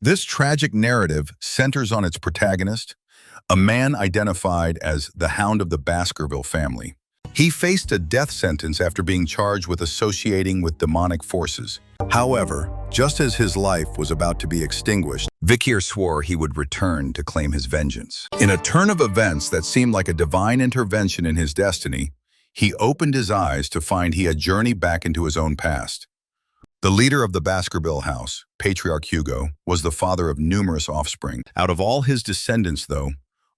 This tragic narrative centers on its protagonist, a man identified as the Hound of the Baskerville family. He faced a death sentence after being charged with associating with demonic forces. However, just as his life was about to be extinguished, Vikir swore he would return to claim his vengeance. In a turn of events that seemed like a divine intervention in his destiny, he opened his eyes to find he had journeyed back into his own past. The leader of the Baskerville house, Patriarch Hugo, was the father of numerous offspring. Out of all his descendants, though,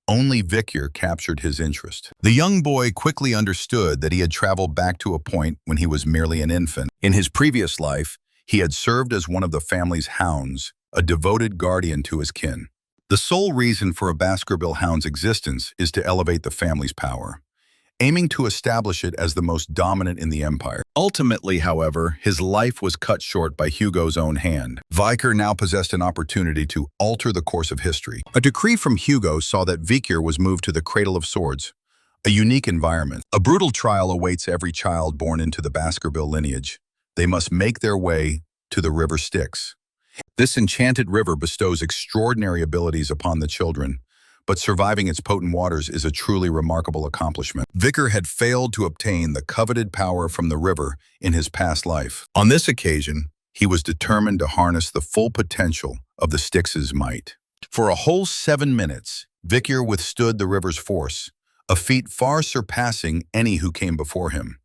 only Vikir captured his interest. The young boy quickly understood that he had traveled back to a point when he was merely an infant. In his previous life, he had served as one of the family's hounds, a devoted guardian to his kin. The sole reason for a Baskerville hound's existence is to elevate the family's power, aiming to establish it as the most dominant in the empire. Ultimately, however, his life was cut short by Hugo's own hand. Vikir now possessed an opportunity to alter the course of history. A decree from Hugo saw that Vikir was moved to the Cradle of Swords, a unique environment. A brutal trial awaits every child born into the Baskerville lineage. They must make their way to the River Styx. This enchanted river bestows extraordinary abilities upon the children, but surviving its potent waters is a truly remarkable accomplishment. Vikir had failed to obtain the coveted power from the river in his past life. On this occasion, he was determined to harness the full potential of the Styx's might. For a whole 7 minutes, Vikir withstood the river's force, a feat far surpassing any who came before him.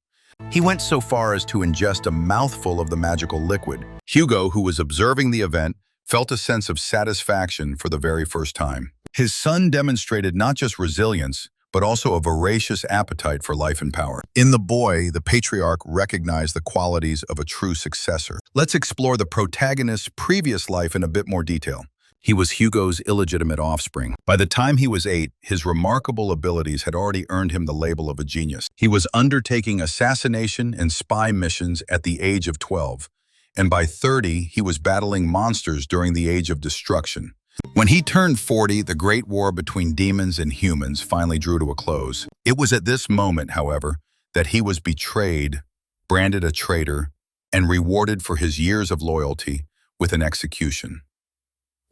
He went so far as to ingest a mouthful of the magical liquid. Hugo, who was observing the event, felt a sense of satisfaction for the very first time. His son demonstrated not just resilience, but also a voracious appetite for life and power. In the boy, the patriarch recognized the qualities of a true successor. Let's explore the protagonist's previous life in a bit more detail. He was Hugo's illegitimate offspring. By the time he was 8, his remarkable abilities had already earned him the label of a genius. He was undertaking assassination and spy missions at the age of 12, and by 30, he was battling monsters during the Age of Destruction. When he turned 40, the great war between demons and humans finally drew to a close. It was at this moment, however, that he was betrayed, branded a traitor, and rewarded for his years of loyalty with an execution.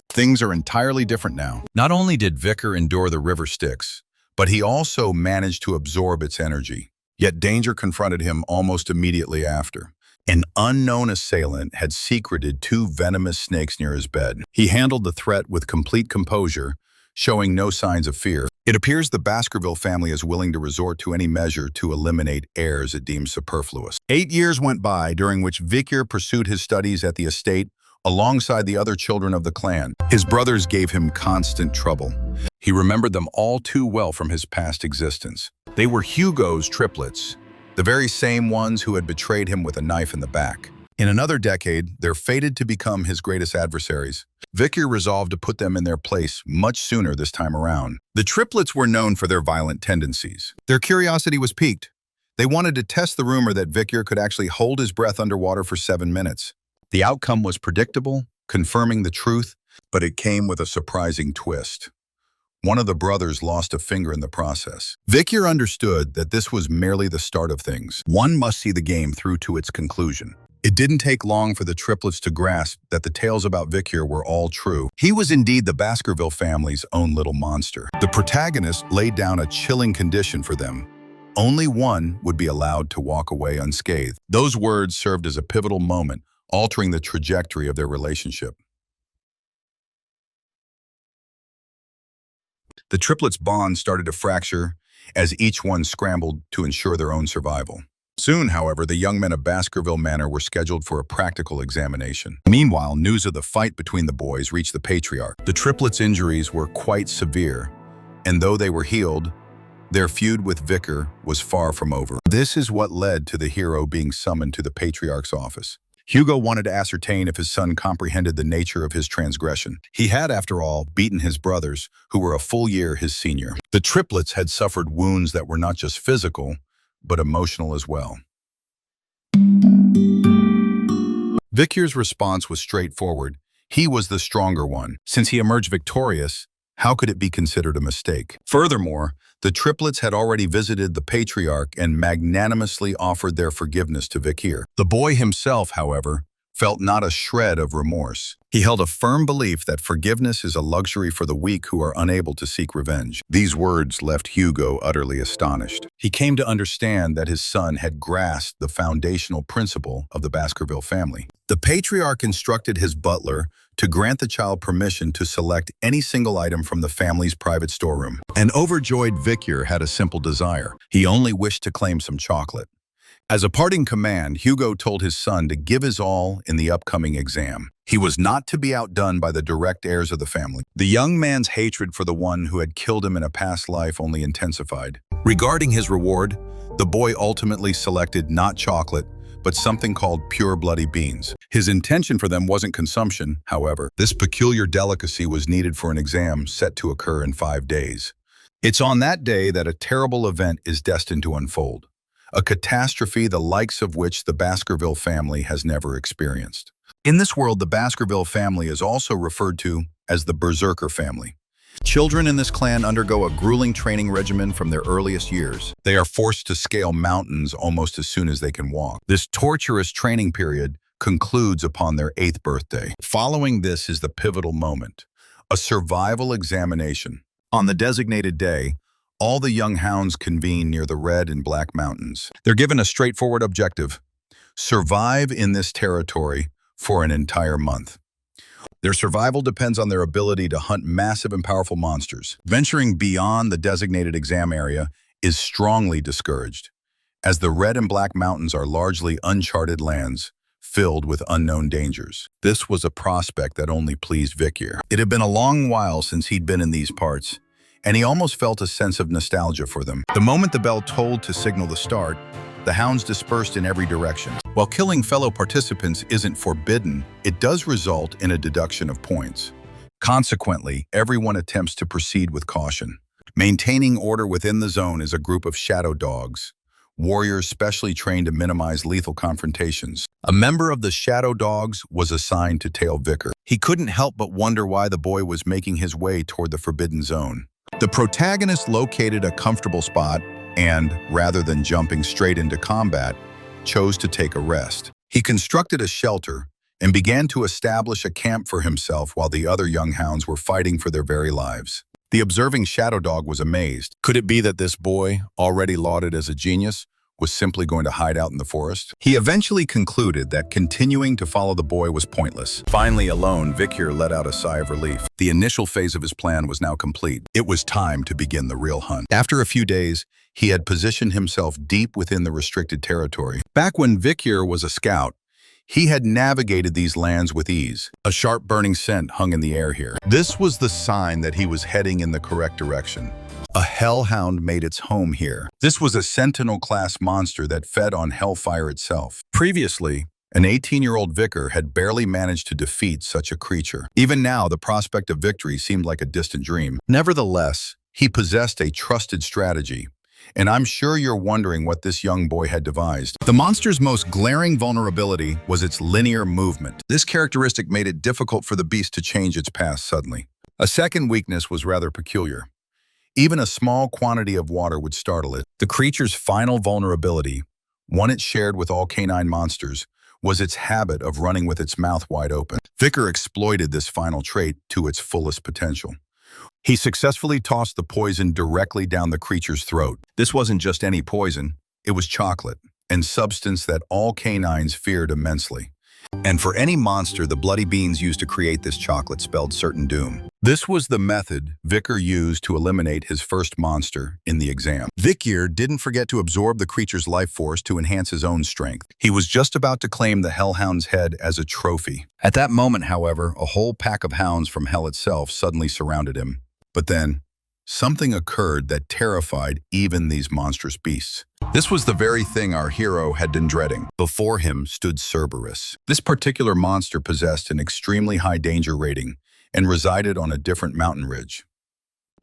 Things are entirely different now. Not only did Vikir endure the River Styx, but he also managed to absorb its energy. Yet danger confronted him almost immediately after. An unknown assailant had secreted 2 venomous snakes near his bed. He handled the threat with complete composure, showing no signs of fear. It appears the Baskerville family is willing to resort to any measure to eliminate heirs it deems superfluous. 8 years went by, during which Vikir pursued his studies at the estate alongside the other children of the clan. His brothers gave him constant trouble. He remembered them all too well from his past existence. They were Hugo's triplets, the very same ones who had betrayed him with a knife in the back. In another decade, they're fated to become his greatest adversaries. Vikir resolved to put them in their place much sooner this time around. The triplets were known for their violent tendencies. Their curiosity was piqued. They wanted to test the rumor that Vikir could actually hold his breath underwater for 7 minutes. The outcome was predictable, confirming the truth, but it came with a surprising twist. One of the brothers lost a finger in the process. Vikir understood that this was merely the start of things. One must see the game through to its conclusion. It didn't take long for the triplets to grasp that the tales about Vikir were all true. He was indeed the Baskerville family's own little monster. The protagonist laid down a chilling condition for them. Only one would be allowed to walk away unscathed. Those words served as a pivotal moment, altering the trajectory of their relationship. The triplets' bond started to fracture as each one scrambled to ensure their own survival. Soon, however, the young men of Baskerville Manor were scheduled for a practical examination. Meanwhile, news of the fight between the boys reached the patriarch. The triplets' injuries were quite severe, and though they were healed, their feud with Vikir was far from over. This is what led to the hero being summoned to the patriarch's office. Hugo wanted to ascertain if his son comprehended the nature of his transgression. He had, after all, beaten his brothers, who were a full year his senior. The triplets had suffered wounds that were not just physical, but emotional as well. Vikir's response was straightforward. He was the stronger one. Since he emerged victorious, how could it be considered a mistake? Furthermore, the triplets had already visited the patriarch and magnanimously offered their forgiveness to Vikir. The boy himself, however, felt not a shred of remorse. He held a firm belief that forgiveness is a luxury for the weak who are unable to seek revenge. These words left Hugo utterly astonished. He came to understand that his son had grasped the foundational principle of the Baskerville family. The patriarch instructed his butler to grant the child permission to select any single item from the family's private storeroom. An overjoyed vicar had a simple desire. He only wished to claim some chocolate. As a parting command, Hugo told his son to give his all in the upcoming exam. He was not to be outdone by the direct heirs of the family. The young man's hatred for the one who had killed him in a past life only intensified. Regarding his reward, the boy ultimately selected not chocolate, but something called pure bloody beans. His intention for them wasn't consumption, however. This peculiar delicacy was needed for an exam set to occur in 5 days. It's on that day that a terrible event is destined to unfold. A catastrophe the likes of which the Baskerville family has never experienced. In this world, the Baskerville family is also referred to as the Berserker family. Children in this clan undergo a grueling training regimen from their earliest years. They are forced to scale mountains almost as soon as they can walk. This torturous training period concludes upon their 8th birthday. Following this is the pivotal moment, a survival examination. On the designated day, all the young hounds convene near the Red and Black Mountains. They're given a straightforward objective: survive in this territory for an entire month. Their survival depends on their ability to hunt massive and powerful monsters. Venturing beyond the designated exam area is strongly discouraged, as the Red and Black Mountains are largely uncharted lands filled with unknown dangers. This was a prospect that only pleased Vikier. It had been a long while since he'd been in these parts, and he almost felt a sense of nostalgia for them. The moment the bell tolled to signal the start, the hounds dispersed in every direction. While killing fellow participants isn't forbidden, it does result in a deduction of points. Consequently, everyone attempts to proceed with caution. Maintaining order within the zone is a group of shadow dogs, warriors specially trained to minimize lethal confrontations. A member of the shadow dogs was assigned to tail Vicar. He couldn't help but wonder why the boy was making his way toward the forbidden zone. The protagonist located a comfortable spot and, rather than jumping straight into combat, chose to take a rest. He constructed a shelter and began to establish a camp for himself while the other young hounds were fighting for their very lives. The observing shadow dog was amazed. Could it be that this boy, already lauded as a genius, was simply going to hide out in the forest? He eventually concluded that continuing to follow the boy was pointless. Finally alone, Vikier let out a sigh of relief. The initial phase of his plan was now complete. It was time to begin the real hunt. After a few days, he had positioned himself deep within the restricted territory. Back when Vikier was a scout, he had navigated these lands with ease. A sharp burning scent hung in the air here. This was the sign that he was heading in the correct direction. A hellhound made its home here. This was a sentinel-class monster that fed on hellfire itself. Previously, an 18-year-old vicar had barely managed to defeat such a creature. Even now, the prospect of victory seemed like a distant dream. Nevertheless, he possessed a trusted strategy, and I'm sure you're wondering what this young boy had devised. The monster's most glaring vulnerability was its linear movement. This characteristic made it difficult for the beast to change its path suddenly. A second weakness was rather peculiar. Even a small quantity of water would startle it. The creature's final vulnerability, one it shared with all canine monsters, was its habit of running with its mouth wide open. Vicar exploited this final trait to its fullest potential. He successfully tossed the poison directly down the creature's throat. This wasn't just any poison, it was chocolate, and substance that all canines feared immensely. And for any monster, the bloody beans used to create this chocolate spelled certain doom. This was the method Vicar used to eliminate his first monster in the exam. Vikier didn't forget to absorb the creature's life force to enhance his own strength. He was just about to claim the hellhound's head as a trophy. At that moment, however, a whole pack of hounds from hell itself suddenly surrounded him. But then, something occurred that terrified even these monstrous beasts. This was the very thing our hero had been dreading. Before him stood Cerberus. This particular monster possessed an extremely high danger rating and resided on a different mountain ridge.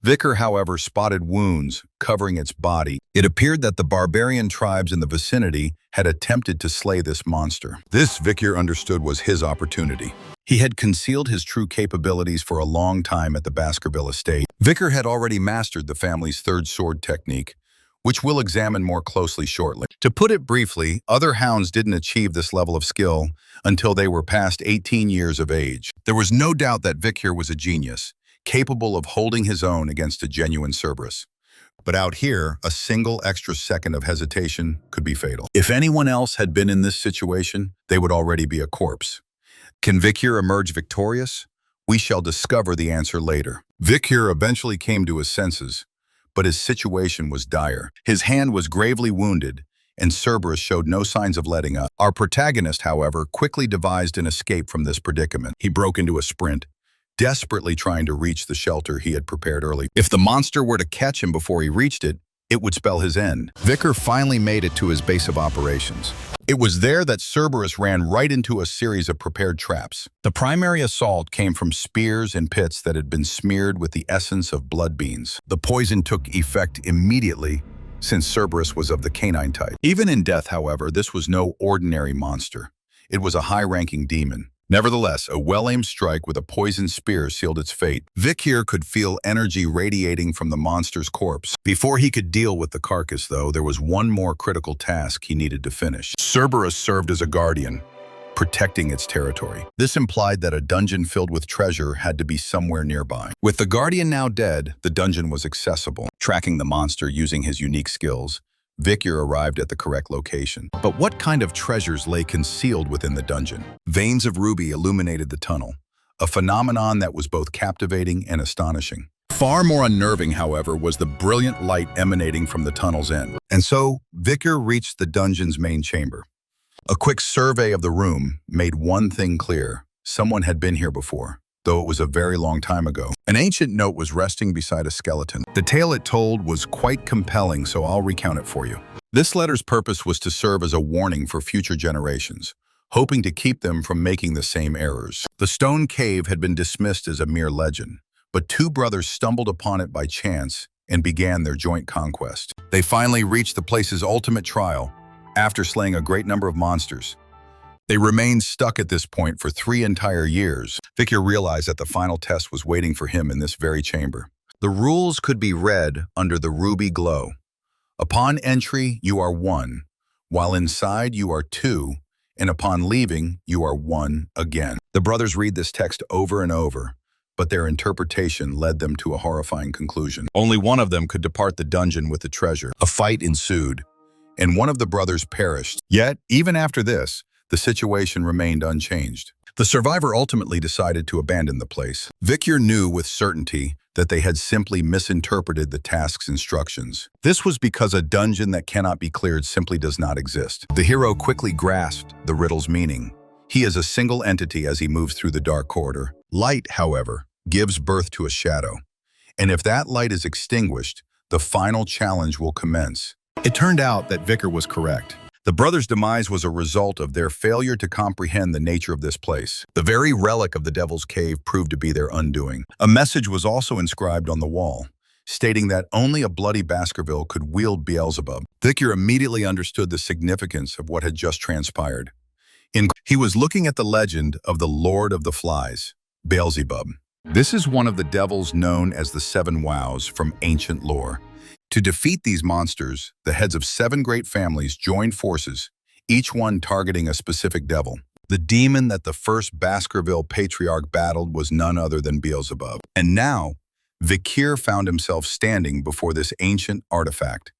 Vicar, however, spotted wounds covering its body. It appeared that the barbarian tribes in the vicinity had attempted to slay this monster. This, Vicar understood, was his opportunity. He had concealed his true capabilities for a long time at the Baskerville estate. Vicar had already mastered the family's third sword technique, which we'll examine more closely shortly. To put it briefly, other hounds didn't achieve this level of skill until they were past 18 years of age. There was no doubt that Vic here was a genius, capable of holding his own against a genuine Cerberus. But out here, a single extra second of hesitation could be fatal. If anyone else had been in this situation, they would already be a corpse. Can Vic here emerge victorious? We shall discover the answer later. Vic here eventually came to his senses, but his situation was dire. His hand was gravely wounded, and Cerberus showed no signs of letting up. Our protagonist, however, quickly devised an escape from this predicament. He broke into a sprint, desperately trying to reach the shelter he had prepared early. If the monster were to catch him before he reached it, it would spell his end. Vicar finally made it to his base of operations. It was there that Cerberus ran right into a series of prepared traps. The primary assault came from spears and pits that had been smeared with the essence of blood beans. The poison took effect immediately, since Cerberus was of the canine type. Even in death, however, this was no ordinary monster. It was a high-ranking demon. Nevertheless, a well-aimed strike with a poisoned spear sealed its fate. Vic here could feel energy radiating from the monster's corpse. Before he could deal with the carcass, though, there was one more critical task he needed to finish. Cerberus served as a guardian, protecting its territory. This implied that a dungeon filled with treasure had to be somewhere nearby. With the guardian now dead, the dungeon was accessible. Tracking the monster using his unique skills, Vicar arrived at the correct location. But what kind of treasures lay concealed within the dungeon? Veins of ruby illuminated the tunnel, a phenomenon that was both captivating and astonishing. Far more unnerving, however, was the brilliant light emanating from the tunnel's end. And so, Vicar reached the dungeon's main chamber. A quick survey of the room made one thing clear. Someone had been here before, though it was a very long time ago. An ancient note was resting beside a skeleton. The tale it told was quite compelling, so I'll recount it for you. This letter's purpose was to serve as a warning for future generations, hoping to keep them from making the same errors. The stone cave had been dismissed as a mere legend, but two brothers stumbled upon it by chance and began their joint conquest. They finally reached the place's ultimate trial, after slaying a great number of monsters. They remained stuck at this point for 3 entire years. Vicar realized that the final test was waiting for him in this very chamber. The rules could be read under the ruby glow. Upon entry, you are 1, while inside you are 2, and upon leaving, you are 1 again. The brothers read this text over and over, but their interpretation led them to a horrifying conclusion. Only one of them could depart the dungeon with the treasure. A fight ensued, and one of the brothers perished. Yet, even after this, the situation remained unchanged. The survivor ultimately decided to abandon the place. Vicar knew with certainty that they had simply misinterpreted the task's instructions. This was because a dungeon that cannot be cleared simply does not exist. The hero quickly grasped the riddle's meaning. He is a single entity as he moves through the dark corridor. Light, however, gives birth to a shadow. And if that light is extinguished, the final challenge will commence. It turned out that Vicar was correct. The brothers' demise was a result of their failure to comprehend the nature of this place. The very relic of the Devil's Cave proved to be their undoing. A message was also inscribed on the wall, stating that only a bloody Baskerville could wield Beelzebub. Vicar immediately understood the significance of what had just transpired. He was looking at the legend of the Lord of the Flies, Beelzebub. This is one of the devils known as the 7 Wows from ancient lore. To defeat these monsters, the heads of 7 great families joined forces, each one targeting a specific devil. The demon that the first Baskerville patriarch battled was none other than Beelzebub. And now, Vicar found himself standing before this ancient artifact.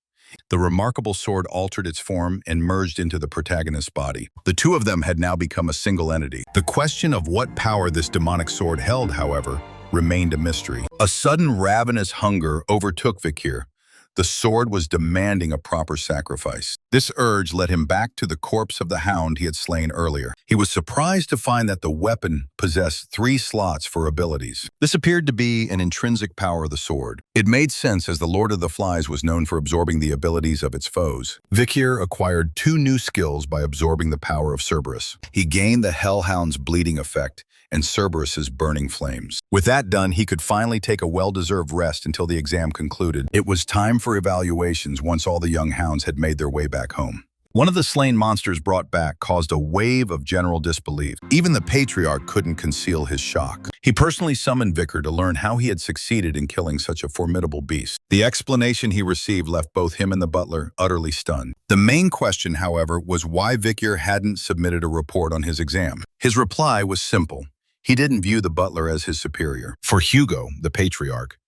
The remarkable sword altered its form and merged into the protagonist's body. The two of them had now become a single entity. The question of what power this demonic sword held, however, remained a mystery. A sudden ravenous hunger overtook Vicar. The sword was demanding a proper sacrifice. This urge led him back to the corpse of the hound he had slain earlier. He was surprised to find that the weapon possessed 3 slots for abilities. This appeared to be an intrinsic power of the sword. It made sense as the Lord of the Flies was known for absorbing the abilities of its foes. Vicar acquired 2 new skills by absorbing the power of Cerberus. He gained the Hellhound's bleeding effect and Cerberus's burning flames. With that done, he could finally take a well-deserved rest until the exam concluded. It was time for evaluations once all the young hounds had made their way back home. One of the slain monsters brought back caused a wave of general disbelief. Even the patriarch couldn't conceal his shock. He personally summoned Vicar to learn how he had succeeded in killing such a formidable beast. The explanation he received left both him and the butler utterly stunned. The main question, however, was why Vicar hadn't submitted a report on his exam. His reply was simple. He didn't view the butler as his superior. For Hugo, the patriarch,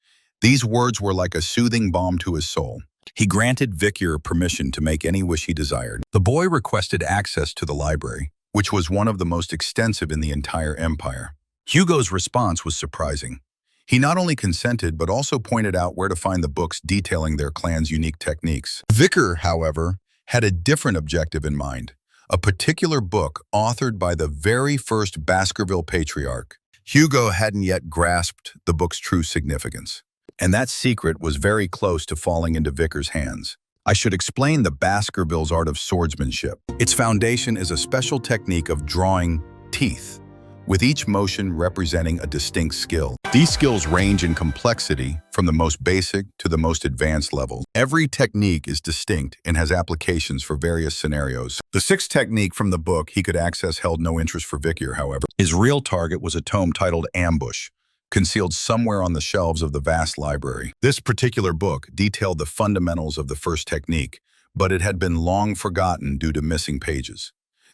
these words were like a soothing balm to his soul. He granted Vicar permission to make any wish he desired. The boy requested access to the library, which was one of the most extensive in the entire empire. Hugo's response was surprising. He not only consented, but also pointed out where to find the books detailing their clan's unique techniques. Vicar, however, had a different objective in mind, a particular book authored by the very first Baskerville patriarch. Hugo hadn't yet grasped the book's true significance, and that secret was very close to falling into Vicar's hands. I should explain the Baskerville's art of swordsmanship. Its foundation is a special technique of drawing teeth, with each motion representing a distinct skill. These skills range in complexity from the most basic to the most advanced levels. Every technique is distinct and has applications for various scenarios. The sixth technique from the book he could access held no interest for Vicar, however. His real target was a tome titled Ambush, concealed somewhere on the shelves of the vast library. This particular book detailed the fundamentals of the first technique, but it had been long forgotten due to missing pages.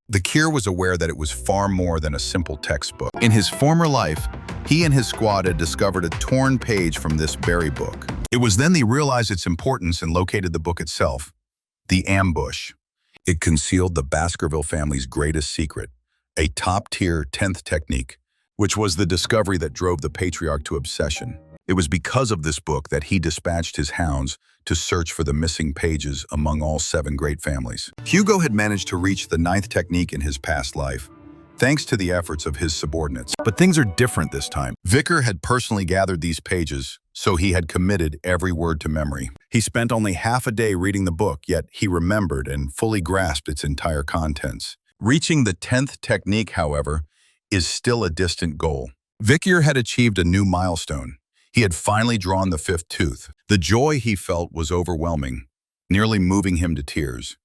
The Kier was aware that it was far more than a simple textbook. In his former life, he and his squad had discovered a torn page from this very book. It was then they realized its importance and located the book itself, the Ambush. It concealed the Baskerville family's greatest secret, a top-tier 10th technique, which was the discovery that drove the patriarch to obsession. It was because of this book that he dispatched his hounds to search for the missing pages among all 7 great families. Hugo had managed to reach the 9th technique in his past life, thanks to the efforts of his subordinates. But things are different this time. Vicar had personally gathered these pages, so he had committed every word to memory. He spent only half a day reading the book, yet he remembered and fully grasped its entire contents. Reaching the 10th technique, however, is still a distant goal. Vicar had achieved a new milestone. He had finally drawn the 5th tooth. The joy he felt was overwhelming, nearly moving him to tears.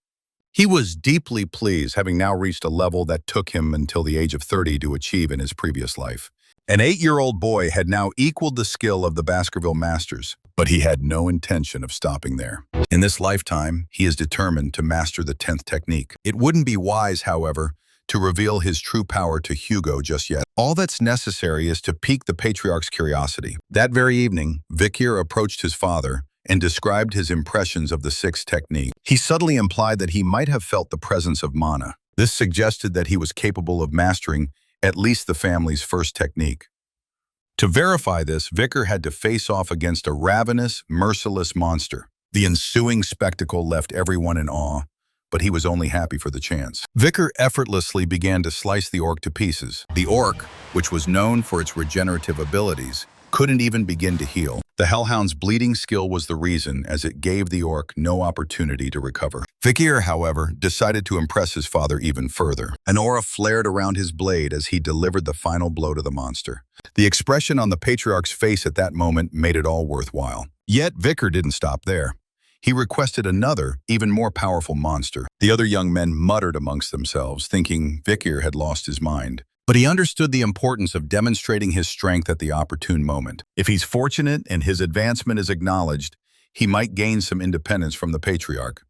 He was deeply pleased, having now reached a level that took him until the age of 30 to achieve in his previous life. An 8-year-old boy had now equaled the skill of the Baskerville masters, but he had no intention of stopping there. In this lifetime, he is determined to master the 10th technique. It wouldn't be wise, however, to reveal his true power to Hugo just yet. All that's necessary is to pique the patriarch's curiosity. That very evening, Vicar approached his father and described his impressions of the 6th technique. He subtly implied that he might have felt the presence of mana. This suggested that he was capable of mastering at least the family's first technique. To verify this, Vicar had to face off against a ravenous, merciless monster. The ensuing spectacle left everyone in awe, but he was only happy for the chance. Vicar effortlessly began to slice the orc to pieces. The orc, which was known for its regenerative abilities, couldn't even begin to heal. The hellhound's bleeding skill was the reason, as it gave the orc no opportunity to recover. Vicar, however, decided to impress his father even further. An aura flared around his blade as he delivered the final blow to the monster. The expression on the patriarch's face at that moment made it all worthwhile. Yet Vicar didn't stop there. He requested another, even more powerful monster. The other young men muttered amongst themselves, thinking Vicar had lost his mind. But he understood the importance of demonstrating his strength at the opportune moment. If he's fortunate and his advancement is acknowledged, he might gain some independence from the patriarch.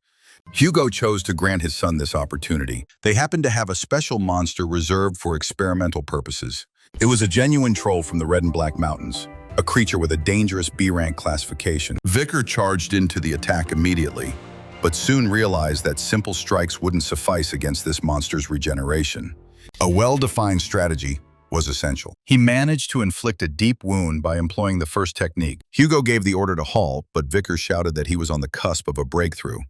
Hugo chose to grant his son this opportunity. They happened to have a special monster reserved for experimental purposes. It was a genuine troll from the Red and Black Mountains, a creature with a dangerous B-rank classification. Vicar charged into the attack immediately, but soon realized that simple strikes wouldn't suffice against this monster's regeneration. A well-defined strategy was essential. He managed to inflict a deep wound by employing the first technique. Hugo gave the order to halt, but Vicar shouted that he was on the cusp of a breakthrough.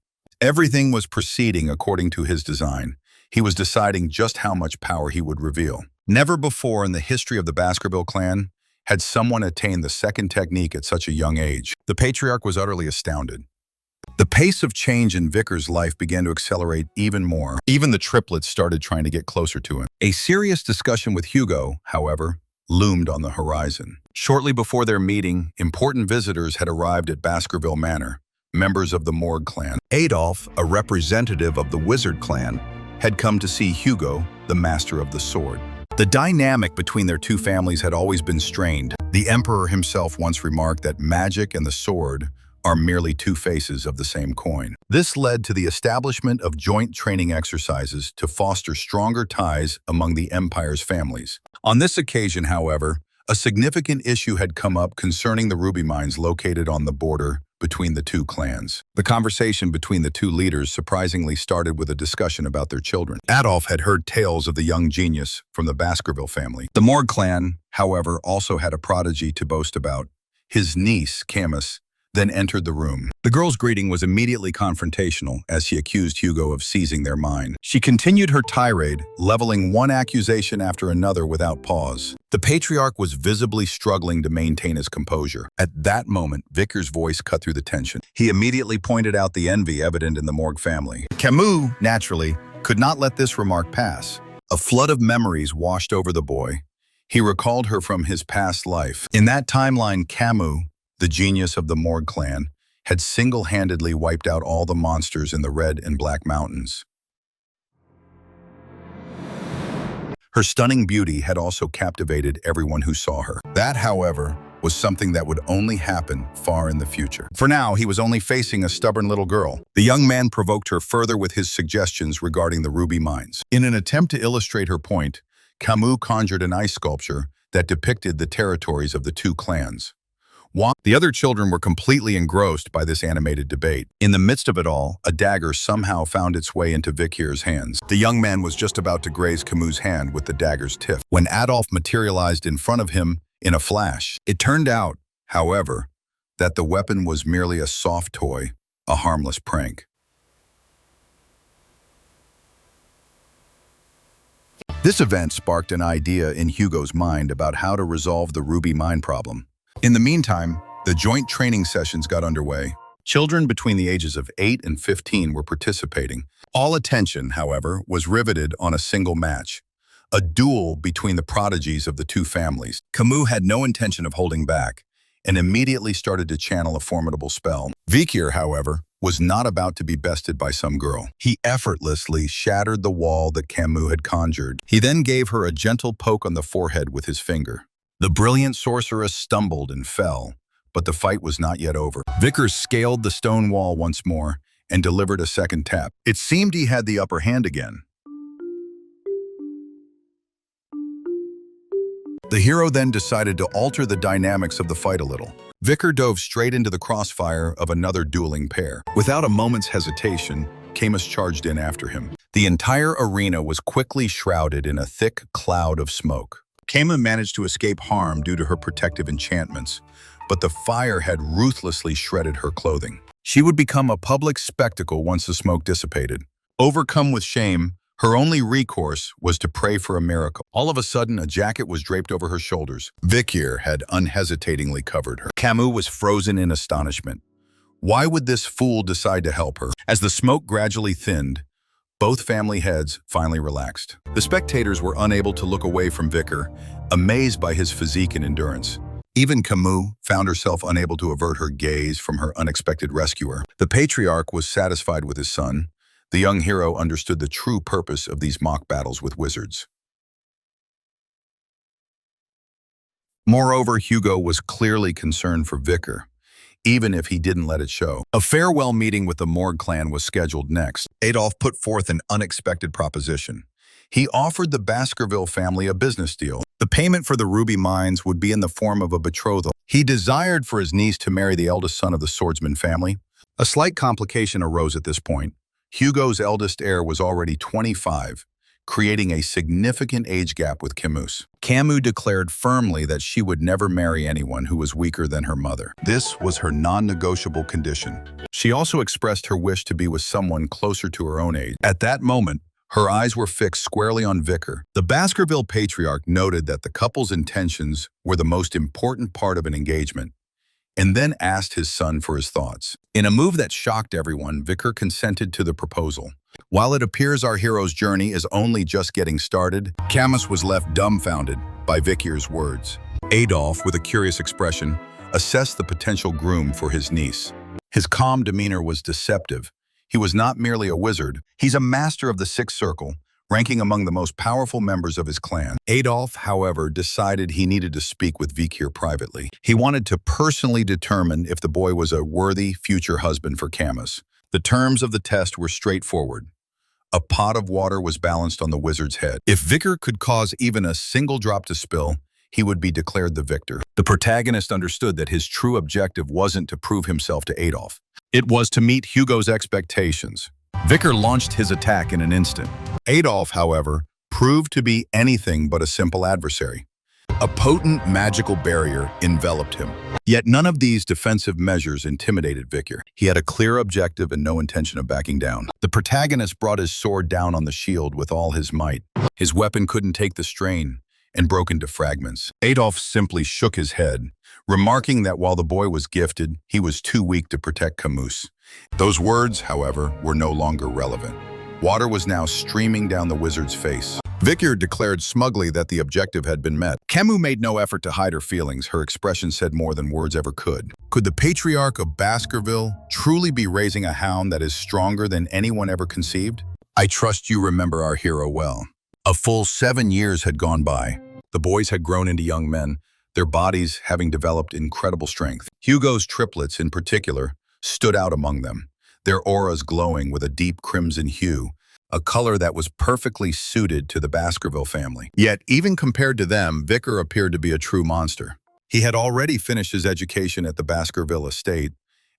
Everything was proceeding according to his design. He was deciding just how much power he would reveal. Never before in the history of the Baskerville clan had someone attained the 2nd technique at such a young age. The patriarch was utterly astounded. The pace of change in Vicar's life began to accelerate even more. Even the triplets started trying to get closer to him. A serious discussion with Hugo, however, loomed on the horizon. Shortly before their meeting, important visitors had arrived at Baskerville Manor, members of the Morg clan. Adolf, a representative of the Wizard clan, had come to see Hugo, the master of the sword. The dynamic between their two families had always been strained. The emperor himself once remarked that magic and the sword are merely two faces of the same coin. This led to the establishment of joint training exercises to foster stronger ties among the empire's families. On this occasion, however, a significant issue had come up concerning the ruby mines located on the border between the two clans. The conversation between the two leaders surprisingly started with a discussion about their children. Adolf had heard tales of the young genius from the Baskerville family. The Morg clan, however, also had a prodigy to boast about. His niece, Camus, then entered the room. The girl's greeting was immediately confrontational as she accused Hugo of seizing their mine. She continued her tirade, leveling one accusation after another without pause. The patriarch was visibly struggling to maintain his composure. At that moment, Vickers' voice cut through the tension. He immediately pointed out the envy evident in the Morg family. Camus, naturally, could not let this remark pass. A flood of memories washed over the boy. He recalled her from his past life. In that timeline, Camus, the genius of the Morg clan, had single-handedly wiped out all the monsters in the Red and Black Mountains. Her stunning beauty had also captivated everyone who saw her. That, however, was something that would only happen far in the future. For now, he was only facing a stubborn little girl. The young man provoked her further with his suggestions regarding the ruby mines. In an attempt to illustrate her point, Camus conjured an ice sculpture that depicted the territories of the two clans. The other children were completely engrossed by this animated debate. In the midst of it all, a dagger somehow found its way into Vikir's hands. The young man was just about to graze Camus' hand with the dagger's tip when Adolf materialized in front of him in a flash. It turned out, however, that the weapon was merely a soft toy, a harmless prank. This event sparked an idea in Hugo's mind about how to resolve the ruby mine problem. In the meantime, the joint training sessions got underway. Children between the ages of 8 and 15 were participating. All attention, however, was riveted on a single match, a duel between the prodigies of the two families. Camus had no intention of holding back and immediately started to channel a formidable spell. Vikir, however, was not about to be bested by some girl. He effortlessly shattered the wall that Camus had conjured. He then gave her a gentle poke on the forehead with his finger. The brilliant sorceress stumbled and fell, but the fight was not yet over. Vickers scaled the stone wall once more and delivered a second tap. It seemed he had the upper hand again. The hero then decided to alter the dynamics of the fight a little. Vicker dove straight into the crossfire of another dueling pair. Without a moment's hesitation, Camus charged in after him. The entire arena was quickly shrouded in a thick cloud of smoke. Camus managed to escape harm due to her protective enchantments, but the fire had ruthlessly shredded her clothing. She would become a public spectacle once the smoke dissipated. Overcome with shame, her only recourse was to pray for a miracle. All of a sudden, a jacket was draped over her shoulders. Vikir had unhesitatingly covered her. Camus was frozen in astonishment. Why would this fool decide to help her? As the smoke gradually thinned, both family heads finally relaxed. The spectators were unable to look away from Vikir, amazed by his physique and endurance. Even Camus found herself unable to avert her gaze from her unexpected rescuer. The patriarch was satisfied with his son. The young hero understood the true purpose of these mock battles with wizards. Moreover, Hugo was clearly concerned for Vikir, even if he didn't let it show. A farewell meeting with the Morg clan was scheduled next. Adolf put forth an unexpected proposition. He offered the Baskerville family a business deal. The payment for the ruby mines would be in the form of a betrothal. He desired for his niece to marry the eldest son of the swordsman family. A slight complication arose at this point. Hugo's eldest heir was already 25, creating a significant age gap with Camus. Camus declared firmly that she would never marry anyone who was weaker than her mother. This was her non-negotiable condition. She also expressed her wish to be with someone closer to her own age. At that moment, her eyes were fixed squarely on Vikir. The Baskerville patriarch noted that the couple's intentions were the most important part of an engagement, and then asked his son for his thoughts. In a move that shocked everyone, Vikir consented to the proposal. While it appears our hero's journey is only just getting started, Camus was left dumbfounded by Vikir's words. Adolf, with a curious expression, assessed the potential groom for his niece. His calm demeanor was deceptive. He was not merely a wizard. He's a master of the Sixth Circle, ranking among the most powerful members of his clan. Adolf, however, decided he needed to speak with Vikir privately. He wanted to personally determine if the boy was a worthy future husband for Camus. The terms of the test were straightforward. A pot of water was balanced on the wizard's head. If Vikir could cause even a single drop to spill, he would be declared the victor. The protagonist understood that his true objective wasn't to prove himself to Adolf. It was to meet Hugo's expectations. Vikir launched his attack in an instant. Adolf, however, proved to be anything but a simple adversary. A potent magical barrier enveloped him. Yet none of these defensive measures intimidated Vikir. He had a clear objective and no intention of backing down. The protagonist brought his sword down on the shield with all his might. His weapon couldn't take the strain and broke into fragments. Adolf simply shook his head, remarking that while the boy was gifted, he was too weak to protect Camus. Those words, however, were no longer relevant. Water was now streaming down the wizard's face. Vikir declared smugly that the objective had been met. Camus made no effort to hide her feelings. Her expression said more than words ever could. Could the patriarch of Baskerville truly be raising a hound that is stronger than anyone ever conceived? I trust you remember our hero well. A full 7 years had gone by. The boys had grown into young men, their bodies having developed incredible strength. Hugo's triplets, in particular, stood out among them, their auras glowing with a deep crimson hue, a color that was perfectly suited to the Baskerville family. Yet, even compared to them, Vikir appeared to be a true monster. He had already finished his education at the Baskerville estate,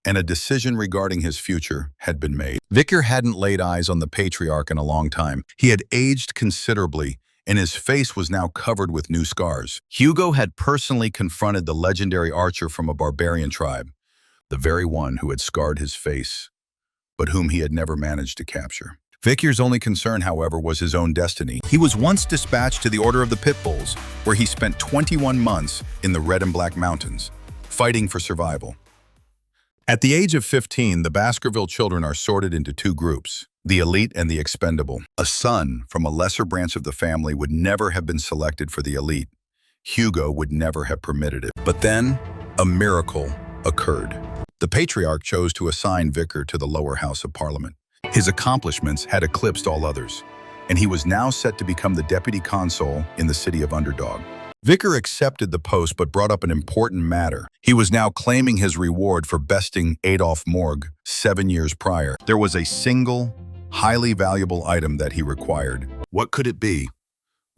and a decision regarding his future had been made. Vikir hadn't laid eyes on the patriarch in a long time. He had aged considerably, and his face was now covered with new scars. Hugo had personally confronted the legendary archer from a barbarian tribe, the very one who had scarred his face, but whom he had never managed to capture. Vikir's only concern, however, was his own destiny. He was once dispatched to the Order of the Pit Bulls, where he spent 21 months in the Red and Black Mountains, fighting for survival. At the age of 15, the Baskerville children are sorted into two groups, the elite and the expendable. A son from a lesser branch of the family would never have been selected for the elite. Hugo would never have permitted it. But then, a miracle occurred. The patriarch chose to assign Vikir to the lower house of parliament. His accomplishments had eclipsed all others, and he was now set to become the deputy consul in the city of Underdog. Vikir accepted the post but brought up an important matter. He was now claiming his reward for besting Adolf Morg 7 years prior. There was a single, highly valuable item that he required. What could it be?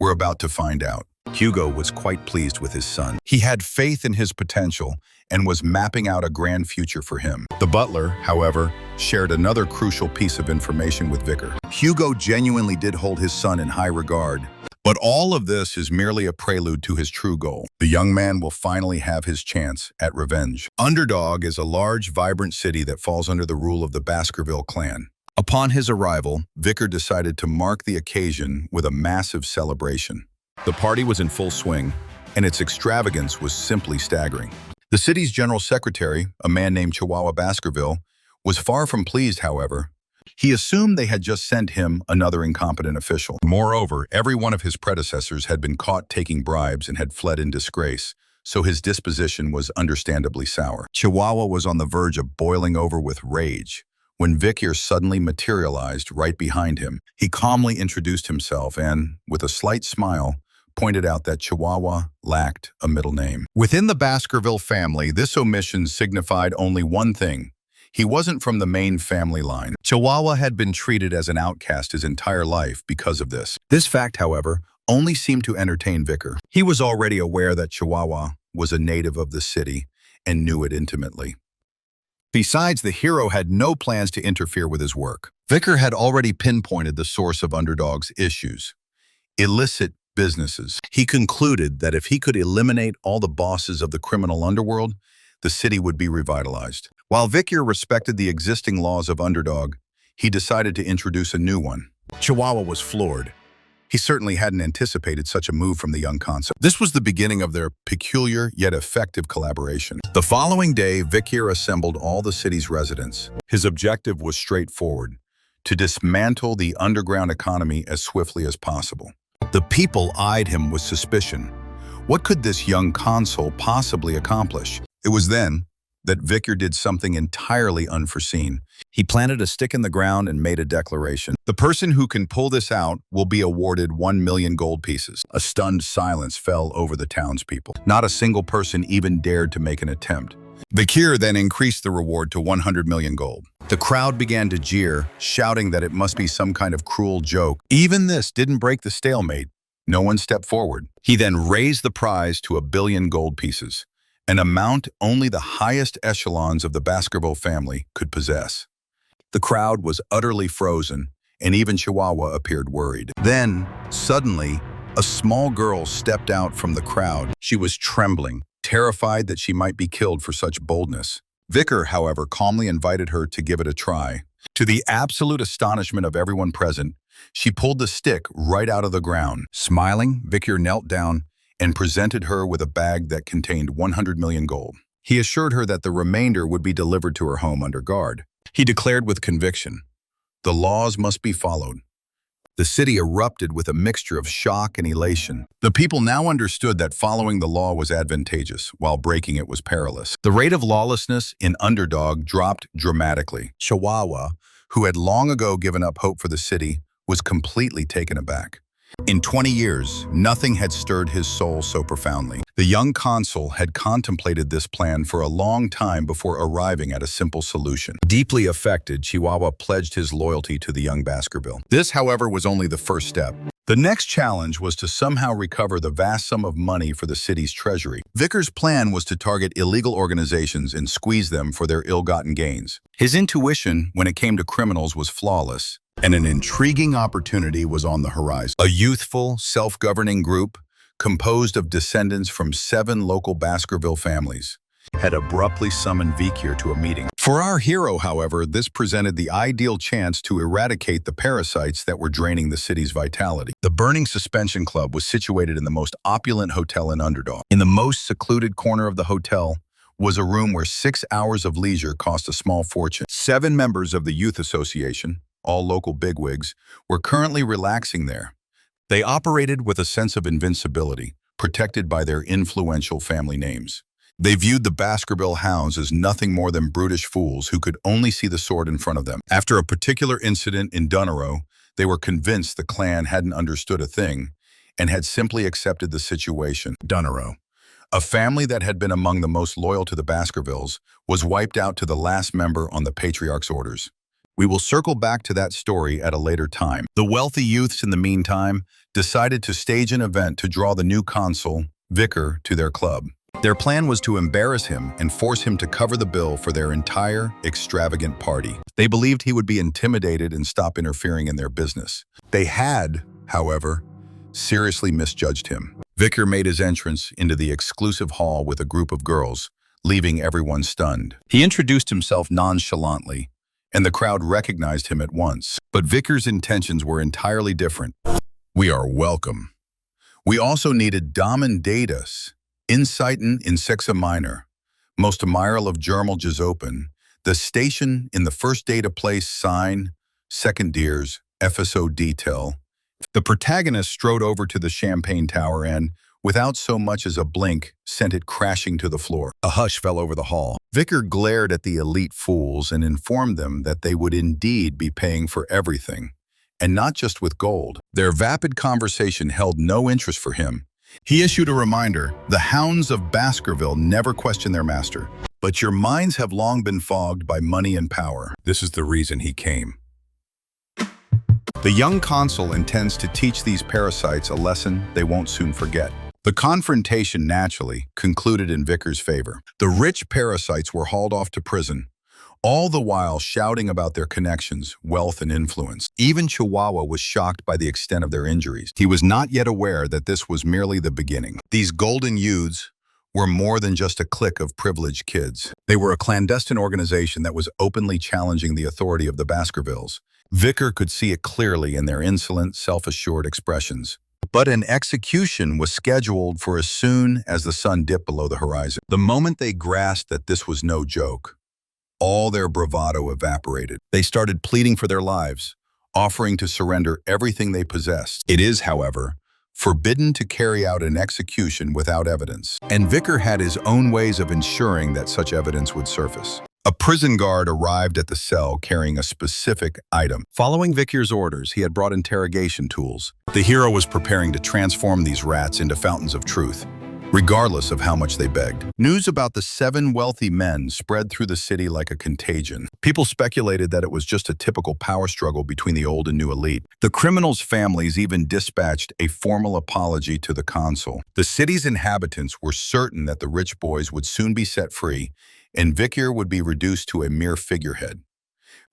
We're about to find out. Hugo was quite pleased with his son. He had faith in his potential and was mapping out a grand future for him. The butler, however, shared another crucial piece of information with Vikir. Hugo genuinely did hold his son in high regard. But all of this is merely a prelude to his true goal. The young man will finally have his chance at revenge. Underdog is a large, vibrant city that falls under the rule of the Baskerville clan. Upon his arrival, Vikir decided to mark the occasion with a massive celebration. The party was in full swing, and its extravagance was simply staggering. The city's general secretary, a man named Chihuahua Baskerville, was far from pleased, however. He assumed they had just sent him another incompetent official. Moreover, every one of his predecessors had been caught taking bribes and had fled in disgrace, so his disposition was understandably sour. Chihuahua was on the verge of boiling over with rage when Vikir suddenly materialized right behind him. He calmly introduced himself and, with a slight smile, pointed out that Chihuahua lacked a middle name. Within the Baskerville family, this omission signified only one thing. He wasn't from the main family line. Chihuahua had been treated as an outcast his entire life because of this. This fact, however, only seemed to entertain Vikir. He was already aware that Chihuahua was a native of the city and knew it intimately. Besides, the hero had no plans to interfere with his work. Vikir had already pinpointed the source of Underdog's issues: illicit businesses. He concluded that if he could eliminate all the bosses of the criminal underworld, the city would be revitalized. While Vikir respected the existing laws of Underdog, he decided to introduce a new one. Chihuahua was floored. He certainly hadn't anticipated such a move from the young consul. This was the beginning of their peculiar yet effective collaboration. The following day, Vikir assembled all the city's residents. His objective was straightforward: to dismantle the underground economy as swiftly as possible. The people eyed him with suspicion. What could this young consul possibly accomplish? It was then that Vicar did something entirely unforeseen. He planted a stick in the ground and made a declaration. The person who can pull this out will be awarded 1 million gold pieces. A stunned silence fell over the townspeople. Not a single person even dared to make an attempt. Vicar then increased the reward to 100 million gold. The crowd began to jeer, shouting that it must be some kind of cruel joke. Even this didn't break the stalemate. No one stepped forward. He then raised the prize to 1 billion gold pieces, an amount only the highest echelons of the Baskerville family could possess. The crowd was utterly frozen, and even Chihuahua appeared worried. Then, suddenly, a small girl stepped out from the crowd. She was trembling, terrified that she might be killed for such boldness. Vicar, however, calmly invited her to give it a try. To the absolute astonishment of everyone present, she pulled the stick right out of the ground. Smiling, Vicar knelt down and presented her with a bag that contained 100 million gold. He assured her that the remainder would be delivered to her home under guard. He declared with conviction, "The laws must be followed." The city erupted with a mixture of shock and elation. The people now understood that following the law was advantageous, while breaking it was perilous. The rate of lawlessness in Underdog dropped dramatically. Chihuahua, who had long ago given up hope for the city, was completely taken aback. In 20 years, nothing had stirred his soul so profoundly. The young consul had contemplated this plan for a long time before arriving at a simple solution. Deeply affected, Chihuahua pledged his loyalty to the young Baskerville. This, however, was only the first step. The next challenge was to somehow recover the vast sum of money for the city's treasury. Vicar's plan was to target illegal organizations and squeeze them for their ill-gotten gains. His intuition, when it came to criminals, was flawless, and an intriguing opportunity was on the horizon. A youthful, self-governing group, composed of descendants from 7 local Baskerville families, had abruptly summoned Vicar to a meeting. For our hero, however, this presented the ideal chance to eradicate the parasites that were draining the city's vitality. The Burning Suspension Club was situated in the most opulent hotel in Underdog. In the most secluded corner of the hotel was a room where 6 hours of leisure cost a small fortune. 7 members of the Youth Association, all local bigwigs, were currently relaxing there. They operated with a sense of invincibility, protected by their influential family names. They viewed the Baskerville hounds as nothing more than brutish fools who could only see the sword in front of them. After a particular incident in Dunero, they were convinced the clan hadn't understood a thing and had simply accepted the situation. Dunero, a family that had been among the most loyal to the Baskervilles, was wiped out to the last member on the patriarch's orders. We will circle back to that story at a later time. The wealthy youths, in the meantime, decided to stage an event to draw the new consul, Vicar, to their club. Their plan was to embarrass him and force him to cover the bill for their entire extravagant party. They believed he would be intimidated and stop interfering in their business. They had, however, seriously misjudged him. Vicar made his entrance into the exclusive hall with a group of girls, leaving everyone stunned. He introduced himself nonchalantly, and the crowd recognized him at once. But Vicar's intentions were entirely different. "We are welcome. We also needed Damen Datus, Insighten in Sexa Minor, most Amiral of Germal Jazopen, the station in the first data place sign, second deers, FSO detail." The protagonist strode over to the champagne tower and, without so much as a blink, sent it crashing to the floor. A hush fell over the hall. Vicar glared at the elite fools and informed them that they would indeed be paying for everything, and not just with gold. Their vapid conversation held no interest for him. He issued a reminder: the hounds of Baskerville never question their master. But your minds have long been fogged by money and power. This is the reason he came. The young consul intends to teach these parasites a lesson they won't soon forget. The confrontation naturally concluded in Vicar's favor. The rich parasites were hauled off to prison, all the while shouting about their connections, wealth, and influence. Even Chihuahua was shocked by the extent of their injuries. He was not yet aware that this was merely the beginning. These golden youths were more than just a clique of privileged kids. They were a clandestine organization that was openly challenging the authority of the Baskervilles. Vicar could see it clearly in their insolent, self-assured expressions. But an execution was scheduled for as soon as the sun dipped below the horizon. The moment they grasped that this was no joke, all their bravado evaporated. They started pleading for their lives, offering to surrender everything they possessed. It is, however, forbidden to carry out an execution without evidence. And Vicar had his own ways of ensuring that such evidence would surface. A prison guard arrived at the cell carrying a specific item. Following Vicar's orders, he had brought interrogation tools. The hero was preparing to transform these rats into fountains of truth, regardless of how much they begged. News about the 7 wealthy men spread through the city like a contagion. People speculated that it was just a typical power struggle between the old and new elite. The criminals' families even dispatched a formal apology to the consul. The city's inhabitants were certain that the rich boys would soon be set free, and Vicar would be reduced to a mere figurehead.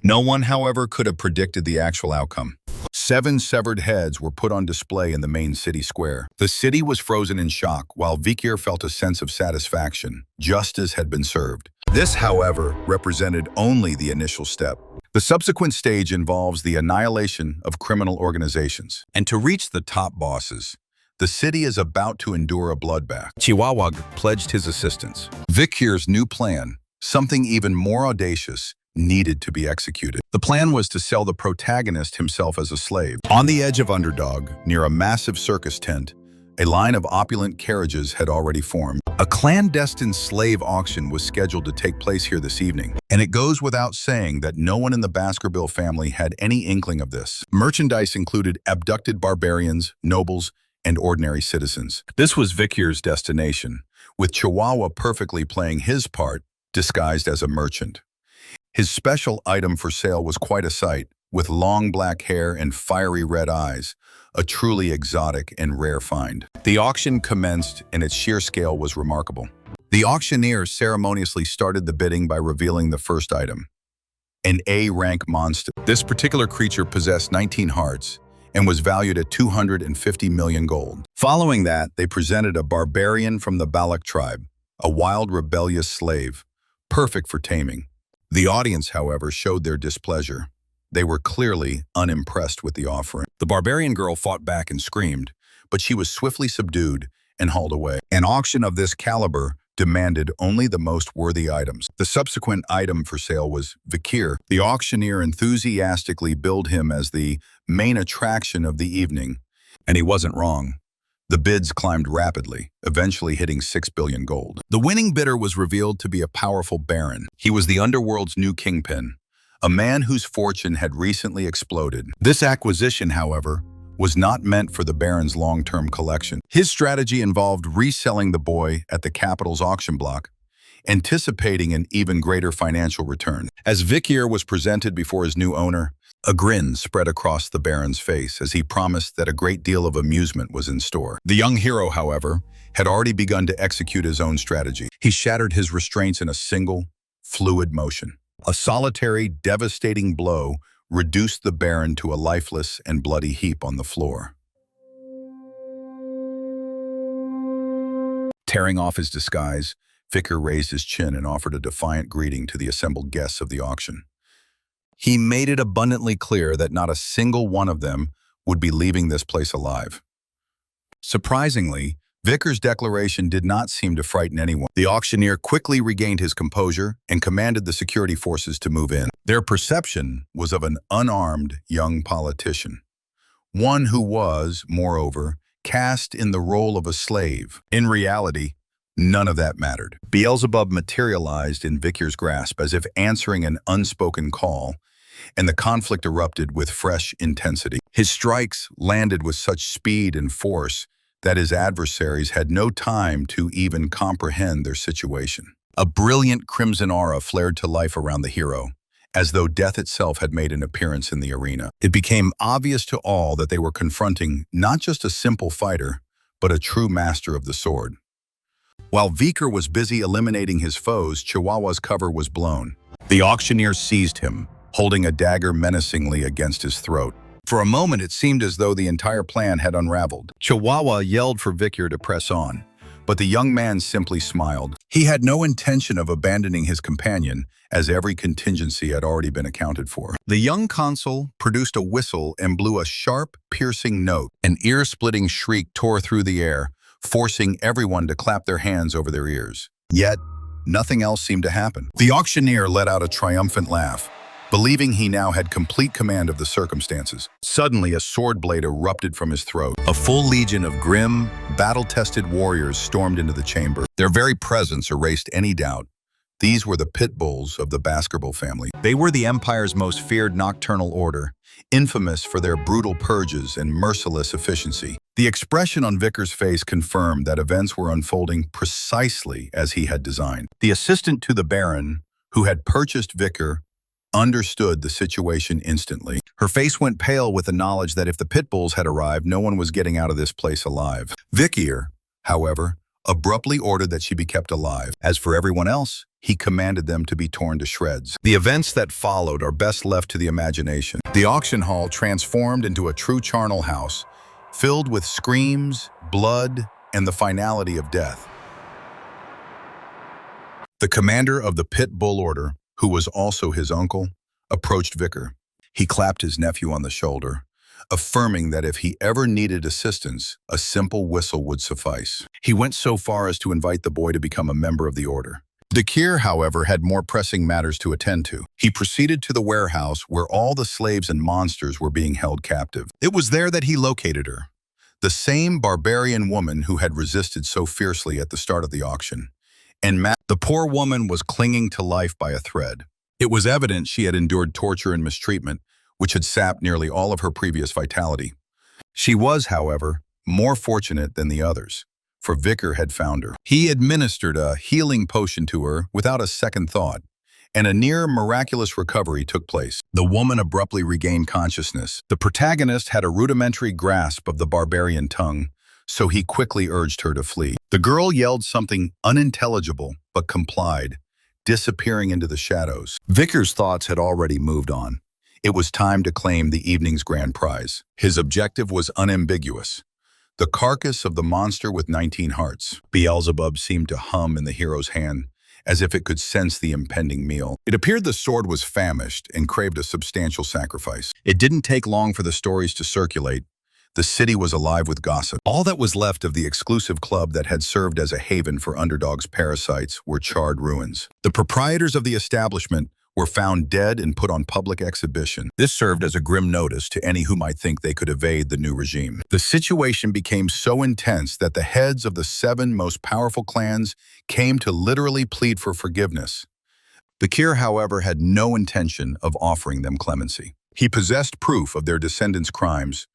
No one, however, could have predicted the actual outcome. 7 severed heads were put on display in the main city square. The city was frozen in shock, while Vicar felt a sense of satisfaction. Justice had been served. This, however, represented only the initial step. The subsequent stage involves the annihilation of criminal organizations. And to reach the top bosses, the city is about to endure a bloodbath. Chihuahua pledged his assistance. Vicar's new plan, something even more audacious, needed to be executed. The plan was to sell the protagonist himself as a slave. On the edge of Underdog, near a massive circus tent, a line of opulent carriages had already formed. A clandestine slave auction was scheduled to take place here this evening, and it goes without saying that no one in the Baskerville family had any inkling of this. Merchandise included abducted barbarians, nobles, and ordinary citizens. This was Vicar's destination, with Chihuahua perfectly playing his part, disguised as a merchant. His special item for sale was quite a sight, with long black hair and fiery red eyes, a truly exotic and rare find. The auction commenced, and its sheer scale was remarkable. The auctioneer ceremoniously started the bidding by revealing the first item, an A-rank monster. This particular creature possessed 19 hearts and was valued at 250 million gold. Following that, they presented a barbarian from the Balak tribe, a wild, rebellious slave, perfect for taming. The audience, however, showed their displeasure. They were clearly unimpressed with the offering. The barbarian girl fought back and screamed, but she was swiftly subdued and hauled away. An auction of this caliber demanded only the most worthy items. The subsequent item for sale was Vicar. The auctioneer enthusiastically billed him as the main attraction of the evening, and he wasn't wrong. The bids climbed rapidly, eventually hitting 6 billion gold. The winning bidder was revealed to be a powerful baron. He was the underworld's new kingpin, a man whose fortune had recently exploded. This acquisition, however, was not meant for the baron's long-term collection. His strategy involved reselling the boy at the capital's auction block, anticipating an even greater financial return. As Vicar was presented before his new owner, a grin spread across the baron's face as he promised that a great deal of amusement was in store. The young hero, however, had already begun to execute his own strategy. He shattered his restraints in a single, fluid motion. A solitary, devastating blow reduced the baron to a lifeless and bloody heap on the floor. Tearing off his disguise, Vicar raised his chin and offered a defiant greeting to the assembled guests of the auction. He made it abundantly clear that not a single one of them would be leaving this place alive. Surprisingly, Vicar's declaration did not seem to frighten anyone. The auctioneer quickly regained his composure and commanded the security forces to move in. Their perception was of an unarmed young politician, one who was, moreover, cast in the role of a slave. In reality, none of that mattered. Beelzebub materialized in Vicar's grasp as if answering an unspoken call, and the conflict erupted with fresh intensity. His strikes landed with such speed and force that his adversaries had no time to even comprehend their situation. A brilliant crimson aura flared to life around the hero, as though death itself had made an appearance in the arena. It became obvious to all that they were confronting not just a simple fighter, but a true master of the sword. While Vicar was busy eliminating his foes, Chihuahua's cover was blown. The auctioneer seized him, holding a dagger menacingly against his throat. For a moment, it seemed as though the entire plan had unraveled. Chihuahua yelled for Vicar to press on, but the young man simply smiled. He had no intention of abandoning his companion, as every contingency had already been accounted for. The young consul produced a whistle and blew a sharp, piercing note. An ear-splitting shriek tore through the air, forcing everyone to clap their hands over their ears. Yet, nothing else seemed to happen. The auctioneer let out a triumphant laugh. believing he now had complete command of the circumstances. Suddenly, a sword blade erupted from his throat. A full legion of grim, battle-tested warriors stormed into the chamber. Their very presence erased any doubt. These were the pit bulls of the Baskerville family. They were the Empire's most feared nocturnal order, infamous for their brutal purges and merciless efficiency. The expression on Vickers' face confirmed that events were unfolding precisely as he had designed. The assistant to the Baron, who had purchased Vicker, understood the situation instantly. Her face went pale with the knowledge that if the pit bulls had arrived, no one was getting out of this place alive. Vicker, however, abruptly ordered that she be kept alive. As for everyone else, he commanded them to be torn to shreds. The events that followed are best left to the imagination. The auction hall transformed into a true charnel house, filled with screams, blood, and the finality of death. The commander of the Pit Bull Order, who was also his uncle, approached Vicker. He clapped his nephew on the shoulder, affirming that if he ever needed assistance, a simple whistle would suffice. He went so far as to invite the boy to become a member of the order. Dakir, however, had more pressing matters to attend to. He proceeded to the warehouse where all the slaves and monsters were being held captive. It was there that he located her, the same barbarian woman who had resisted so fiercely at the start of the auction. And the poor woman was clinging to life by a thread. It was evident she had endured torture and mistreatment, which had sapped nearly all of her previous vitality. She was, however, more fortunate than the others, for Vicker had found her. He administered a healing potion to her without a second thought, and a near miraculous recovery took place. The woman abruptly regained consciousness. The protagonist had a rudimentary grasp of the barbarian tongue, so he quickly urged her to flee. The girl yelled something unintelligible, but complied, disappearing into the shadows. Vicker's thoughts had already moved on. It was time to claim the evening's grand prize. His objective was unambiguous: the carcass of the monster with 19 hearts. Beelzebub seemed to hum in the hero's hand, as if it could sense the impending meal. It appeared the sword was famished and craved a substantial sacrifice. It didn't take long for the stories to circulate. The city was alive with gossip. All that was left of the exclusive club that had served as a haven for underdogs' parasites were charred ruins. The proprietors of the establishment were found dead and put on public exhibition. This served as a grim notice to any who might think they could evade the new regime. The situation became so intense that the heads of the 7 most powerful clans came to literally plead for forgiveness. Bakir, however, had no intention of offering them clemency. He possessed proof of their descendants' crimes,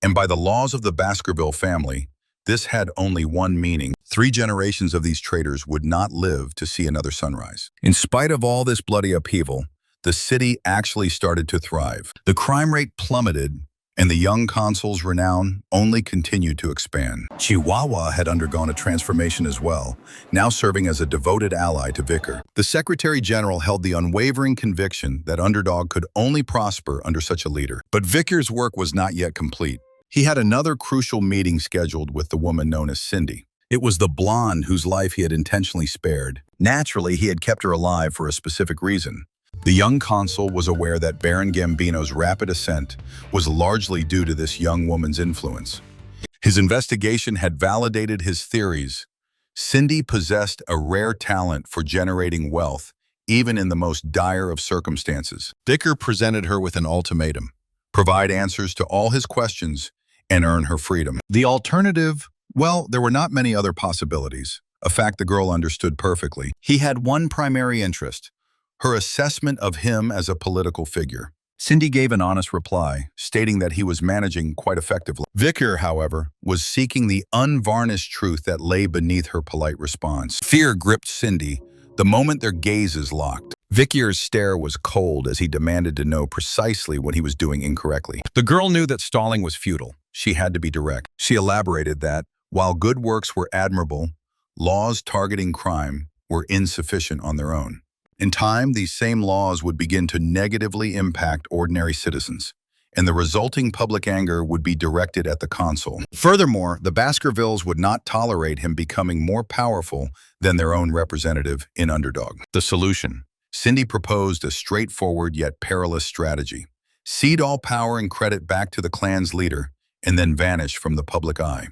and by the laws of the Baskerville family, this had only one meaning: 3 generations of these traitors would not live to see another sunrise. In spite of all this bloody upheaval, the city actually started to thrive. The crime rate plummeted, and the young consul's renown only continued to expand. Chihuahua had undergone a transformation as well, now serving as a devoted ally to Vicker. The Secretary General held the unwavering conviction that Underdog could only prosper under such a leader. But Vicker's work was not yet complete. He had another crucial meeting scheduled with the woman known as Cindy. It was the blonde whose life he had intentionally spared. Naturally, he had kept her alive for a specific reason. The young consul was aware that Baron Gambino's rapid ascent was largely due to this young woman's influence. His investigation had validated his theories. Cindy possessed a rare talent for generating wealth, even in the most dire of circumstances. Vicker presented her with an ultimatum: provide answers to all his questions and earn her freedom. The alternative, well, there were not many other possibilities, a fact the girl understood perfectly. He had one primary interest: her assessment of him as a political figure. Cindy gave an honest reply, stating that he was managing quite effectively. Vicker, however, was seeking the unvarnished truth that lay beneath her polite response. Fear gripped Cindy the moment their gazes locked. Vicker's stare was cold as he demanded to know precisely what he was doing incorrectly. The girl knew that stalling was futile. She had to be direct. She elaborated that, while good works were admirable, laws targeting crime were insufficient on their own. In time, these same laws would begin to negatively impact ordinary citizens, and the resulting public anger would be directed at the consul. Furthermore, the Baskervilles would not tolerate him becoming more powerful than their own representative in Underdog. The solution: Cindy proposed a straightforward yet perilous strategy: cede all power and credit back to the clan's leader, and then vanish from the public eye.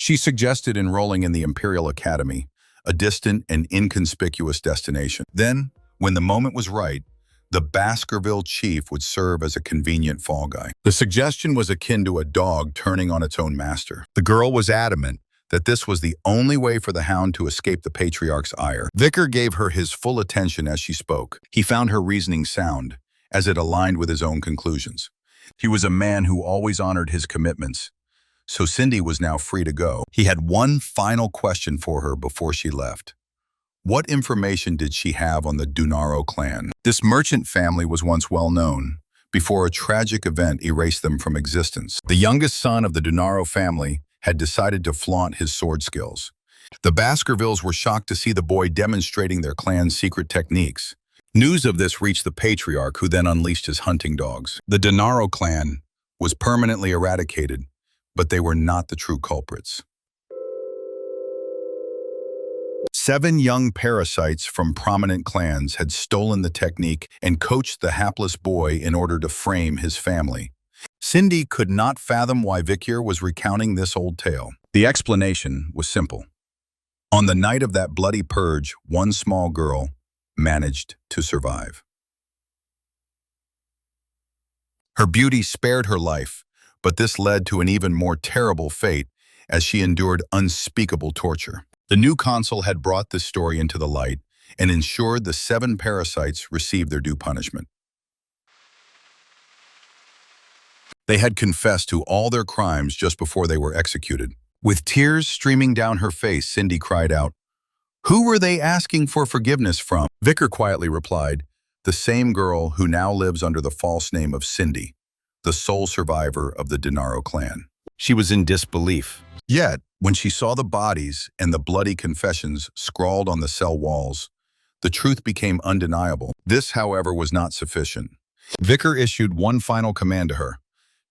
She suggested enrolling in the Imperial Academy, a distant and inconspicuous destination. Then, when the moment was right, the Baskerville chief would serve as a convenient fall guy. The suggestion was akin to a dog turning on its own master. The girl was adamant that this was the only way for the hound to escape the patriarch's ire. Vicar gave her his full attention as she spoke. He found her reasoning sound, as it aligned with his own conclusions. He was a man who always honored his commitments, so Cindy was now free to go. He had one final question for her before she left. What information did she have on the Dunaro clan? This merchant family was once well known, before a tragic event erased them from existence. The youngest son of the Dunaro family had decided to flaunt his sword skills. The Baskervilles were shocked to see the boy demonstrating their clan's secret techniques. News of this reached the patriarch, who then unleashed his hunting dogs. The Dunaro clan was permanently eradicated, but they were not the true culprits. 7 young parasites from prominent clans had stolen the technique and coached the hapless boy in order to frame his family. Cindy could not fathom why Vicar was recounting this old tale. The explanation was simple. On the night of that bloody purge, one small girl managed to survive. Her beauty spared her life, but this led to an even more terrible fate as she endured unspeakable torture. The new consul had brought this story into the light and ensured the 7 parasites received their due punishment. They had confessed to all their crimes just before they were executed. With tears streaming down her face, Cindy cried out, "Who were they asking for forgiveness from?" Vicar quietly replied, "The same girl who now lives under the false name of Cindy, the sole survivor of the Dunaro clan." She was in disbelief. Yet, when she saw the bodies and the bloody confessions scrawled on the cell walls, the truth became undeniable. This, however, was not sufficient. Vicar issued one final command to her: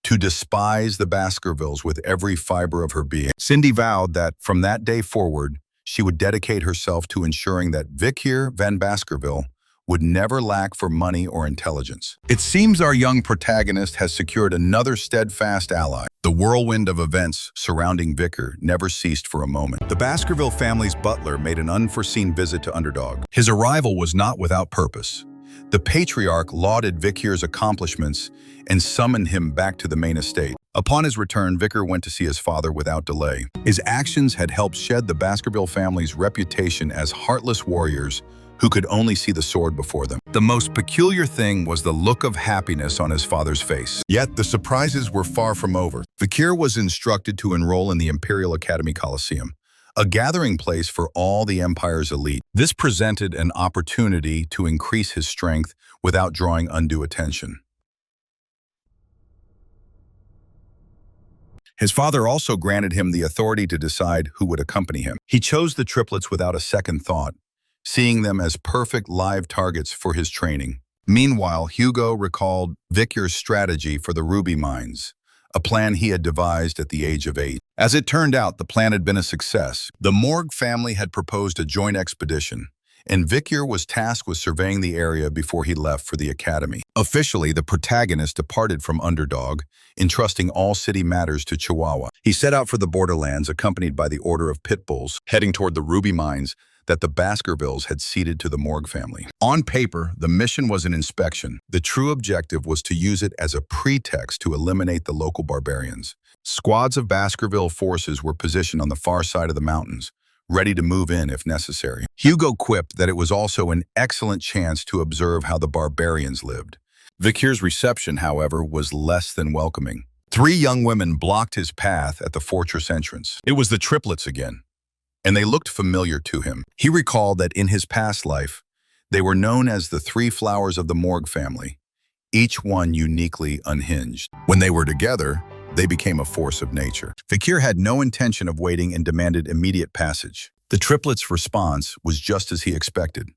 to despise the Baskervilles with every fiber of her being. Cindy vowed that, from that day forward, she would dedicate herself to ensuring that Vicar Van Baskerville would never lack for money or intelligence. It seems our young protagonist has secured another steadfast ally. The whirlwind of events surrounding Vicar never ceased for a moment. The Baskerville family's butler made an unforeseen visit to Underdog. His arrival was not without purpose. The patriarch lauded Vicar's accomplishments and summoned him back to the main estate. Upon his return, Vicar went to see his father without delay. His actions had helped shed the Baskerville family's reputation as heartless warriors who could only see the sword before them. The most peculiar thing was the look of happiness on his father's face. Yet the surprises were far from over. Vicar was instructed to enroll in the Imperial Academy Coliseum, a gathering place for all the Empire's elite. This presented an opportunity to increase his strength without drawing undue attention. His father also granted him the authority to decide who would accompany him. He chose the triplets without a second thought, seeing them as perfect live targets for his training. Meanwhile, Hugo recalled Vicar's strategy for the ruby mines, a plan he had devised at the age of 8. As it turned out, the plan had been a success. The Morgue family had proposed a joint expedition, and Vicar was tasked with surveying the area before he left for the academy. Officially, the protagonist departed from Underdog, entrusting all city matters to Chihuahua. He set out for the borderlands, accompanied by the Order of Pitbulls, heading toward the ruby mines that the Baskervilles had ceded to the Morgue family. On paper, the mission was an inspection. The true objective was to use it as a pretext to eliminate the local barbarians. Squads of Baskerville forces were positioned on the far side of the mountains, ready to move in if necessary. Hugo quipped that it was also an excellent chance to observe how the barbarians lived. Vicar's reception, however, was less than welcoming. 3 young women blocked his path at the fortress entrance. It was the triplets again, and they looked familiar to him. He recalled that in his past life, they were known as the 3 flowers of the Morgue family, each one uniquely unhinged. When they were together, they became a force of nature. Vicar had no intention of waiting and demanded immediate passage. The triplets' response was just as he expected.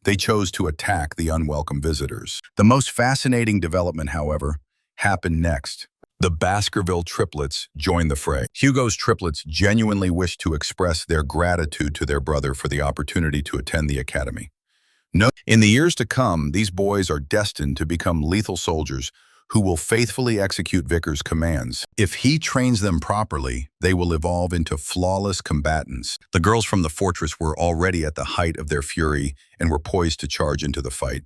They chose to attack the unwelcome visitors. The most fascinating development, however, happened next. The Baskerville triplets joined the fray. Hugo's triplets genuinely wished to express their gratitude to their brother for the opportunity to attend the academy. In the years to come, these boys are destined to become lethal soldiers who will faithfully execute Vickers' commands. If he trains them properly, they will evolve into flawless combatants. The girls from the fortress were already at the height of their fury and were poised to charge into the fight.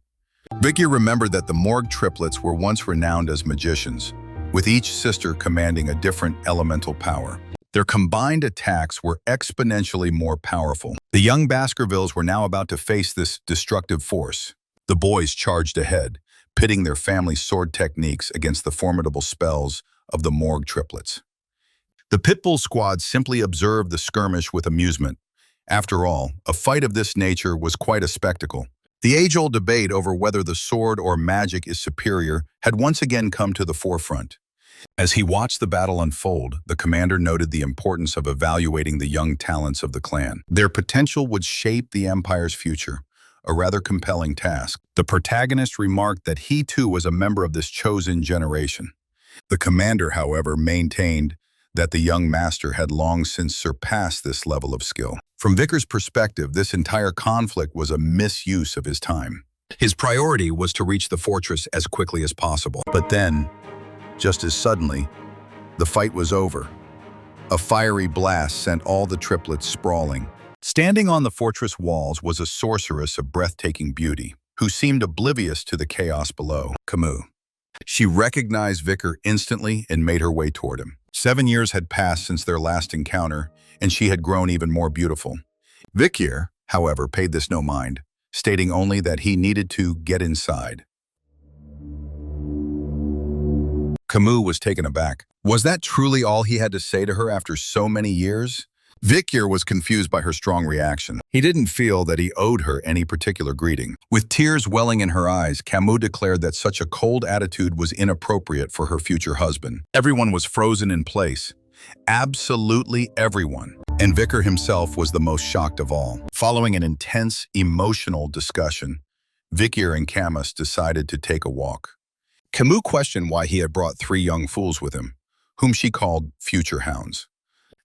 Vicky remembered that the Morg triplets were once renowned as magicians, with each sister commanding a different elemental power. Their combined attacks were exponentially more powerful. The young Baskervilles were now about to face this destructive force. The boys charged ahead, pitting their family sword techniques against the formidable spells of the Morg triplets. The Pitbull squad simply observed the skirmish with amusement. After all, a fight of this nature was quite a spectacle. The age-old debate over whether the sword or magic is superior had once again come to the forefront. As he watched the battle unfold, the commander noted the importance of evaluating the young talents of the clan. Their potential would shape the Empire's future, a rather compelling task. The protagonist remarked that he too was a member of this chosen generation. The commander, however, maintained that the young master had long since surpassed this level of skill. From Vickers' perspective, this entire conflict was a misuse of his time. His priority was to reach the fortress as quickly as possible. But then, just as suddenly, the fight was over. A fiery blast sent all the triplets sprawling. Standing on the fortress walls was a sorceress of breathtaking beauty, who seemed oblivious to the chaos below. Camus. She recognized Vicker instantly and made her way toward him. 7 years had passed since their last encounter, and she had grown even more beautiful. Vicker, however, paid this no mind, stating only that he needed to get inside. Camus was taken aback. Was that truly all he had to say to her after so many years? Vicker was confused by her strong reaction. He didn't feel that he owed her any particular greeting. With tears welling in her eyes, Camus declared that such a cold attitude was inappropriate for her future husband. Everyone was frozen in place. Absolutely everyone. And Vicker himself was the most shocked of all. Following an intense, emotional discussion, Vicker and Camus decided to take a walk. Camus questioned why he had brought 3 young fools with him, whom she called future hounds.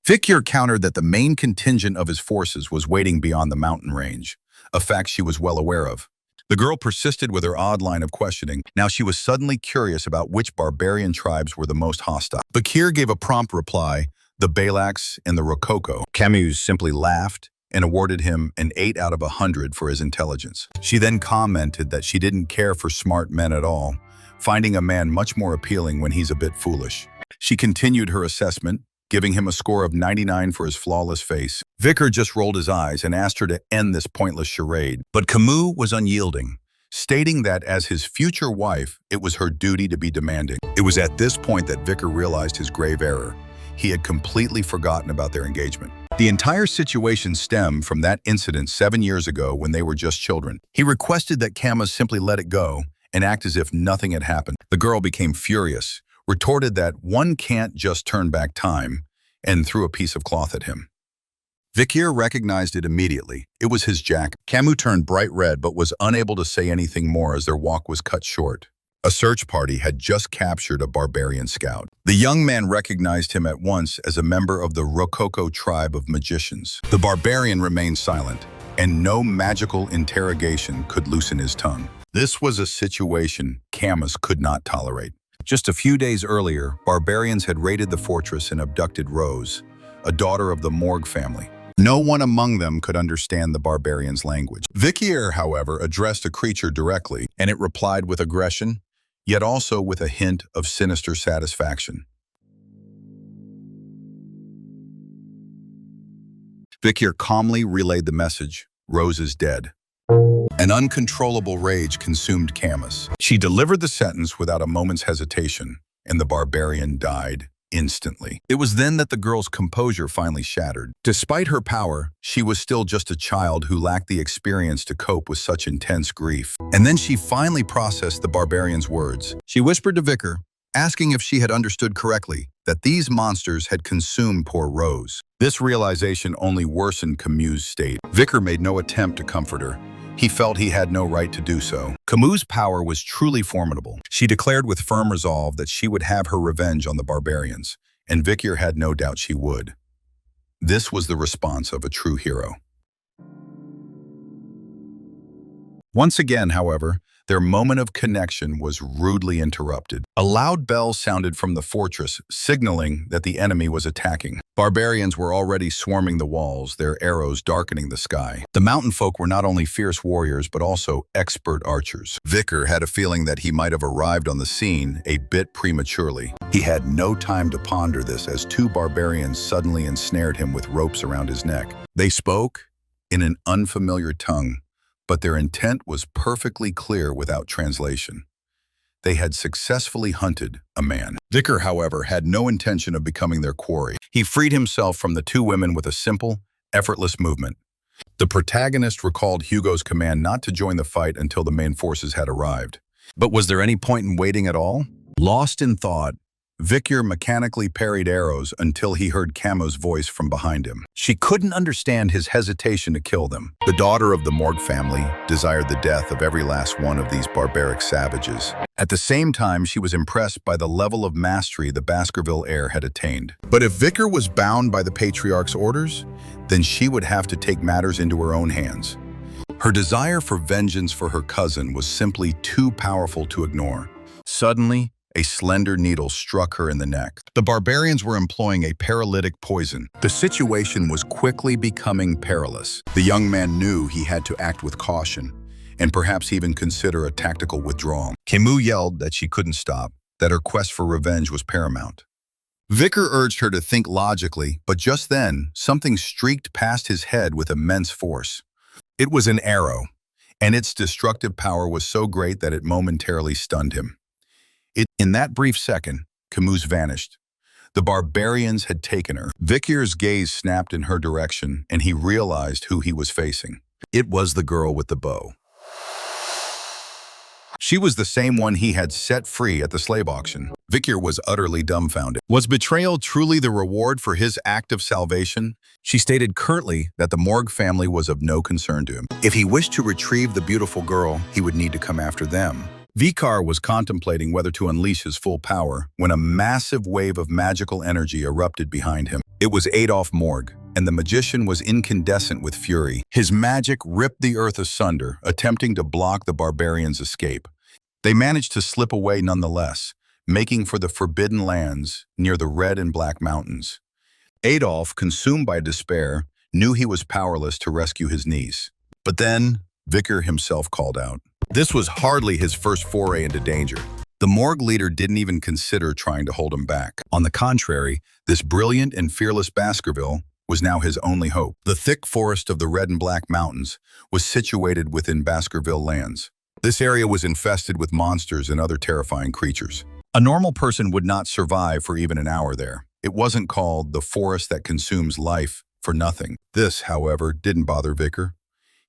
Vicker countered that the main contingent of his forces was waiting beyond the mountain range, a fact she was well aware of. The girl persisted with her odd line of questioning. Now she was suddenly curious about which barbarian tribes were the most hostile. Bakir gave a prompt reply, the Balax and the Rococo. Camus simply laughed and awarded him an 8 out of 100 for his intelligence. She then commented that she didn't care for smart men at all, finding a man much more appealing when he's a bit foolish. She continued her assessment, giving him a score of 99 for his flawless face. Vicker just rolled his eyes and asked her to end this pointless charade. But Camus was unyielding, stating that as his future wife, it was her duty to be demanding. It was at this point that Vicker realized his grave error. He had completely forgotten about their engagement. The entire situation stemmed from that incident 7 years ago when they were just children. He requested that Camus simply let it go and act as if nothing had happened. The girl became furious, retorted that one can't just turn back time, and threw a piece of cloth at him. Vicker recognized it immediately. It was his jacket. Camus turned bright red but was unable to say anything more as their walk was cut short. A search party had just captured a barbarian scout. The young man recognized him at once as a member of the Rococo tribe of magicians. The barbarian remained silent, and no magical interrogation could loosen his tongue. This was a situation Camus could not tolerate. Just a few days earlier, barbarians had raided the fortress and abducted Rose, a daughter of the Morg family. No one among them could understand the barbarians' language. Vicker, however, addressed a creature directly, and it replied with aggression, yet also with a hint of sinister satisfaction. Vicker calmly relayed the message, Rose is dead. An uncontrollable rage consumed Camus. She delivered the sentence without a moment's hesitation, and the barbarian died instantly. It was then that the girl's composure finally shattered. Despite her power, she was still just a child who lacked the experience to cope with such intense grief. And then she finally processed the barbarian's words. She whispered to Vicker, asking if she had understood correctly, that these monsters had consumed poor Rose. This realization only worsened Camus' state. Vicker made no attempt to comfort her. He felt he had no right to do so. Camus' power was truly formidable. She declared with firm resolve that she would have her revenge on the barbarians, and Vicker had no doubt she would. This was the response of a true hero. Once again, however, their moment of connection was rudely interrupted. A loud bell sounded from the fortress, signaling that the enemy was attacking. Barbarians were already swarming the walls, their arrows darkening the sky. The mountain folk were not only fierce warriors, but also expert archers. Vicar had a feeling that he might have arrived on the scene a bit prematurely. He had no time to ponder this as two barbarians suddenly ensnared him with ropes around his neck. They spoke in an unfamiliar tongue, but their intent was perfectly clear without translation. They had successfully hunted a man. Vicar, however, had no intention of becoming their quarry. He freed himself from the two women with a simple, effortless movement. The protagonist recalled Hugo's command not to join the fight until the main forces had arrived. But was there any point in waiting at all? Lost in thought, Vicar mechanically parried arrows until he heard Camo's voice from behind him. She couldn't understand his hesitation to kill them. The daughter of the Morgue family desired the death of every last one of these barbaric savages. At the same time, she was impressed by the level of mastery the Baskerville heir had attained. But if Vicar was bound by the patriarch's orders, then she would have to take matters into her own hands. Her desire for vengeance for her cousin was simply too powerful to ignore. Suddenly, a slender needle struck her in the neck. The barbarians were employing a paralytic poison. The situation was quickly becoming perilous. The young man knew he had to act with caution, and perhaps even consider a tactical withdrawal. Camus yelled that she couldn't stop, that her quest for revenge was paramount. Vicar urged her to think logically, but just then, something streaked past his head with immense force. It was an arrow, and its destructive power was so great that it momentarily stunned him. In that brief second, Camus vanished. The barbarians had taken her. Vicar's gaze snapped in her direction, and he realized who he was facing. It was the girl with the bow. She was the same one he had set free at the slave auction. Vicar was utterly dumbfounded. Was betrayal truly the reward for his act of salvation? She stated curtly that the Morgue family was of no concern to him. If he wished to retrieve the beautiful girl, he would need to come after them. Vicar was contemplating whether to unleash his full power when a massive wave of magical energy erupted behind him. It was Adolphe Morgue, and the magician was incandescent with fury. His magic ripped the earth asunder, attempting to block the barbarians' escape. They managed to slip away nonetheless, making for the forbidden lands near the Red and Black Mountains. Adolphe, consumed by despair, knew he was powerless to rescue his niece. But then, Vicar himself called out. This was hardly his first foray into danger. The Morgue leader didn't even consider trying to hold him back. On the contrary, this brilliant and fearless Baskerville was now his only hope. The thick forest of the Red and Black Mountains was situated within Baskerville lands. This area was infested with monsters and other terrifying creatures. A normal person would not survive for even an hour there. It wasn't called the forest that consumes life for nothing. This, however, didn't bother Vicar.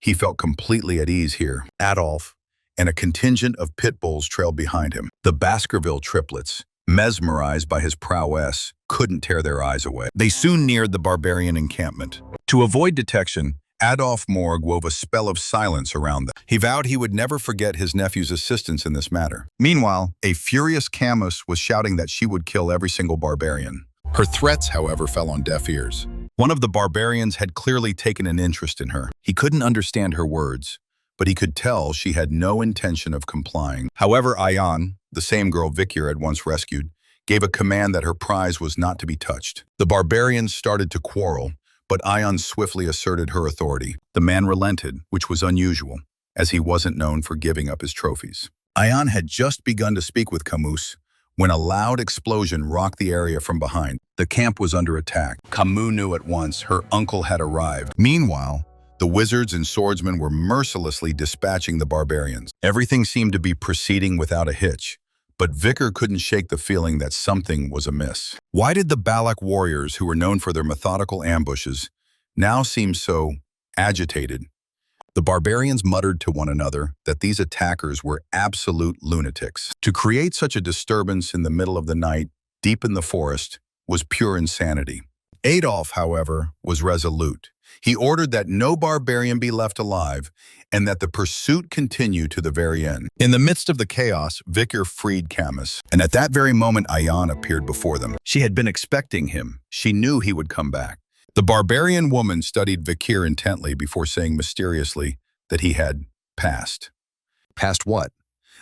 He felt completely at ease here. Adolphe and a contingent of pit bulls trailed behind him. The Baskerville triplets, mesmerized by his prowess, couldn't tear their eyes away. They soon neared the barbarian encampment. To avoid detection, Adolphe Morgue wove a spell of silence around them. He vowed he would never forget his nephew's assistance in this matter. Meanwhile, a furious Camus was shouting that she would kill every single barbarian. Her threats, however, fell on deaf ears. One of the barbarians had clearly taken an interest in her. He couldn't understand her words, but he could tell she had no intention of complying. However, Ayan, the same girl Vicar had once rescued, gave a command that her prize was not to be touched. The barbarians started to quarrel, but Ayan swiftly asserted her authority. The man relented, which was unusual, as he wasn't known for giving up his trophies. Ayan had just begun to speak with Camus when a loud explosion rocked the area from behind. The camp was under attack. Camus knew at once her uncle had arrived. Meanwhile, the wizards and swordsmen were mercilessly dispatching the barbarians. Everything seemed to be proceeding without a hitch, but Vicar couldn't shake the feeling that something was amiss. Why did the Balak warriors, who were known for their methodical ambushes, now seem so agitated? The barbarians muttered to one another that these attackers were absolute lunatics. To create such a disturbance in the middle of the night, deep in the forest, was pure insanity. Adolphe, however, was resolute. He ordered that no barbarian be left alive and that the pursuit continue to the very end. In the midst of the chaos, Vicar freed Camus, and at that very moment Ayan appeared before them. She had been expecting him. She knew he would come back. The barbarian woman studied Vicar intently before saying mysteriously that he had passed. Passed what?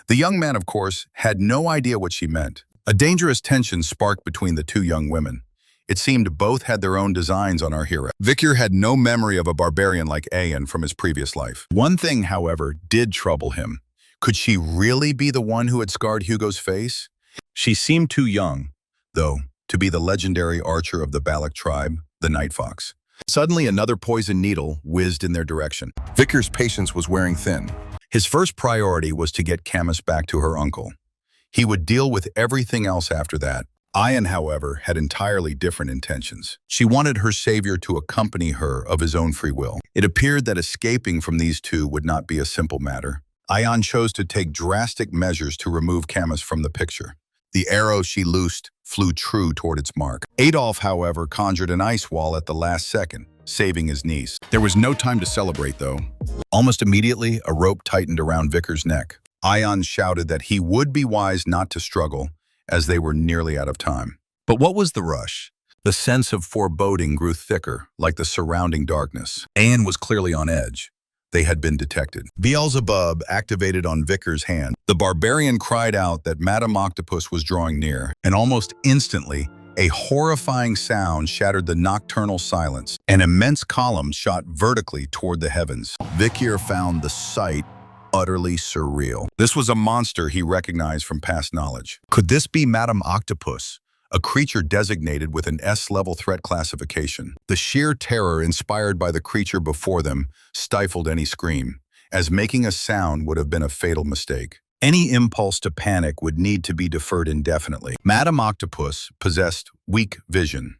The young man, of course, had no idea what she meant. A dangerous tension sparked between the two young women. It seemed both had their own designs on our hero. Vikir had no memory of a barbarian like Ayan from his previous life. One thing, however, did trouble him. Could she really be the one who had scarred Hugo's face? She seemed too young, though, to be the legendary archer of the Balak tribe, the Night Fox. Suddenly, another poison needle whizzed in their direction. Vikir's patience was wearing thin. His first priority was to get Camus back to her uncle. He would deal with everything else after that. Ayan, however, had entirely different intentions. She wanted her savior to accompany her of his own free will. It appeared that escaping from these two would not be a simple matter. Ayan chose to take drastic measures to remove Camus from the picture. The arrow she loosed flew true toward its mark. Adolf, however, conjured an ice wall at the last second, saving his niece. There was no time to celebrate, though. Almost immediately, a rope tightened around Vikir's neck. Ayan shouted that he would be wise not to struggle, as they were nearly out of time. But what was the rush? The sense of foreboding grew thicker, like the surrounding darkness. Ayan was clearly on edge. They had been detected. Beelzebub activated on Vikir's hand. The barbarian cried out that Madame Octopus was drawing near, and almost instantly, a horrifying sound shattered the nocturnal silence. An immense column shot vertically toward the heavens. Vikir found the sight utterly surreal. This was a monster he recognized from past knowledge. Could this be Madame Octopus, a creature designated with an S-level threat classification? The sheer terror inspired by the creature before them stifled any scream, as making a sound would have been a fatal mistake. Any impulse to panic would need to be deferred indefinitely. Madame Octopus possessed weak vision,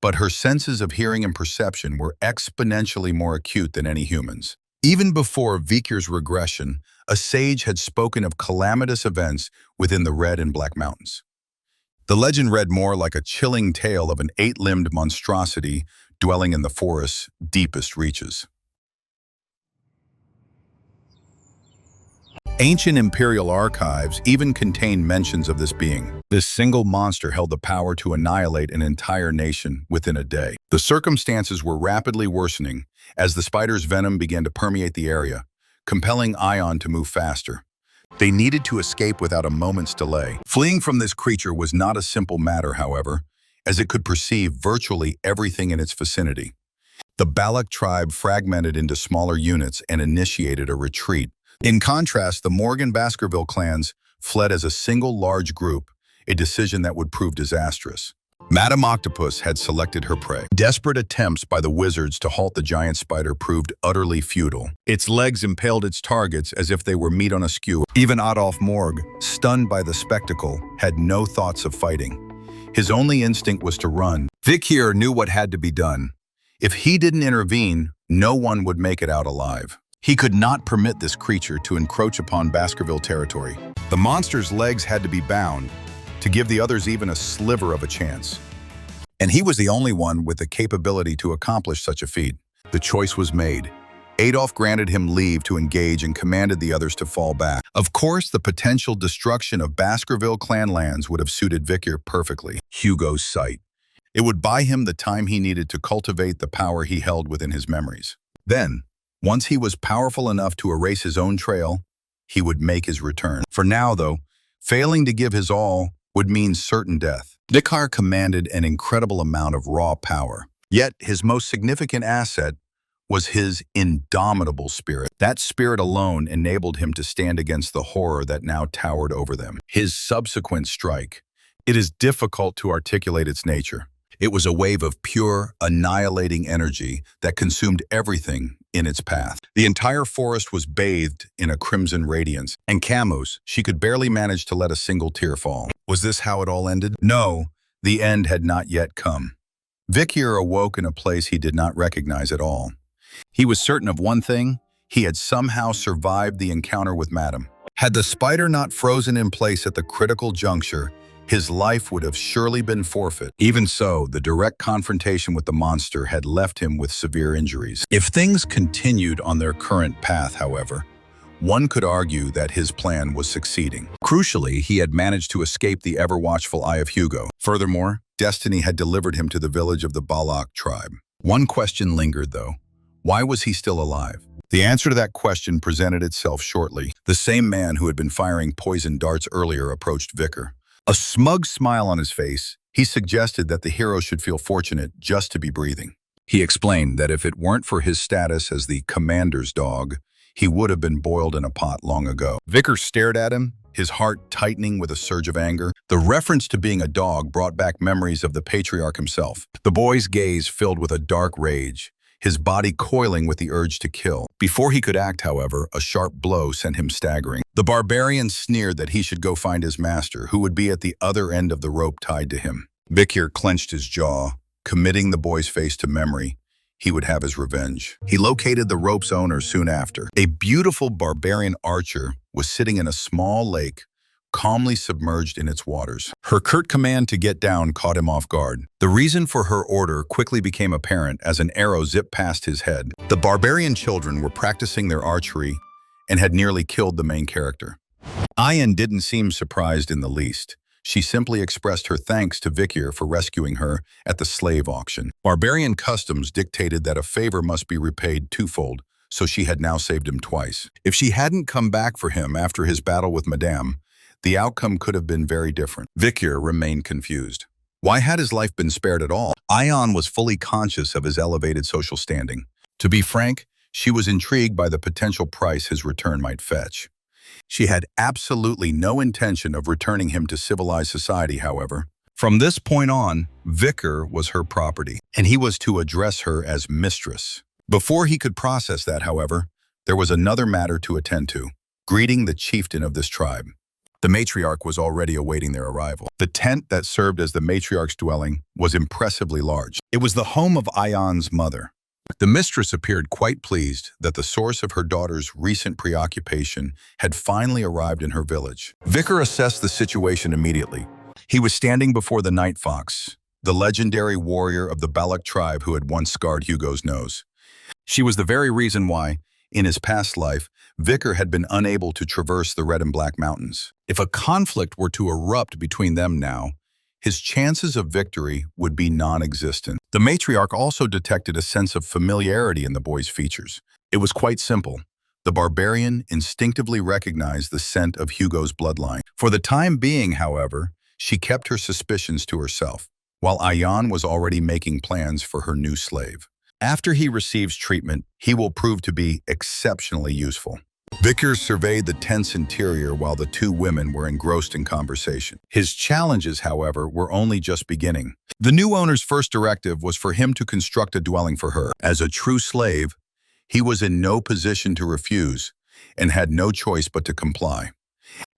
but her senses of hearing and perception were exponentially more acute than any human's. Even before Vikir's regression, a sage had spoken of calamitous events within the Red and Black Mountains. The legend read more like a chilling tale of an 8-limbed monstrosity dwelling in the forest's deepest reaches. Ancient imperial archives even contain mentions of this being. This single monster held the power to annihilate an entire nation within a day. The circumstances were rapidly worsening as the spider's venom began to permeate the area, compelling Ayan to move faster. They needed to escape without a moment's delay. Fleeing from this creature was not a simple matter, however, as it could perceive virtually everything in its vicinity. The Balak tribe fragmented into smaller units and initiated a retreat. In contrast, the Morgan Baskerville clans fled as a single large group, a decision that would prove disastrous. Madame Octopus had selected her prey. Desperate attempts by the wizards to halt the giant spider proved utterly futile. Its legs impaled its targets as if they were meat on a skewer. Even Adolf Morg, stunned by the spectacle, had no thoughts of fighting. His only instinct was to run. Vikir knew what had to be done. If he didn't intervene, no one would make it out alive. He could not permit this creature to encroach upon Baskerville territory. The monster's legs had to be bound to give the others even a sliver of a chance. And he was the only one with the capability to accomplish such a feat. The choice was made. Adolf granted him leave to engage and commanded the others to fall back. Of course, the potential destruction of Baskerville clan lands would have suited Vikir perfectly. Hugo's sight. It would buy him the time he needed to cultivate the power he held within his memories. Then, once he was powerful enough to erase his own trail, he would make his return. For now, though, failing to give his all would mean certain death. Vikir commanded an incredible amount of raw power. Yet, his most significant asset was his indomitable spirit. That spirit alone enabled him to stand against the horror that now towered over them. His subsequent strike. It is difficult to articulate its nature. It was a wave of pure, annihilating energy that consumed everything in its path. The entire forest was bathed in a crimson radiance, and Camus, she could barely manage to let a single tear fall. Was this how it all ended? No, the end had not yet come. Vikir awoke in a place he did not recognize at all. He was certain of one thing: he had somehow survived the encounter with Madame. Had the spider not frozen in place at the critical juncture, his life would have surely been forfeit. Even so, the direct confrontation with the monster had left him with severe injuries. If things continued on their current path, however, one could argue that his plan was succeeding. Crucially, he had managed to escape the ever-watchful eye of Hugo. Furthermore, destiny had delivered him to the village of the Balak tribe. One question lingered, though. Why was he still alive? The answer to that question presented itself shortly. The same man who had been firing poison darts earlier approached Vicar. A smug smile on his face, he suggested that the hero should feel fortunate just to be breathing. He explained that if it weren't for his status as the commander's dog, he would have been boiled in a pot long ago. Vicar stared at him, his heart tightening with a surge of anger. The reference to being a dog brought back memories of the patriarch himself. The boy's gaze filled with a dark rage, his body coiling with the urge to kill. Before he could act, however, a sharp blow sent him staggering. The barbarian sneered that he should go find his master, who would be at the other end of the rope tied to him. Vicar clenched his jaw, committing the boy's face to memory. He would have his revenge. He located the rope's owner soon after. A beautiful barbarian archer was sitting in a small lake, calmly submerged in its waters. Her curt command to get down caught him off guard. The reason for her order quickly became apparent as an arrow zipped past his head. The barbarian children were practicing their archery and had nearly killed the main character. Ayan didn't seem surprised in the least. She simply expressed her thanks to Vicar for rescuing her at the slave auction. Barbarian customs dictated that a favor must be repaid twofold, so she had now saved him twice. If she hadn't come back for him after his battle with Madame, the outcome could have been very different. Vicar remained confused. Why had his life been spared at all? Ayan was fully conscious of his elevated social standing. To be frank, she was intrigued by the potential price his return might fetch. She had absolutely no intention of returning him to civilized society, however. From this point on, Vicar was her property, and he was to address her as mistress. Before he could process that, however, there was another matter to attend to: greeting the chieftain of this tribe. The matriarch was already awaiting their arrival. The tent that served as the matriarch's dwelling was impressively large. It was the home of Ayan's mother. The mistress appeared quite pleased that the source of her daughter's recent preoccupation had finally arrived in her village. Vicar assessed the situation immediately. He was standing before the Night Fox, the legendary warrior of the Balak tribe who had once scarred Hugo's nose. She was the very reason why, in his past life, Vicar had been unable to traverse the Red and Black Mountains. If a conflict were to erupt between them now, his chances of victory would be non-existent. The matriarch also detected a sense of familiarity in the boy's features. It was quite simple. The barbarian instinctively recognized the scent of Hugo's bloodline. For the time being, however, she kept her suspicions to herself, while Ayan was already making plans for her new slave. After he receives treatment, he will prove to be exceptionally useful. Vicar surveyed the tense interior while the two women were engrossed in conversation. His challenges, however, were only just beginning. The new owner's first directive was for him to construct a dwelling for her. As a true slave, he was in no position to refuse and had no choice but to comply.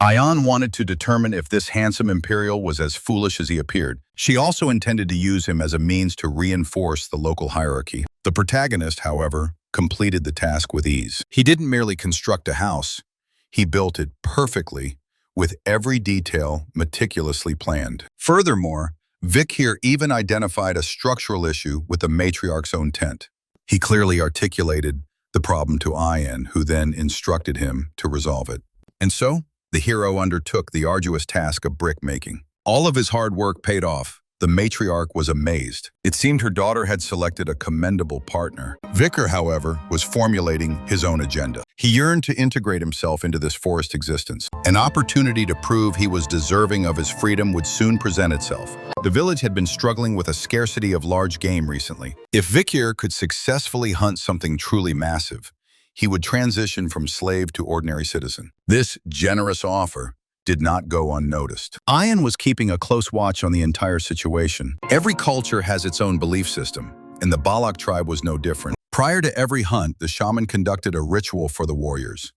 Ayan wanted to determine if this handsome imperial was as foolish as he appeared. She also intended to use him as a means to reinforce the local hierarchy. The protagonist, however, completed the task with ease. He didn't merely construct a house, he built it perfectly, with every detail meticulously planned. Furthermore, Vicar even identified a structural issue with the matriarch's own tent. He clearly articulated the problem to Ayan, who then instructed him to resolve it. And so, the hero undertook the arduous task of brick-making. All of his hard work paid off. The matriarch was amazed. It seemed her daughter had selected a commendable partner. Vicar, however, was formulating his own agenda. He yearned to integrate himself into this forest existence. An opportunity to prove he was deserving of his freedom would soon present itself. The village had been struggling with a scarcity of large game recently. If Vicar could successfully hunt something truly massive, he would transition from slave to ordinary citizen. This generous offer did not go unnoticed. Ayan was keeping a close watch on the entire situation. Every culture has its own belief system, and the Balak tribe was no different. Prior to every hunt, the shaman conducted a ritual for the warriors.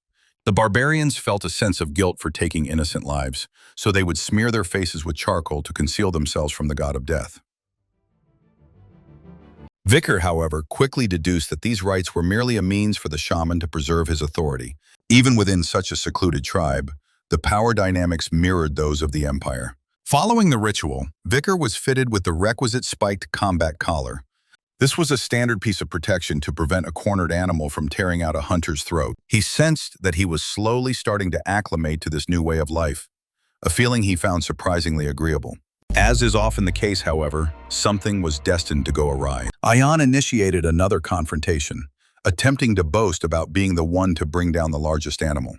The barbarians felt a sense of guilt for taking innocent lives, so they would smear their faces with charcoal to conceal themselves from the god of death. Vicar, however, quickly deduced that these rites were merely a means for the shaman to preserve his authority. Even within such a secluded tribe, the power dynamics mirrored those of the empire. Following the ritual, Vicar was fitted with the requisite spiked combat collar. This was a standard piece of protection to prevent a cornered animal from tearing out a hunter's throat. He sensed that he was slowly starting to acclimate to this new way of life, a feeling he found surprisingly agreeable. As is often the case, however, something was destined to go awry. Ayan initiated another confrontation, attempting to boast about being the one to bring down the largest animal.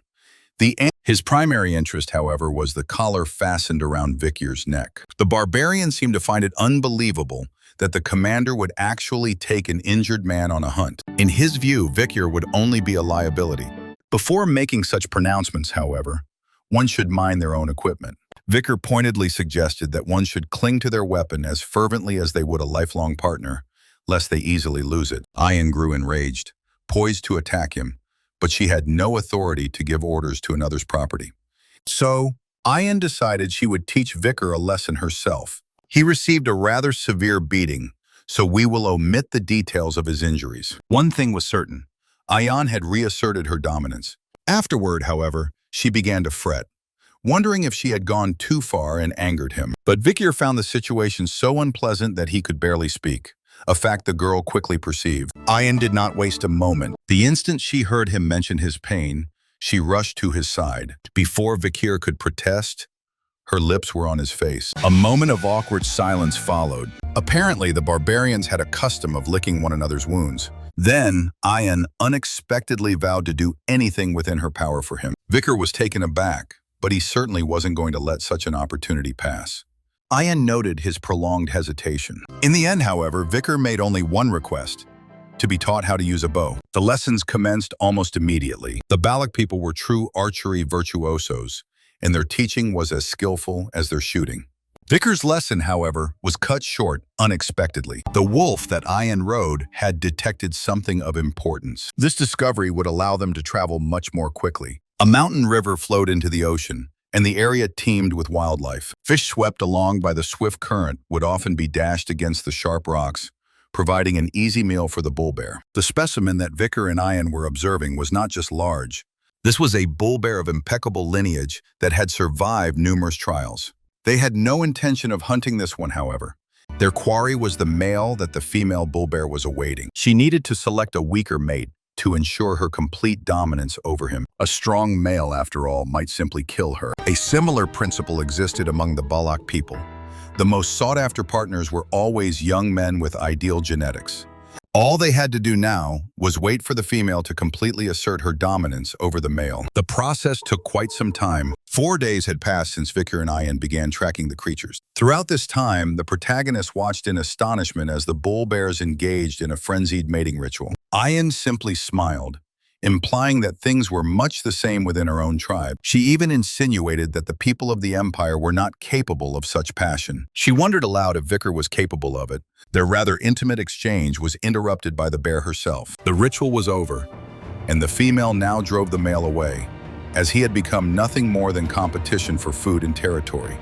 His primary interest, however, was the collar fastened around Vikir's neck. The barbarian seemed to find it unbelievable that the commander would actually take an injured man on a hunt. In his view, Vikir would only be a liability. Before making such pronouncements, however, one should mind their own equipment. Vikir pointedly suggested that one should cling to their weapon as fervently as they would a lifelong partner, lest they easily lose it. Ayan grew enraged, poised to attack him, but she had no authority to give orders to another's property. So, Ayan decided she would teach Vikir a lesson herself. He received a rather severe beating, so we will omit the details of his injuries. One thing was certain, Ayan had reasserted her dominance. Afterward, however, she began to fret, wondering if she had gone too far and angered him. But Vikir found the situation so unpleasant that he could barely speak, a fact the girl quickly perceived. Ayan did not waste a moment. The instant she heard him mention his pain, she rushed to his side. Before Vikir could protest, her lips were on his face. A moment of awkward silence followed. Apparently, the barbarians had a custom of licking one another's wounds. Then, Ayan unexpectedly vowed to do anything within her power for him. Vikir was taken aback, but he certainly wasn't going to let such an opportunity pass. Ayan noted his prolonged hesitation. In the end, however, Vikir made only one request: to be taught how to use a bow. The lessons commenced almost immediately. The Balak people were true archery virtuosos, and their teaching was as skillful as their shooting. Vikir's lesson, however, was cut short unexpectedly. The wolf that Ayan rode had detected something of importance. This discovery would allow them to travel much more quickly. A mountain river flowed into the ocean, and the area teemed with wildlife. Fish swept along by the swift current would often be dashed against the sharp rocks, providing an easy meal for the bull bear. The specimen that Vikir and Ayan were observing was not just large. This was a bull bear of impeccable lineage that had survived numerous trials. They had no intention of hunting this one, however. Their quarry was the male that the female bull bear was awaiting. She needed to select a weaker mate to ensure her complete dominance over him. A strong male, after all, might simply kill her. A similar principle existed among the Balak people. The most sought-after partners were always young men with ideal genetics. All they had to do now was wait for the female to completely assert her dominance over the male. The process took quite some time. 4 days had passed since Vikir and Ayan began tracking the creatures. Throughout this time, the protagonist watched in astonishment as the bull bears engaged in a frenzied mating ritual. Ayan simply smiled, implying that things were much the same within her own tribe. She even insinuated that the people of the empire were not capable of such passion. She wondered aloud if Vikir was capable of it. Their rather intimate exchange was interrupted by the bear herself. The ritual was over, and the female now drove the male away, as he had become nothing more than competition for food and territory.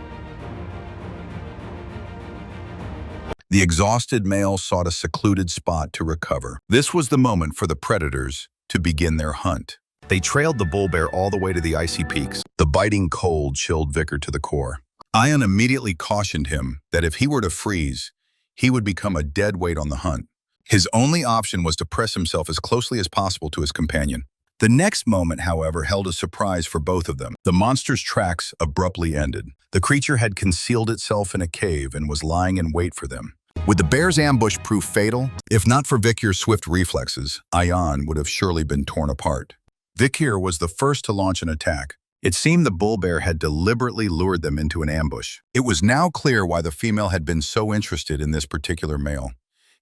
The exhausted male sought a secluded spot to recover. This was the moment for the predators to begin their hunt. They trailed the bull bear all the way to the icy peaks. The biting cold chilled Vikir to the core. Ayan immediately cautioned him that if he were to freeze, he would become a dead weight on the hunt. His only option was to press himself as closely as possible to his companion. The next moment, however, held a surprise for both of them. The monster's tracks abruptly ended. The creature had concealed itself in a cave and was lying in wait for them. Would the bear's ambush prove fatal? If not for Vikir's swift reflexes, Ayan would have surely been torn apart. Vikir was the first to launch an attack. It seemed the bull bear had deliberately lured them into an ambush. It was now clear why the female had been so interested in this particular male.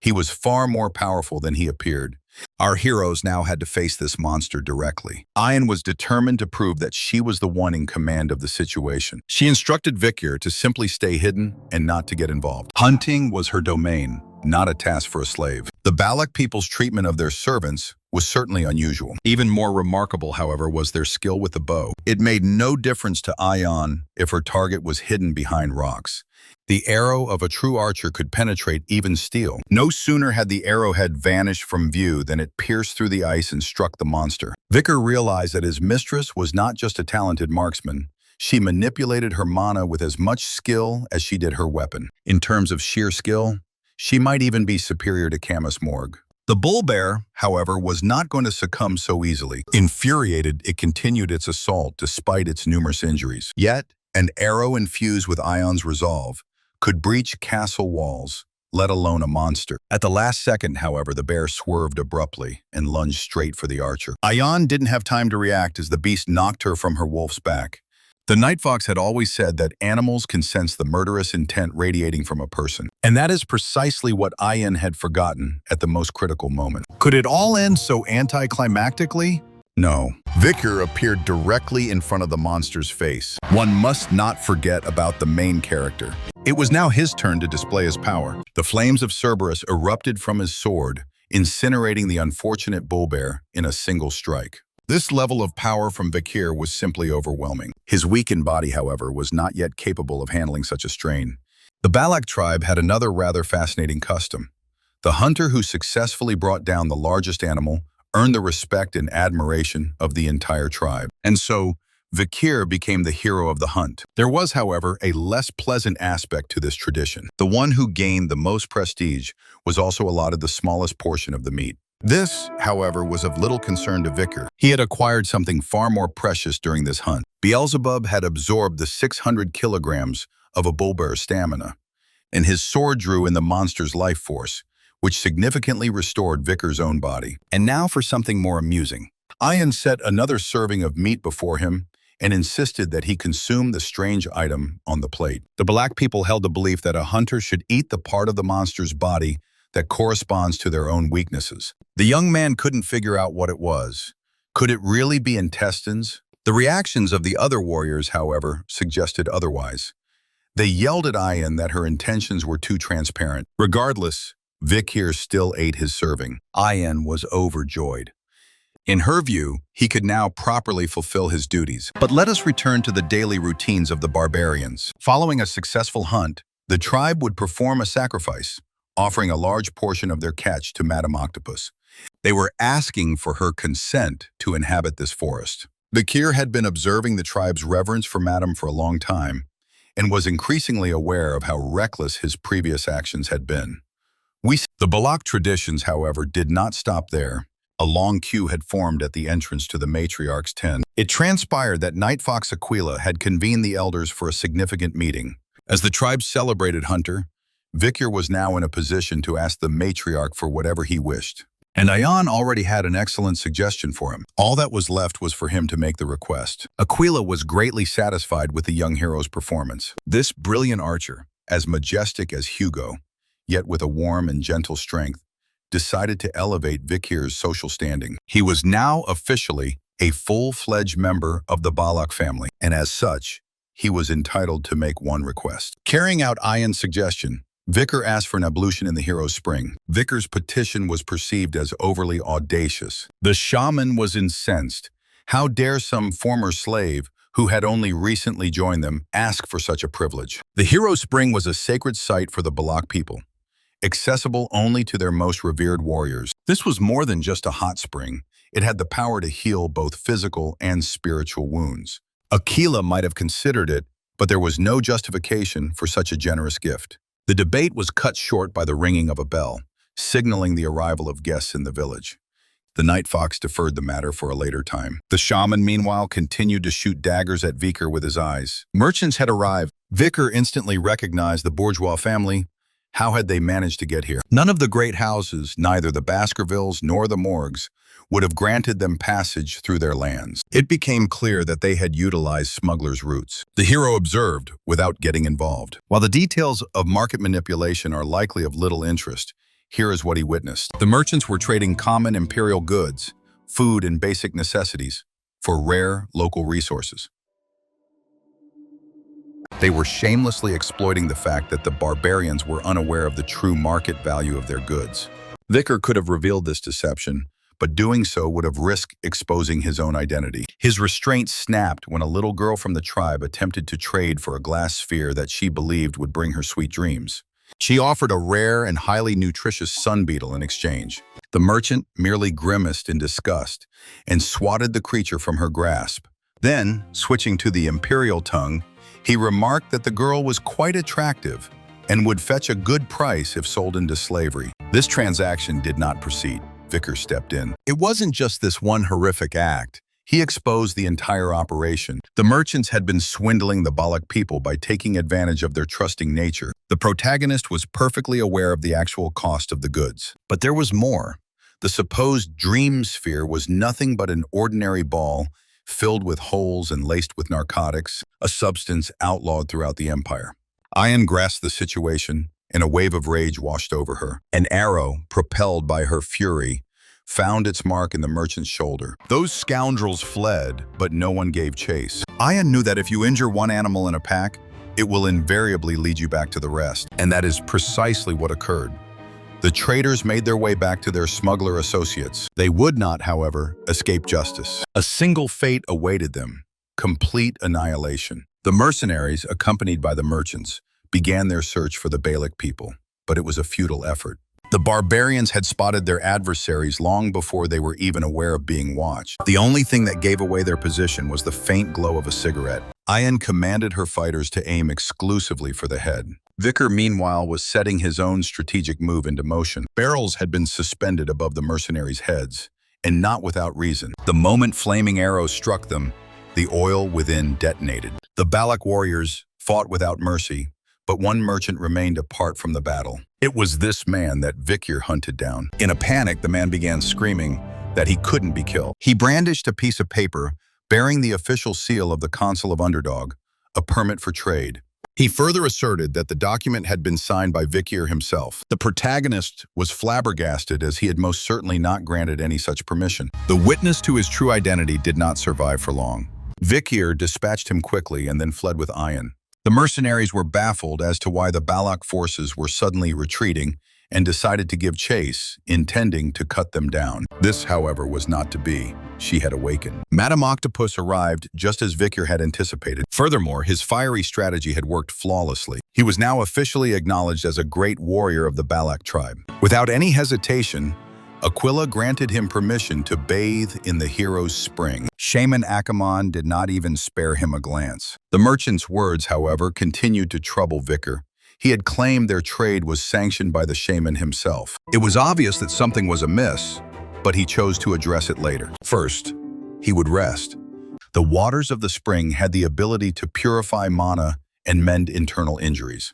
He was far more powerful than he appeared. Our heroes now had to face this monster directly. Ayan was determined to prove that she was the one in command of the situation. She instructed Vikir to simply stay hidden and not to get involved. Hunting was her domain, not a task for a slave. The Balak people's treatment of their servants was certainly unusual. Even more remarkable, however, was their skill with the bow. It made no difference to Ayan if her target was hidden behind rocks. The arrow of a true archer could penetrate even steel. No sooner had the arrowhead vanished from view than it pierced through the ice and struck the monster. Vikir realized that his mistress was not just a talented marksman. She manipulated her mana with as much skill as she did her weapon. In terms of sheer skill, she might even be superior to Camus Morg. The bull bear, however, was not going to succumb so easily. Infuriated, it continued its assault despite its numerous injuries. Yet, an arrow infused with Ayan's resolve could breach castle walls, let alone a monster. At the last second, however, the bear swerved abruptly and lunged straight for the archer. Ayan didn't have time to react as the beast knocked her from her wolf's back. The night fox had always said that animals can sense the murderous intent radiating from a person. And that is precisely what Ayan had forgotten at the most critical moment. Could it all end so anticlimactically? No. Vicar appeared directly in front of the monster's face. One must not forget about the main character. It was now his turn to display his power. The flames of Cerberus erupted from his sword, incinerating the unfortunate bull bear in a single strike. This level of power from Vikir was simply overwhelming. His weakened body, however, was not yet capable of handling such a strain. The Balak tribe had another rather fascinating custom. The hunter who successfully brought down the largest animal earned the respect and admiration of the entire tribe. And so, Vikir became the hero of the hunt. There was, however, a less pleasant aspect to this tradition. The one who gained the most prestige was also allotted the smallest portion of the meat. This, however, was of little concern to Vikir. He had acquired something far more precious during this hunt. Beelzebub had absorbed the 600 kilograms of a bull bear's stamina, and his sword drew in the monster's life force, which significantly restored Vikir's own body. And now for something more amusing. Ayan set another serving of meat before him and insisted that he consume the strange item on the plate. The Balak people held the belief that a hunter should eat the part of the monster's body that corresponds to their own weaknesses. The young man couldn't figure out what it was. Could it really be intestines? The reactions of the other warriors, however, suggested otherwise. They yelled at Ayan that her intentions were too transparent. Regardless, Vikir still ate his serving. Ayan was overjoyed. In her view, he could now properly fulfill his duties. But let us return to the daily routines of the barbarians. Following a successful hunt, the tribe would perform a sacrifice, offering a large portion of their catch to Madame Octopus. They were asking for her consent to inhabit this forest. Vikir had been observing the tribe's reverence for Madame for a long time and was increasingly aware of how reckless his previous actions had been. The Balak traditions, however, did not stop there. A long queue had formed at the entrance to the matriarch's tent. It transpired that Night Fox Aquila had convened the elders for a significant meeting. As the tribe celebrated Hunter, Vikir was now in a position to ask the matriarch for whatever he wished. And Ayan already had an excellent suggestion for him. All that was left was for him to make the request. Aquila was greatly satisfied with the young hero's performance. This brilliant archer, as majestic as Hugo, yet with a warm and gentle strength, decided to elevate Vikir's social standing. He was now officially a full-fledged member of the Balak family, and as such, he was entitled to make one request. Carrying out Ayan's suggestion, Vikir asked for an ablution in the hero's spring. Vikir's petition was perceived as overly audacious. The shaman was incensed. How dare some former slave, who had only recently joined them, ask for such a privilege? The hero's spring was a sacred site for the Balak people, accessible only to their most revered warriors. This was more than just a hot spring. It had the power to heal both physical and spiritual wounds. Aquila might have considered it, but there was no justification for such a generous gift. The debate was cut short by the ringing of a bell, signaling the arrival of guests in the village. The Night Fox deferred the matter for a later time. The shaman, meanwhile, continued to shoot daggers at Vikir with his eyes. Merchants had arrived. Vikir instantly recognized the bourgeois family. How had they managed to get here? None of the great houses, neither the Baskervilles nor the Morgues, would have granted them passage through their lands. It became clear that they had utilized smugglers' routes. The hero observed without getting involved. While the details of market manipulation are likely of little interest, here is what he witnessed. The merchants were trading common imperial goods, food and basic necessities, for rare local resources. They were shamelessly exploiting the fact that the barbarians were unaware of the true market value of their goods. Vikir could have revealed this deception, but doing so would have risked exposing his own identity. His restraint snapped when a little girl from the tribe attempted to trade for a glass sphere that she believed would bring her sweet dreams. She offered a rare and highly nutritious sun beetle in exchange. The merchant merely grimaced in disgust and swatted the creature from her grasp. Then, switching to the imperial tongue, he remarked that the girl was quite attractive and would fetch a good price if sold into slavery. This transaction did not proceed. Vikir stepped in. It wasn't just this one horrific act. He exposed the entire operation. The merchants had been swindling the Balak people by taking advantage of their trusting nature. The protagonist was perfectly aware of the actual cost of the goods. But there was more. The supposed dream sphere was nothing but an ordinary ball filled with holes and laced with narcotics, a substance outlawed throughout the empire. Ayan grasped the situation, and a wave of rage washed over her. An arrow, propelled by her fury, found its mark in the merchant's shoulder. Those scoundrels fled, but no one gave chase. Ayan knew that if you injure one animal in a pack, it will invariably lead you back to the rest. And that is precisely what occurred. The traders made their way back to their smuggler associates. They would not, however, escape justice. A single fate awaited them: complete annihilation. The mercenaries, accompanied by the merchants, began their search for the Balak people, but it was a futile effort. The barbarians had spotted their adversaries long before they were even aware of being watched. The only thing that gave away their position was the faint glow of a cigarette. Ayan commanded her fighters to aim exclusively for the head. Vicar, meanwhile, was setting his own strategic move into motion. Barrels had been suspended above the mercenaries' heads, and not without reason. The moment flaming arrows struck them, the oil within detonated. The Balak warriors fought without mercy, but one merchant remained apart from the battle. It was this man that Vicar hunted down. In a panic, the man began screaming that he couldn't be killed. He brandished a piece of paper bearing the official seal of the Consul of Underdog, a permit for trade. He further asserted that the document had been signed by Vicar himself. The protagonist was flabbergasted, as he had most certainly not granted any such permission. The witness to his true identity did not survive for long. Vicar dispatched him quickly and then fled with Ayan. The mercenaries were baffled as to why the Balak forces were suddenly retreating and decided to give chase, intending to cut them down. This, however, was not to be. She had awakened. Madame Octopus arrived just as Vicar had anticipated. Furthermore, his fiery strategy had worked flawlessly. He was now officially acknowledged as a great warrior of the Balak tribe. Without any hesitation, Aquila granted him permission to bathe in the hero's spring. Shaman Akamon did not even spare him a glance. The merchant's words, however, continued to trouble Vicar. He had claimed their trade was sanctioned by the shaman himself. It was obvious that something was amiss, but he chose to address it later. First, he would rest. The waters of the spring had the ability to purify mana and mend internal injuries.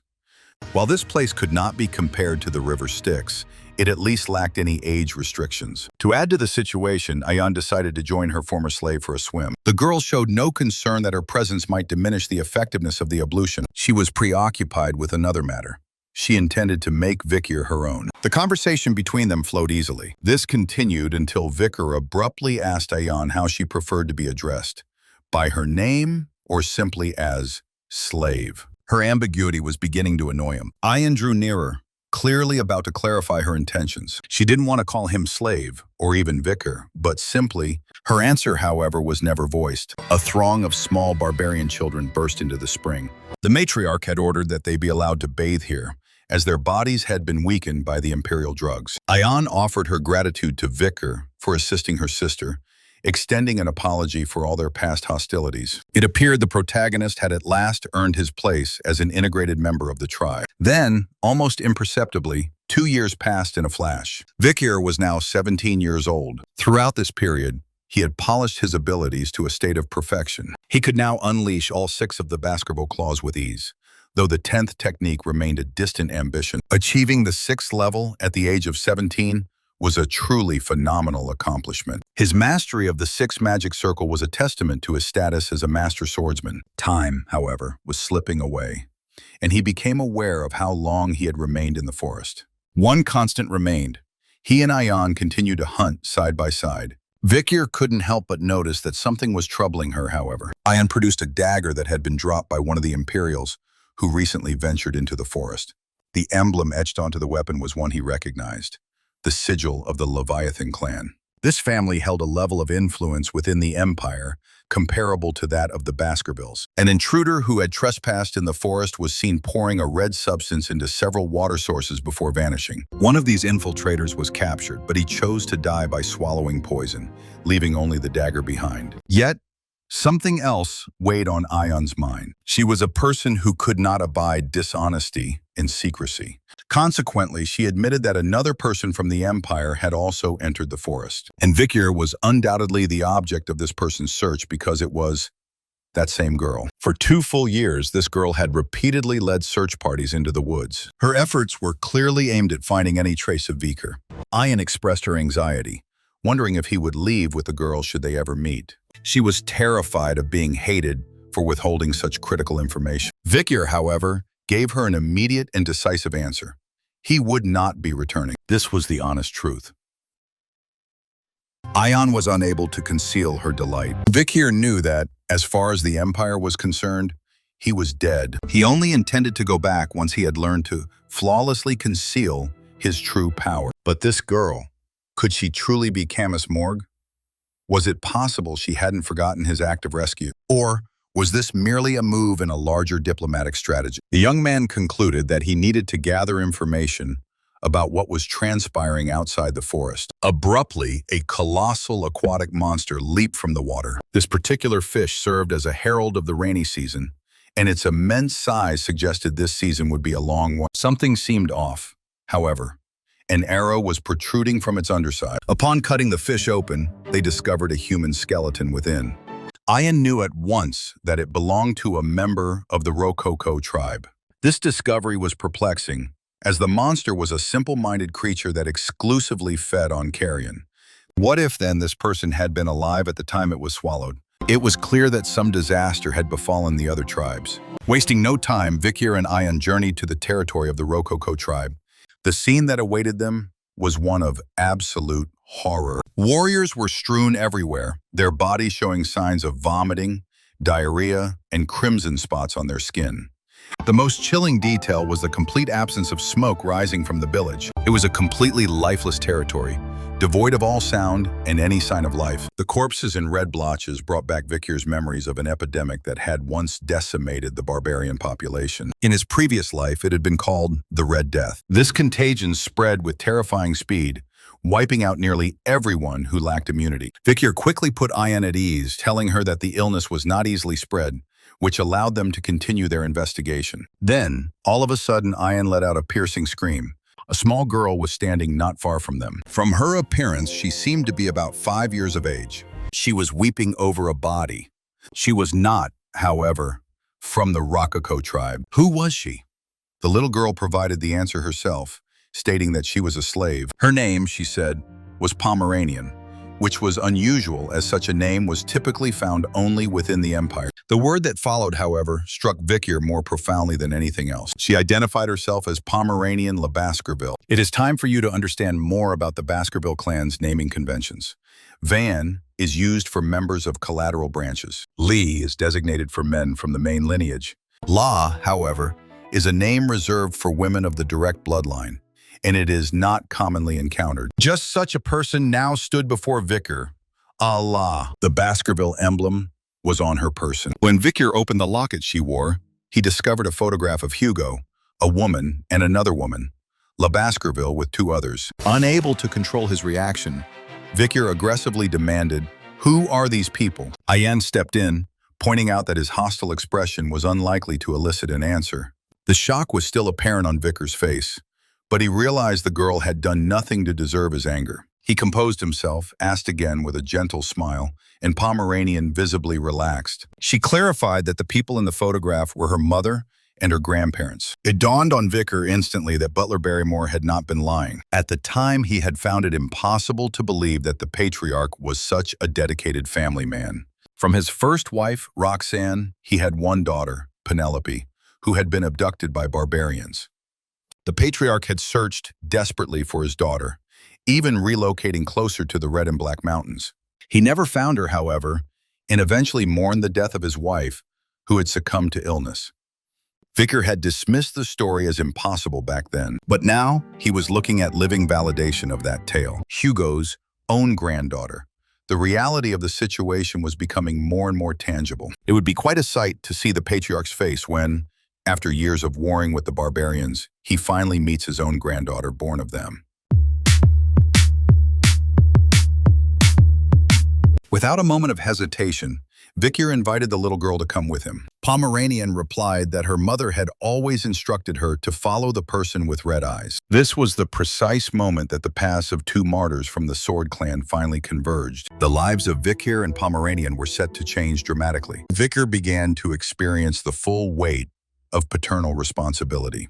While this place could not be compared to the river Styx, it at least lacked any age restrictions. To add to the situation, Ayan decided to join her former slave for a swim. The girl showed no concern that her presence might diminish the effectiveness of the ablution. She was preoccupied with another matter. She intended to make Vicar her own. The conversation between them flowed easily. This continued until Vicar abruptly asked Ayan how she preferred to be addressed, by her name or simply as slave. Her ambiguity was beginning to annoy him. Ayan drew nearer, clearly about to clarify her intentions. She didn't want to call him slave, or even Vicar, but simply. Her answer, however, was never voiced. A throng of small barbarian children burst into the spring. The matriarch had ordered that they be allowed to bathe here, as their bodies had been weakened by the imperial drugs. Ayan offered her gratitude to Vicar for assisting her sister, extending an apology for all their past hostilities. It appeared the protagonist had at last earned his place as an integrated member of the tribe. Then, almost imperceptibly, 2 years passed in a flash. Vicar was now 17 years old. Throughout this period, he had polished his abilities to a state of perfection. He could now unleash all 6 of the Baskerville claws with ease, though the 10th technique remained a distant ambition. Achieving the 6th level at the age of 17 was a truly phenomenal accomplishment. His mastery of the 6th magic circle was a testament to his status as a master swordsman. Time, however, was slipping away, and he became aware of how long he had remained in the forest. One constant remained. He and Ayan continued to hunt side by side. Vicar couldn't help but notice that something was troubling her, however. Ayan produced a dagger that had been dropped by one of the Imperials who recently ventured into the forest. The emblem etched onto the weapon was one he recognized: the sigil of the Leviathan clan. This family held a level of influence within the empire comparable to that of the Baskervilles. An intruder who had trespassed in the forest was seen pouring a red substance into several water sources before vanishing. One of these infiltrators was captured, but he chose to die by swallowing poison, leaving only the dagger behind. Yet, something else weighed on Ayan's mind. She was a person who could not abide dishonesty and secrecy. Consequently, she admitted that another person from the empire had also entered the forest. And Vikir was undoubtedly the object of this person's search because it was that same girl. For 2 full years, this girl had repeatedly led search parties into the woods. Her efforts were clearly aimed at finding any trace of Vikir. Ayan expressed her anxiety, wondering if he would leave with the girl should they ever meet. She was terrified of being hated for withholding such critical information. Vikir, however, gave her an immediate and decisive answer. He would not be returning. This was the honest truth. Ayan was unable to conceal her delight. Vikir knew that, as far as the empire was concerned, he was dead. He only intended to go back once he had learned to flawlessly conceal his true power. But this girl, could she truly be Camus Morgue? Was it possible she hadn't forgotten his act of rescue? Or was this merely a move in a larger diplomatic strategy? The young man concluded that he needed to gather information about what was transpiring outside the forest. Abruptly, a colossal aquatic monster leaped from the water. This particular fish served as a herald of the rainy season, and its immense size suggested this season would be a long one. Something seemed off, however. An arrow was protruding from its underside. Upon cutting the fish open, they discovered a human skeleton within. Ayan knew at once that it belonged to a member of the Rococo tribe. This discovery was perplexing, as the monster was a simple-minded creature that exclusively fed on carrion. What if, then, this person had been alive at the time it was swallowed? It was clear that some disaster had befallen the other tribes. Wasting no time, Vikir and Ayan journeyed to the territory of the Rococo tribe. The scene that awaited them was one of absolute horror. Warriors were strewn everywhere, their bodies showing signs of vomiting, diarrhea, and crimson spots on their skin. The most chilling detail was the complete absence of smoke rising from the village. It was a completely lifeless territory, devoid of all sound and any sign of life. The corpses in red blotches brought back Vikir's memories of an epidemic that had once decimated the barbarian population. In his previous life, it had been called the Red Death. This contagion spread with terrifying speed, wiping out nearly everyone who lacked immunity. Vikir quickly put Ayan at ease, telling her that the illness was not easily spread, which allowed them to continue their investigation. Then, all of a sudden, Ayan let out a piercing scream. A small girl was standing not far from them. From her appearance, she seemed to be about 5 years of age. She was weeping over a body. She was not, however, from the Rococo tribe. Who was she? The little girl provided the answer herself, stating that she was a slave. Her name, she said, was Pomeranian, which was unusual as such a name was typically found only within the empire. The word that followed, however, struck Vikir more profoundly than anything else. She identified herself as Pomeranian La Baskerville. It is time for you to understand more about the Baskerville clan's naming conventions. Van is used for members of collateral branches. Lee is designated for men from the main lineage. La, however, is a name reserved for women of the direct bloodline, and it is not commonly encountered. Just such a person now stood before Vikir. Allah. The Baskerville emblem was on her person. When Vikir opened the locket she wore, he discovered a photograph of Hugo, a woman, and another woman, La Baskerville with 2 others. Unable to control his reaction, Vikir aggressively demanded, "Who are these people?" Ayan stepped in, pointing out that his hostile expression was unlikely to elicit an answer. The shock was still apparent on Vikir's face, but he realized the girl had done nothing to deserve his anger. He composed himself, asked again with a gentle smile, and Pomeranian visibly relaxed. She clarified that the people in the photograph were her mother and her grandparents. It dawned on Vikir instantly that Butler Barrymore had not been lying. At the time, he had found it impossible to believe that the patriarch was such a dedicated family man. From his first wife, Roxanne, he had 1 daughter, Penelope, who had been abducted by barbarians. The patriarch had searched desperately for his daughter, even relocating closer to the Red and Black Mountains. He never found her, however, and eventually mourned the death of his wife, who had succumbed to illness. Vikir had dismissed the story as impossible back then, but now he was looking at living validation of that tale. Hugo's own granddaughter. The reality of the situation was becoming more and more tangible. It would be quite a sight to see the patriarch's face when, after years of warring with the barbarians, he finally meets his own granddaughter born of them. Without a moment of hesitation, Vikir invited the little girl to come with him. Pomeranian replied that her mother had always instructed her to follow the person with red eyes. This was the precise moment that the paths of two martyrs from the Sword Clan finally converged. The lives of Vikir and Pomeranian were set to change dramatically. Vikir began to experience the full weight of paternal responsibility.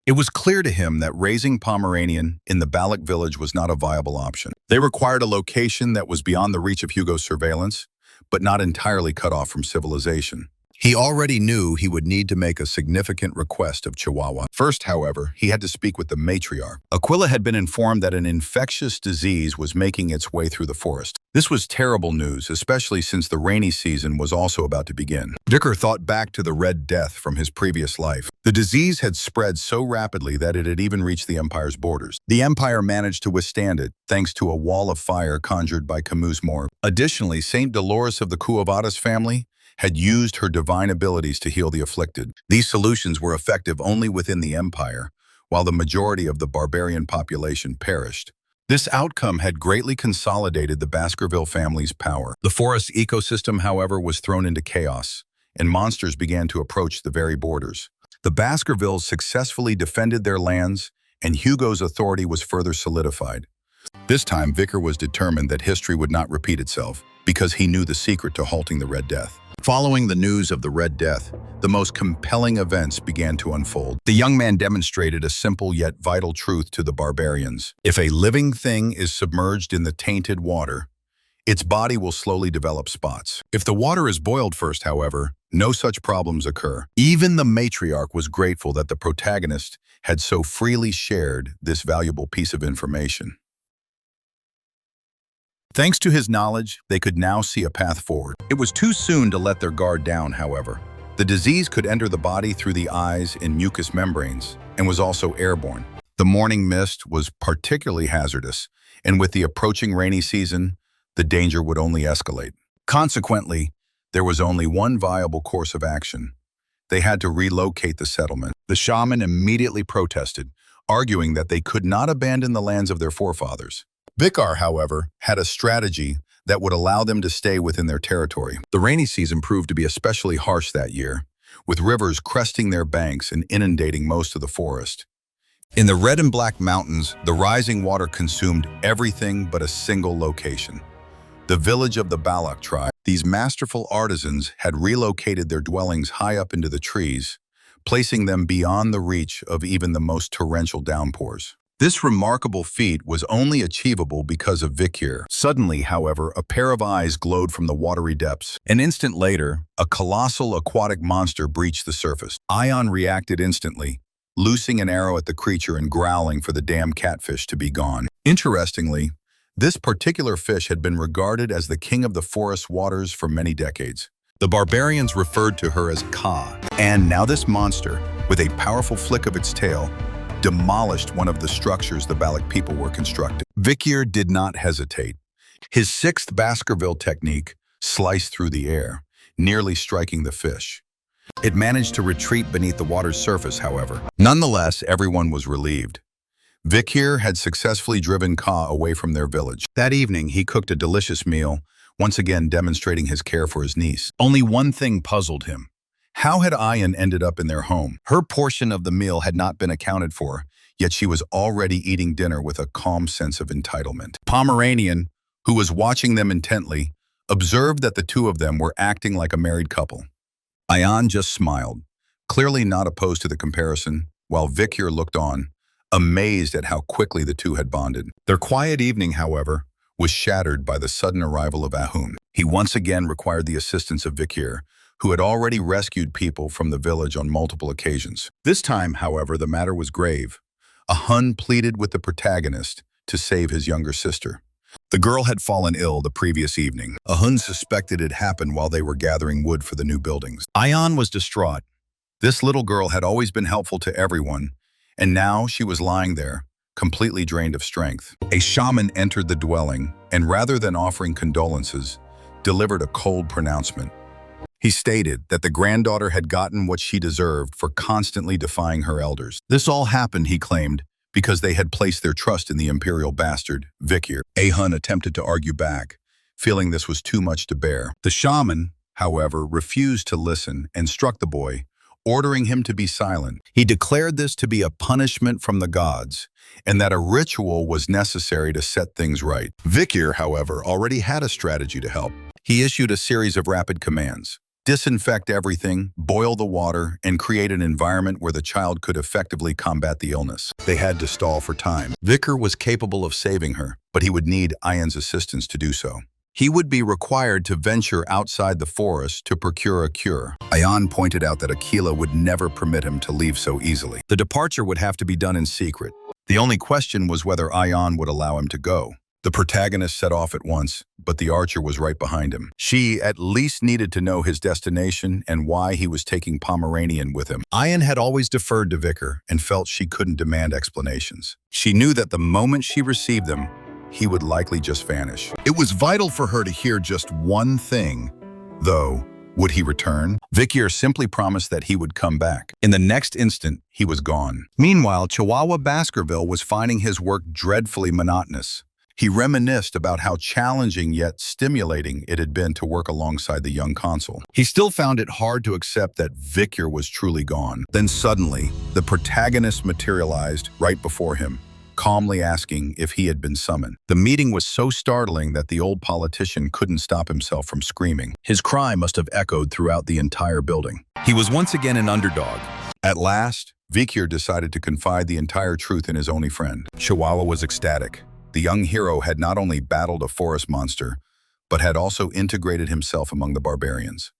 It was clear to him that raising Pomeranian in the Balak village was not a viable option. They required a location that was beyond the reach of Hugo's surveillance, but not entirely cut off from civilization. He already knew he would need to make a significant request of Chihuahua. First, however, he had to speak with the matriarch. Aquila had been informed that an infectious disease was making its way through the forest. This was terrible news, especially since the rainy season was also about to begin. Vikir thought back to the Red Death from his previous life. The disease had spread so rapidly that it had even reached the Empire's borders. The Empire managed to withstand it, thanks to a wall of fire conjured by Camus' Morgue. Additionally, Saint Dolores of the Cuevas family had used her divine abilities to heal the afflicted. These solutions were effective only within the Empire, while the majority of the barbarian population perished. This outcome had greatly consolidated the Baskerville family's power. The forest ecosystem, however, was thrown into chaos, and monsters began to approach the very borders. The Baskervilles successfully defended their lands, and Hugo's authority was further solidified. This time, Vikir was determined that history would not repeat itself, because he knew the secret to halting the Red Death. Following the news of the Red Death, the most compelling events began to unfold. The young man demonstrated a simple yet vital truth to the barbarians. If a living thing is submerged in the tainted water, its body will slowly develop spots. If the water is boiled first, however, no such problems occur. Even the matriarch was grateful that the protagonist had so freely shared this valuable piece of information. Thanks to his knowledge, they could now see a path forward. It was too soon to let their guard down, however. The disease could enter the body through the eyes and mucous membranes, and was also airborne. The morning mist was particularly hazardous, and with the approaching rainy season, the danger would only escalate. Consequently, there was only one viable course of action. They had to relocate the settlement. The shaman immediately protested, arguing that they could not abandon the lands of their forefathers. Vikir, however, had a strategy that would allow them to stay within their territory. The rainy season proved to be especially harsh that year, with rivers cresting their banks and inundating most of the forest. In the Red and Black Mountains, the rising water consumed everything but a single location: the village of the Balak tribe. These masterful artisans had relocated their dwellings high up into the trees, placing them beyond the reach of even the most torrential downpours. This remarkable feat was only achievable because of Vikir. Suddenly, however, a pair of eyes glowed from the watery depths. An instant later, a colossal aquatic monster breached the surface. Ion reacted instantly, loosing an arrow at the creature and growling for the damn catfish to be gone. Interestingly, this particular fish had been regarded as the king of the forest waters for many decades. The barbarians referred to her as Ka, and now this monster, with a powerful flick of its tail, demolished one of the structures the Balak people were constructing. Vikir did not hesitate. His sixth Baskerville technique sliced through the air, nearly striking the fish. It managed to retreat beneath the water's surface, however. Nonetheless, everyone was relieved. Vikir had successfully driven Ka away from their village. That evening, he cooked a delicious meal, once again demonstrating his care for his niece. Only one thing puzzled him. How had Ayan ended up in their home? Her portion of the meal had not been accounted for, yet she was already eating dinner with a calm sense of entitlement. Pomeranian, who was watching them intently, observed that the two of them were acting like a married couple. Ayan just smiled, clearly not opposed to the comparison, while Vikir looked on, amazed at how quickly the two had bonded. Their quiet evening, however, was shattered by the sudden arrival of Ahun. He once again required the assistance of Vikir, who had already rescued people from the village on multiple occasions. This time, however, the matter was grave. Ahun pleaded with the protagonist to save his younger sister. The girl had fallen ill the previous evening. Ahun suspected it happened while they were gathering wood for the new buildings. Ayan was distraught. This little girl had always been helpful to everyone, and now she was lying there, completely drained of strength. A shaman entered the dwelling, and rather than offering condolences, delivered a cold pronouncement. He stated that the granddaughter had gotten what she deserved for constantly defying her elders. This all happened, he claimed, because they had placed their trust in the imperial bastard, Vikir. Ahun attempted to argue back, feeling this was too much to bear. The shaman, however, refused to listen and struck the boy, ordering him to be silent. He declared this to be a punishment from the gods, and that a ritual was necessary to set things right. Vikir, however, already had a strategy to help. He issued a series of rapid commands. Disinfect everything, boil the water, and create an environment where the child could effectively combat the illness. They had to stall for time. Vikir was capable of saving her, but he would need Ayan's assistance to do so. He would be required to venture outside the forest to procure a cure. Ayan pointed out that Akila would never permit him to leave so easily. The departure would have to be done in secret. The only question was whether Ayan would allow him to go. The protagonist set off at once, but the archer was right behind him. She at least needed to know his destination and why he was taking Pomeranian with him. Ayan had always deferred to Vikir and felt she couldn't demand explanations. She knew that the moment she received them, he would likely just vanish. It was vital for her to hear just one thing, though. Would he return? Vikir simply promised that he would come back. In the next instant, he was gone. Meanwhile, Chihuahua Baskerville was finding his work dreadfully monotonous. He reminisced about how challenging yet stimulating it had been to work alongside the young consul. He still found it hard to accept that Vikir was truly gone. Then suddenly, the protagonist materialized right before him, calmly asking if he had been summoned. The meeting was so startling that the old politician couldn't stop himself from screaming. His cry must have echoed throughout the entire building. He was once again an underdog. At last, Vikir decided to confide the entire truth in his only friend. Chihuahua was ecstatic. The young hero had not only battled a forest monster, but had also integrated himself among the barbarians.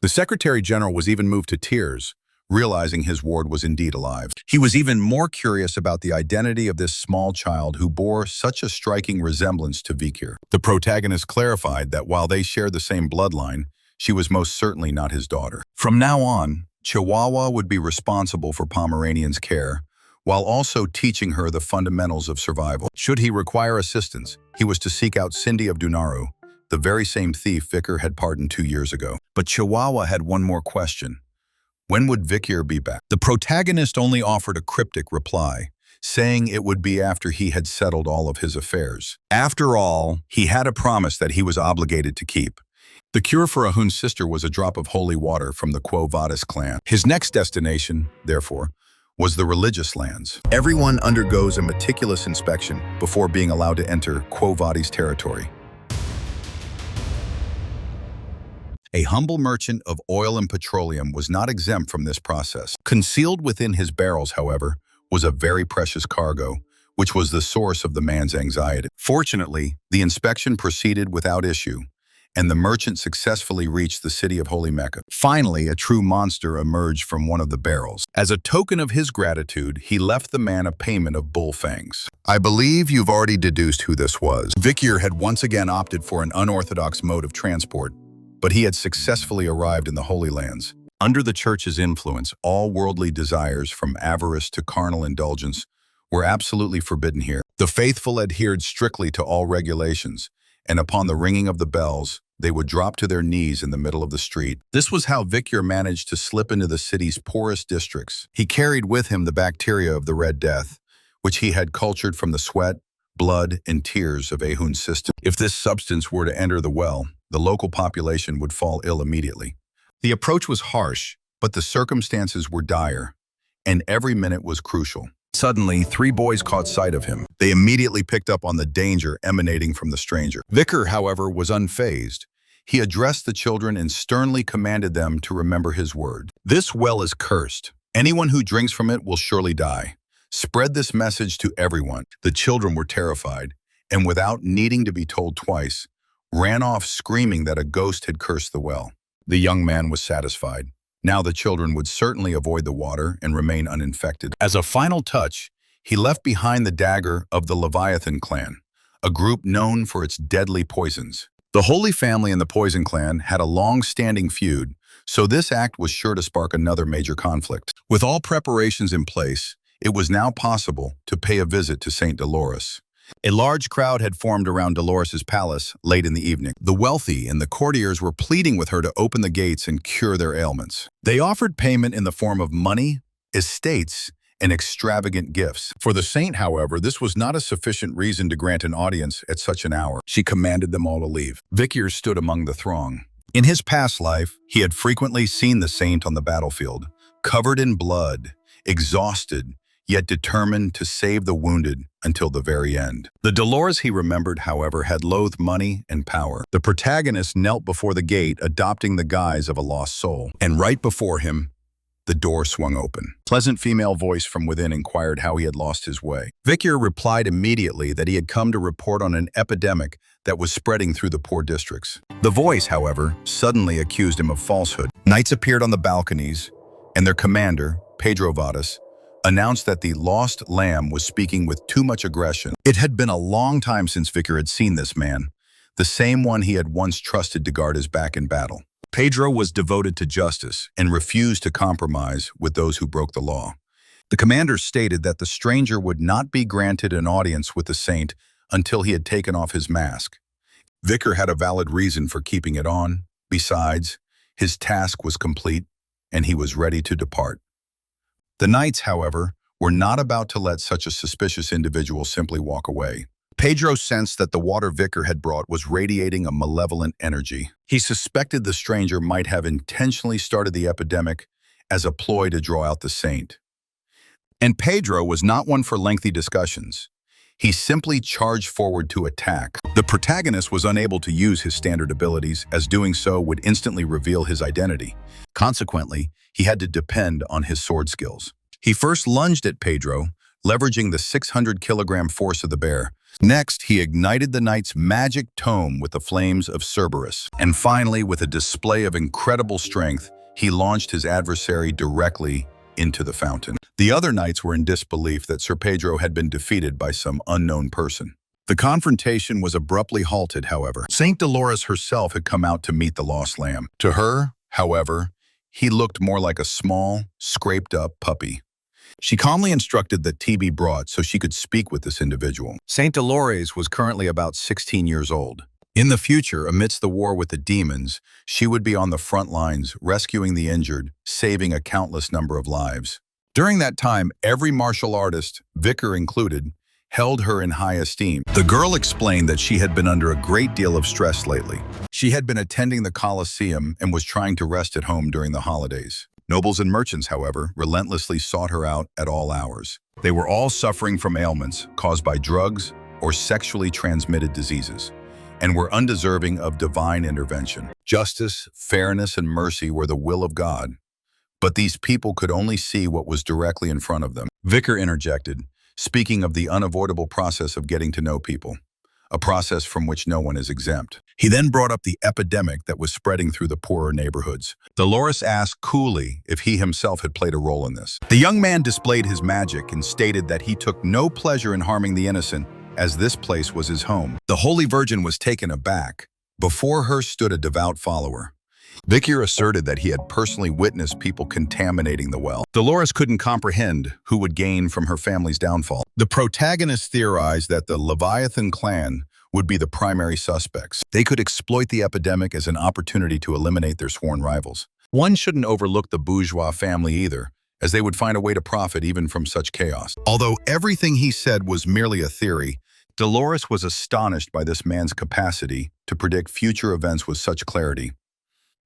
The Secretary General was even moved to tears, realizing his ward was indeed alive. He was even more curious about the identity of this small child who bore such a striking resemblance to Vikir. The protagonist clarified that while they shared the same bloodline, she was most certainly not his daughter. From now on, Chihuahua would be responsible for Pomeranian's care, while also teaching her the fundamentals of survival. Should he require assistance, he was to seek out Cindy of Dunaru, the very same thief Vikir had pardoned 2 years ago. But Chihuahua had one more question. When would Vikir be back? The protagonist only offered a cryptic reply, saying it would be after he had settled all of his affairs. After all, he had a promise that he was obligated to keep. The cure for Ahun's sister was a drop of holy water from the Quo Vadis clan. His next destination, therefore, was the religious lands. Everyone undergoes a meticulous inspection before being allowed to enter Quo Vadis territory. A humble merchant of oil and petroleum was not exempt from this process. Concealed within his barrels, however, was a very precious cargo, which was the source of the man's anxiety. Fortunately, the inspection proceeded without issue, and the merchant successfully reached the city of Holy Mecca. Finally, a true monster emerged from one of the barrels. As a token of his gratitude, he left the man a payment of bull fangs. I believe you've already deduced who this was. Vikir had once again opted for an unorthodox mode of transport, but he had successfully arrived in the Holy Lands. Under the church's influence, all worldly desires, from avarice to carnal indulgence, were absolutely forbidden here. The faithful adhered strictly to all regulations, and upon the ringing of the bells, they would drop to their knees in the middle of the street. This was how Vikir managed to slip into the city's poorest districts. He carried with him the bacteria of the Red Death, which he had cultured from the sweat, blood, and tears of Ahun's sister. If this substance were to enter the well, the local population would fall ill immediately. The approach was harsh, but the circumstances were dire, and every minute was crucial. Suddenly, 3 boys caught sight of him. They immediately picked up on the danger emanating from the stranger. Vikir, however, was unfazed. He addressed the children and sternly commanded them to remember his word. This well is cursed. Anyone who drinks from it will surely die. Spread this message to everyone. The children were terrified, and without needing to be told twice, ran off screaming that a ghost had cursed the well. The young man was satisfied. Now the children would certainly avoid the water and remain uninfected. As a final touch, he left behind the dagger of the Leviathan clan, a group known for its deadly poisons. The Holy Family and the Poison Clan had a long-standing feud, so this act was sure to spark another major conflict. With all preparations in place, it was now possible to pay a visit to St. Dolores. A large crowd had formed around Dolores's palace late in the evening. The wealthy and the courtiers were pleading with her to open the gates and cure their ailments. They offered payment in the form of money, estates, and extravagant gifts. For the saint, however, this was not a sufficient reason to grant an audience at such an hour. She commanded them all to leave. Vikir stood among the throng. In his past life, he had frequently seen the saint on the battlefield, covered in blood, exhausted, yet determined to save the wounded until the very end. The Dolores he remembered, however, had loathed money and power. The protagonist knelt before the gate, adopting the guise of a lost soul. And right before him, the door swung open. A pleasant female voice from within inquired how he had lost his way. Vikir replied immediately that he had come to report on an epidemic that was spreading through the poor districts. The voice, however, suddenly accused him of falsehood. Knights appeared on the balconies, and their commander, Pedro Vadas, announced that the lost lamb was speaking with too much aggression. It had been a long time since Vikir had seen this man, the same one he had once trusted to guard his back in battle. Pedro was devoted to justice and refused to compromise with those who broke the law. The commander stated that the stranger would not be granted an audience with the saint until he had taken off his mask. Vikir had a valid reason for keeping it on. Besides, his task was complete, and he was ready to depart. The knights, however, were not about to let such a suspicious individual simply walk away. Pedro sensed that the water Vikir had brought was radiating a malevolent energy. He suspected the stranger might have intentionally started the epidemic as a ploy to draw out the saint. And Pedro was not one for lengthy discussions. He simply charged forward to attack. The protagonist was unable to use his standard abilities, as doing so would instantly reveal his identity. Consequently, he had to depend on his sword skills. He first lunged at Pedro, leveraging the 600-kilogram force of the bear. Next, he ignited the knight's magic tome with the flames of Cerberus. And finally, with a display of incredible strength, he launched his adversary directly into the fountain. The other knights were in disbelief that Sir Pedro had been defeated by some unknown person. The confrontation was abruptly halted, however. Saint Dolores herself had come out to meet the lost lamb. To her, however, he looked more like a small, scraped-up puppy. She calmly instructed that tea be brought so she could speak with this individual. Saint Dolores was currently about 16 years old. In the future, amidst the war with the demons, she would be on the front lines, rescuing the injured, saving a countless number of lives. During that time, every martial artist, Vikir included, held her in high esteem. The girl explained that she had been under a great deal of stress lately. She had been attending the Colosseum and was trying to rest at home during the holidays. Nobles and merchants, however, relentlessly sought her out at all hours. They were all suffering from ailments caused by drugs or sexually transmitted diseases, and were undeserving of divine intervention. Justice, fairness, and mercy were the will of God, but these people could only see what was directly in front of them. Vikir interjected, speaking of the unavoidable process of getting to know people, a process from which no one is exempt. He then brought up the epidemic that was spreading through the poorer neighborhoods. Dolores asked coolly if he himself had played a role in this. The young man displayed his magic and stated that he took no pleasure in harming the innocent, as this place was his home. The Holy Virgin was taken aback. Before her stood a devout follower. Vikir asserted that he had personally witnessed people contaminating the well. Dolores couldn't comprehend who would gain from her family's downfall. The protagonist theorized that the Leviathan clan would be the primary suspects. They could exploit the epidemic as an opportunity to eliminate their sworn rivals. One shouldn't overlook the bourgeois family either, as they would find a way to profit even from such chaos. Although everything he said was merely a theory, Dolores was astonished by this man's capacity to predict future events with such clarity.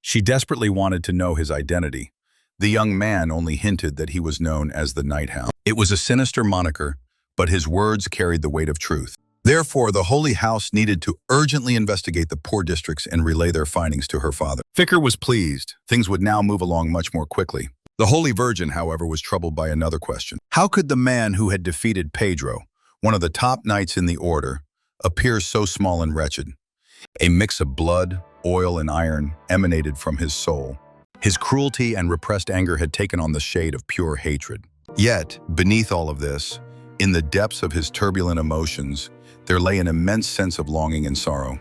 She desperately wanted to know his identity. The young man only hinted that he was known as the Night Hound. It was a sinister moniker, but his words carried the weight of truth. Therefore, the Holy House needed to urgently investigate the poor districts and relay their findings to her father. Vikir was pleased. Things would now move along much more quickly. The Holy Virgin, however, was troubled by another question. How could the man who had defeated Pedro, one of the top knights in the order, appear so small and wretched? A mix of blood, oil, and iron emanated from his soul. His cruelty and repressed anger had taken on the shade of pure hatred. Yet, beneath all of this, in the depths of his turbulent emotions, there lay an immense sense of longing and sorrow.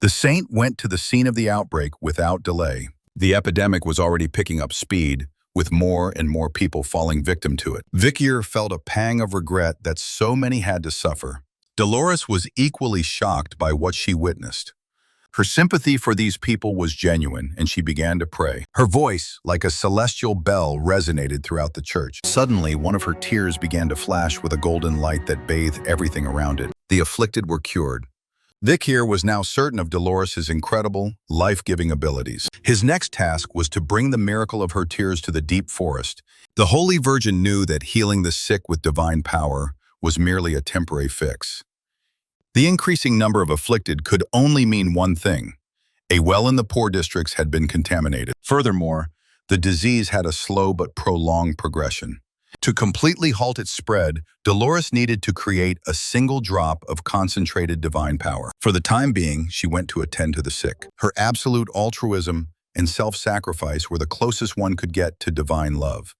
The saint went to the scene of the outbreak without delay. The epidemic was already picking up speed, with more and more people falling victim to it. Vikir felt a pang of regret that so many had to suffer. Dolores was equally shocked by what she witnessed. Her sympathy for these people was genuine, and she began to pray. Her voice, like a celestial bell, resonated throughout the church. Suddenly, one of her tears began to flash with a golden light that bathed everything around it. The afflicted were cured. Vic here was now certain of Dolores' incredible, life-giving abilities. His next task was to bring the miracle of her tears to the deep forest. The Holy Virgin knew that healing the sick with divine power was merely a temporary fix. The increasing number of afflicted could only mean one thing: a well in the poor districts had been contaminated. Furthermore, the disease had a slow but prolonged progression. To completely halt its spread, Dolores needed to create a single drop of concentrated divine power. For the time being, she went to attend to the sick. Her absolute altruism and self-sacrifice were the closest one could get to divine love.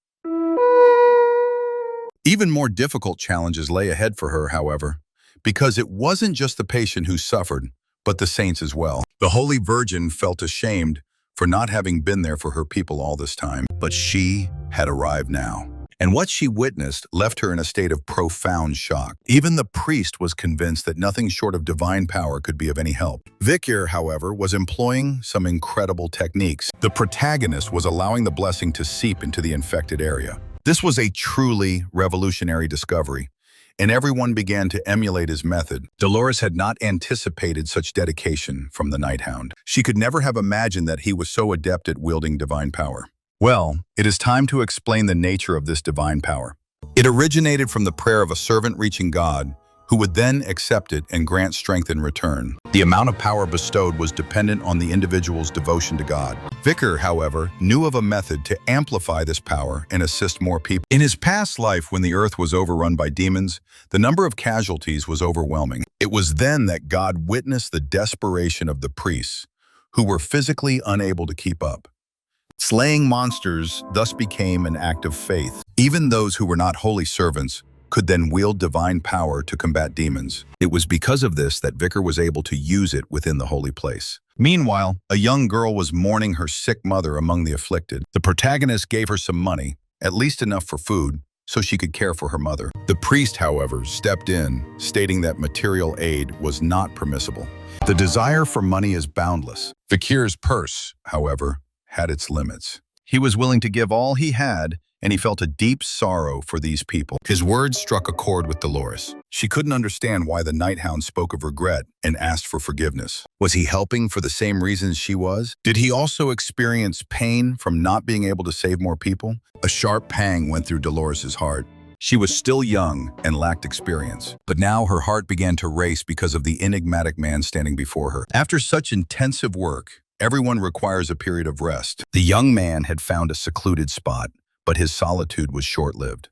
Even more difficult challenges lay ahead for her, however, because it wasn't just the patient who suffered, but the saints as well. The Holy Virgin felt ashamed for not having been there for her people all this time, but she had arrived now. And what she witnessed left her in a state of profound shock. Even the priest was convinced that nothing short of divine power could be of any help. Vicar, however, was employing some incredible techniques. The protagonist was allowing the blessing to seep into the infected area. This was a truly revolutionary discovery, and everyone began to emulate his method. Dolores had not anticipated such dedication from the Night Hound. She could never have imagined that he was so adept at wielding divine power. Well, it is time to explain the nature of this divine power. It originated from the prayer of a servant reaching God, who would then accept it and grant strength in return. The amount of power bestowed was dependent on the individual's devotion to God. Vicar, however, knew of a method to amplify this power and assist more people. In his past life, when the earth was overrun by demons, the number of casualties was overwhelming. It was then that God witnessed the desperation of the priests, who were physically unable to keep up. Slaying monsters thus became an act of faith. Even those who were not holy servants could then wield divine power to combat demons. It was because of this that Vicar was able to use it within the holy place. Meanwhile, a young girl was mourning her sick mother among the afflicted. The protagonist gave her some money, at least enough for food, so she could care for her mother. The priest, however, stepped in, stating that material aid was not permissible. The desire for money is boundless. Vicar's purse, however, had its limits. He was willing to give all he had, and he felt a deep sorrow for these people. His words struck a chord with Dolores. She couldn't understand why the Night Hound spoke of regret and asked for forgiveness. Was he helping for the same reasons she was? Did he also experience pain from not being able to save more people? A sharp pang went through Dolores' heart. She was still young and lacked experience, but now her heart began to race because of the enigmatic man standing before her. After such intensive work, everyone requires a period of rest. The young man had found a secluded spot, but his solitude was short-lived.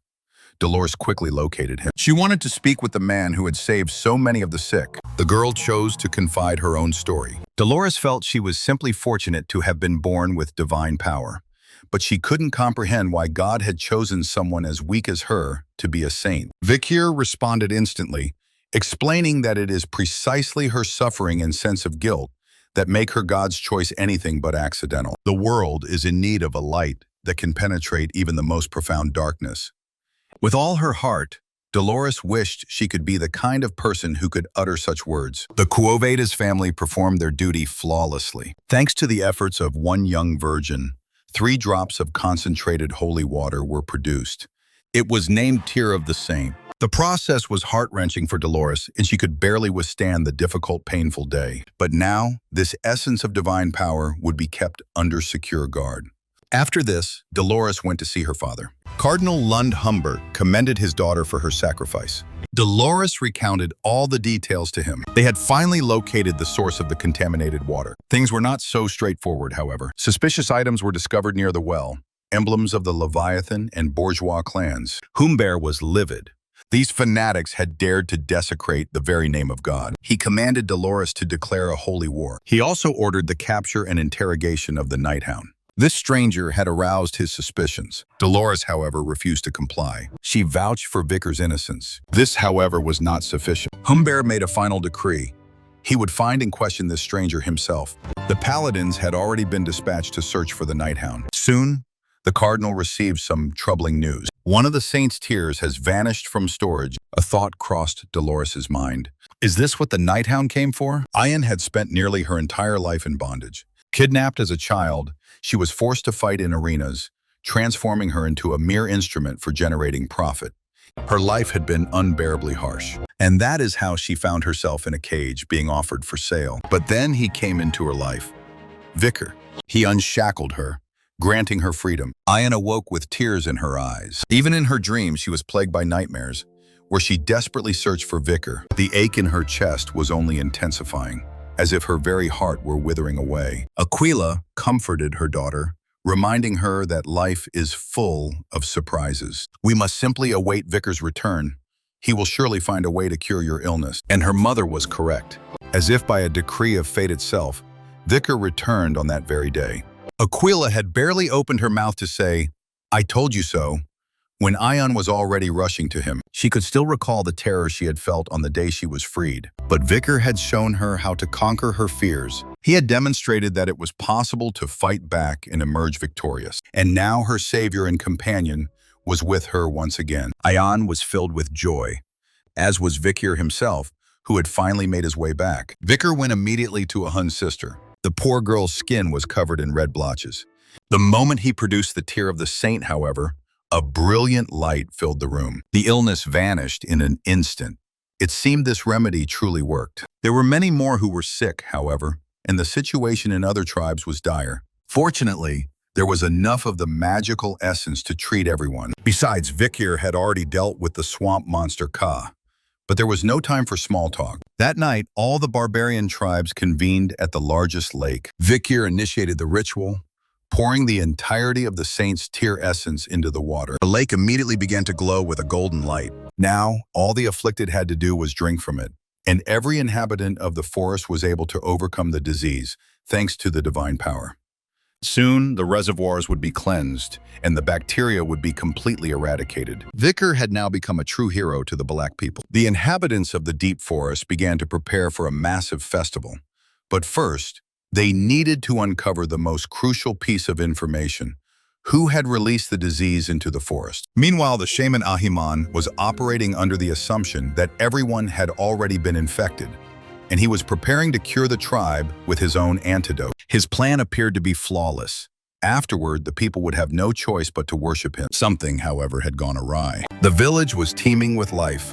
Dolores quickly located him. She wanted to speak with the man who had saved so many of the sick. The girl chose to confide her own story. Dolores felt she was simply fortunate to have been born with divine power, but she couldn't comprehend why God had chosen someone as weak as her to be a saint. Vicar responded instantly, explaining that it is precisely her suffering and sense of guilt that make her God's choice anything but accidental. The world is in need of a light that can penetrate even the most profound darkness. With all her heart, Dolores wished she could be the kind of person who could utter such words. The Cuovedas family performed their duty flawlessly. Thanks to the efforts of one young virgin, 3 drops of concentrated holy water were produced. It was named Tear of the Saint. The process was heart-wrenching for Dolores, and she could barely withstand the difficult, painful day. But now, this essence of divine power would be kept under secure guard. After this, Dolores went to see her father. Cardinal Lund Humbert commended his daughter for her sacrifice. Dolores recounted all the details to him. They had finally located the source of the contaminated water. Things were not so straightforward, however. Suspicious items were discovered near the well, emblems of the Leviathan and bourgeois clans. Humbert was livid. These fanatics had dared to desecrate the very name of God. He commanded Dolores to declare a holy war. He also ordered the capture and interrogation of the Night Hound. This stranger had aroused his suspicions. Dolores, however, refused to comply. She vouched for Vicar's innocence. This, however, was not sufficient. Humbert made a final decree. He would find and question this stranger himself. The paladins had already been dispatched to search for the Night Hound. Soon, the cardinal received some troubling news. One of the saint's tears has vanished from storage. A thought crossed Dolores' mind. Is this what the Night Hound came for? Ayan had spent nearly her entire life in bondage. Kidnapped as a child, she was forced to fight in arenas, transforming her into a mere instrument for generating profit. Her life had been unbearably harsh. And that is how she found herself in a cage being offered for sale. But then he came into her life. Vicar. He unshackled her, granting her freedom. Ayan awoke with tears in her eyes. Even in her dreams, she was plagued by nightmares, where she desperately searched for Vicar. The ache in her chest was only intensifying, as if her very heart were withering away. Aquila comforted her daughter, reminding her that life is full of surprises. We must simply await Vicar's return. He will surely find a way to cure your illness. And her mother was correct. As if by a decree of fate itself, Vicar returned on that very day. Aquila had barely opened her mouth to say, "I told you so," when Ayan was already rushing to him. She could still recall the terror she had felt on the day she was freed. But Vicar had shown her how to conquer her fears. He had demonstrated that it was possible to fight back and emerge victorious. And now her savior and companion was with her once again. Ayan was filled with joy, as was Vicar himself, who had finally made his way back. Vicar went immediately to Ahun's sister. The poor girl's skin was covered in red blotches. The moment he produced the tear of the saint, however, a brilliant light filled the room. The illness vanished in an instant. It seemed this remedy truly worked. There were many more who were sick, however, and the situation in other tribes was dire. Fortunately, there was enough of the magical essence to treat everyone. Besides, Vicar had already dealt with the swamp monster Ka. But there was no time for small talk. That night, all the barbarian tribes convened at the largest lake. Vicar initiated the ritual, pouring the entirety of the saint's tear essence into the water. The lake immediately began to glow with a golden light. Now, all the afflicted had to do was drink from it, and every inhabitant of the forest was able to overcome the disease, thanks to the divine power. Soon, the reservoirs would be cleansed, and the bacteria would be completely eradicated. Vicar had now become a true hero to the black people. The inhabitants of the deep forest began to prepare for a massive festival. But first, they needed to uncover the most crucial piece of information: who had released the disease into the forest. Meanwhile, the shaman Ahiman was operating under the assumption that everyone had already been infected, and he was preparing to cure the tribe with his own antidote. His plan appeared to be flawless. Afterward, the people would have no choice but to worship him. Something, however, had gone awry. The village was teeming with life,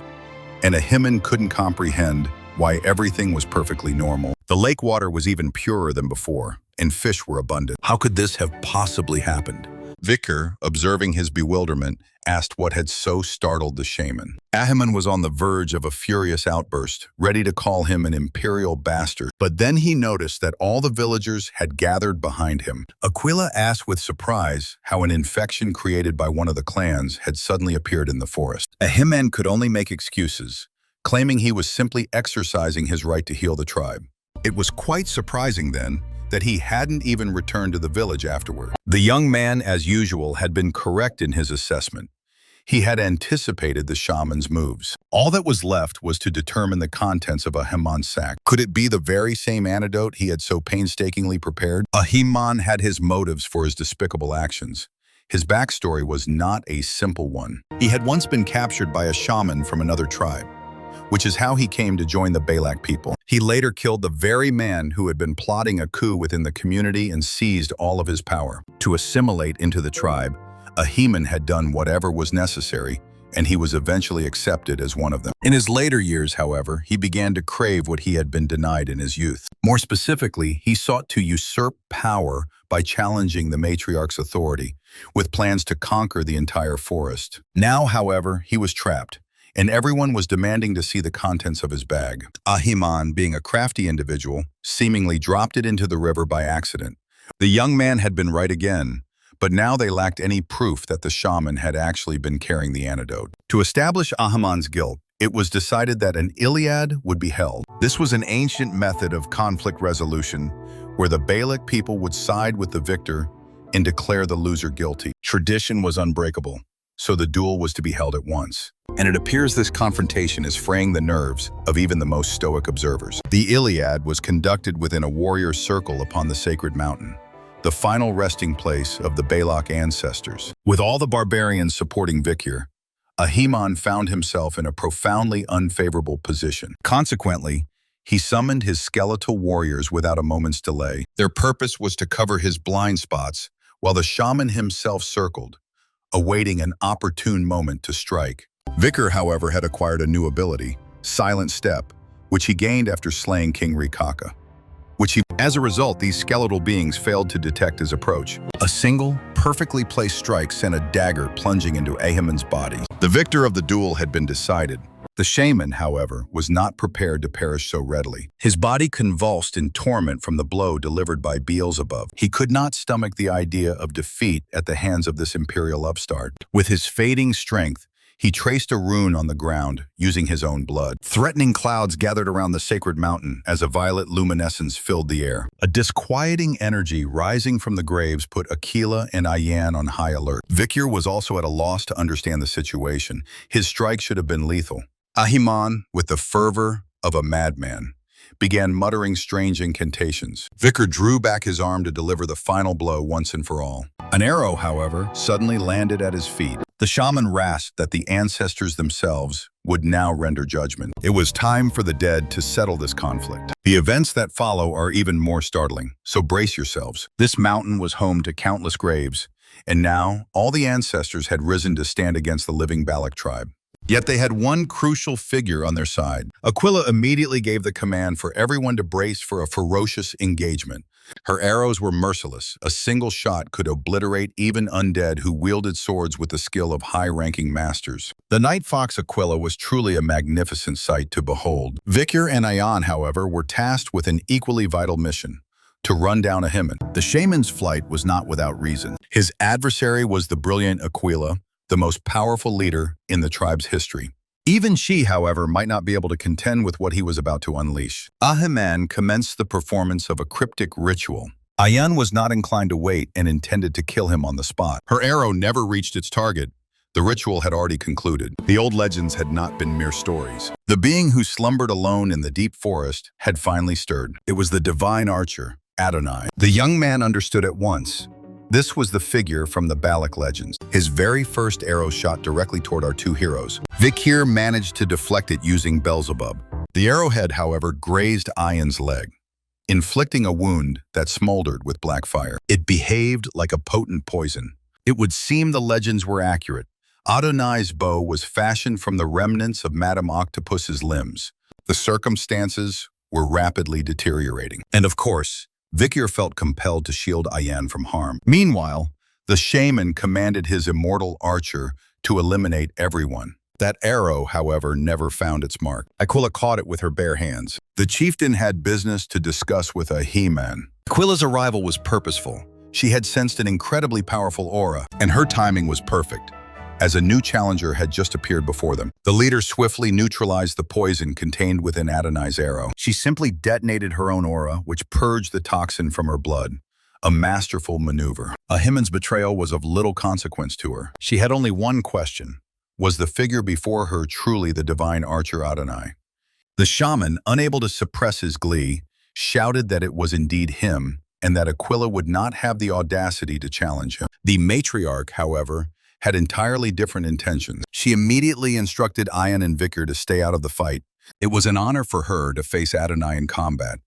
and Ahiman couldn't comprehend why everything was perfectly normal. The lake water was even purer than before, and fish were abundant. How could this have possibly happened? Vicar, observing his bewilderment, asked what had so startled the shaman. Ahiman was on the verge of a furious outburst, ready to call him an imperial bastard. But then he noticed that all the villagers had gathered behind him. Aquila asked with surprise how an infection created by one of the clans had suddenly appeared in the forest. Ahiman could only make excuses, claiming he was simply exercising his right to heal the tribe. It was quite surprising then that he hadn't even returned to the village afterward. The young man, as usual, had been correct in his assessment. He had anticipated the shaman's moves. All that was left was to determine the contents of Ahiman's sack. Could it be the very same antidote he had so painstakingly prepared? Ahiman had his motives for his despicable actions. His backstory was not a simple one. He had once been captured by a shaman from another tribe, which is how he came to join the Balak people. He later killed the very man who had been plotting a coup within the community and seized all of his power. To assimilate into the tribe, Ahiman had done whatever was necessary, and he was eventually accepted as one of them. In his later years, however, he began to crave what he had been denied in his youth. More specifically, he sought to usurp power by challenging the matriarch's authority, with plans to conquer the entire forest. Now, however, he was trapped, and everyone was demanding to see the contents of his bag. Ahiman, being a crafty individual, seemingly dropped it into the river by accident. The young man had been right again, but now they lacked any proof that the shaman had actually been carrying the antidote. To establish Ahiman's guilt, it was decided that an Iliad would be held. This was an ancient method of conflict resolution where the Balak people would side with the victor and declare the loser guilty. Tradition was unbreakable, so the duel was to be held at once. And it appears this confrontation is fraying the nerves of even the most stoic observers. The Iliad was conducted within a warrior's circle upon the sacred mountain, the final resting place of the Balak ancestors. With all the barbarians supporting Vicar, Ahiman found himself in a profoundly unfavorable position. Consequently, he summoned his skeletal warriors without a moment's delay. Their purpose was to cover his blind spots, while the shaman himself circled, awaiting an opportune moment to strike. Vikir, however, had acquired a new ability, Silent Step, which he gained after slaying King Rikaka. As a result, these skeletal beings failed to detect his approach. A single, perfectly placed strike sent a dagger plunging into Ahiman's body. The victor of the duel had been decided. The shaman, however, was not prepared to perish so readily. His body convulsed in torment from the blow delivered by Beelzebub. He could not stomach the idea of defeat at the hands of this imperial upstart. With his fading strength, he traced a rune on the ground, using his own blood. Threatening clouds gathered around the sacred mountain as a violet luminescence filled the air. A disquieting energy rising from the graves put Aquila and Ayan on high alert. Vikir was also at a loss to understand the situation. His strike should have been lethal. Ahiman, with the fervor of a madman, began muttering strange incantations. Vikir drew back his arm to deliver the final blow once and for all. An arrow, however, suddenly landed at his feet. The shaman rasped that the ancestors themselves would now render judgment. It was time for the dead to settle this conflict. The events that follow are even more startling, so brace yourselves. This mountain was home to countless graves, and now all the ancestors had risen to stand against the living Balak tribe. Yet they had one crucial figure on their side. Aquila immediately gave the command for everyone to brace for a ferocious engagement. Her arrows were merciless. A single shot could obliterate even undead who wielded swords with the skill of high-ranking masters. The Night Fox Aquila was truly a magnificent sight to behold. Vikir and Ayan, however, were tasked with an equally vital mission: to run down Ahiman. The shaman's flight was not without reason. His adversary was the brilliant Aquila, the most powerful leader in the tribe's history. Even she, however, might not be able to contend with what he was about to unleash. Ahiman commenced the performance of a cryptic ritual. Ayan was not inclined to wait and intended to kill him on the spot. Her arrow never reached its target. The ritual had already concluded. The old legends had not been mere stories. The being who slumbered alone in the deep forest had finally stirred. It was the divine archer, Adonai. The young man understood at once. This was the figure from the Balak legends. His very first arrow shot directly toward our two heroes. Vikir managed to deflect it using Beelzebub. The arrowhead, however, grazed Ayan's leg, inflicting a wound that smoldered with black fire. It behaved like a potent poison. It would seem the legends were accurate. Adonai's bow was fashioned from the remnants of Madame Octopus's limbs. The circumstances were rapidly deteriorating. And of course, Vikir felt compelled to shield Ayan from harm. Meanwhile, the shaman commanded his immortal archer to eliminate everyone. That arrow, however, never found its mark. Aquila caught it with her bare hands. The chieftain had business to discuss with Ahiman. Aquila's arrival was purposeful. She had sensed an incredibly powerful aura, and her timing was perfect, as a new challenger had just appeared before them. The leader swiftly neutralized the poison contained within Adonai's arrow. She simply detonated her own aura, which purged the toxin from her blood. A masterful maneuver. Ahiman's betrayal was of little consequence to her. She had only one question. Was the figure before her truly the divine archer Adonai? The shaman, unable to suppress his glee, shouted that it was indeed him, and that Aquila would not have the audacity to challenge him. The matriarch, however, had entirely different intentions. She immediately instructed Ayan and Vikir to stay out of the fight. It was an honor for her to face Adonai in combat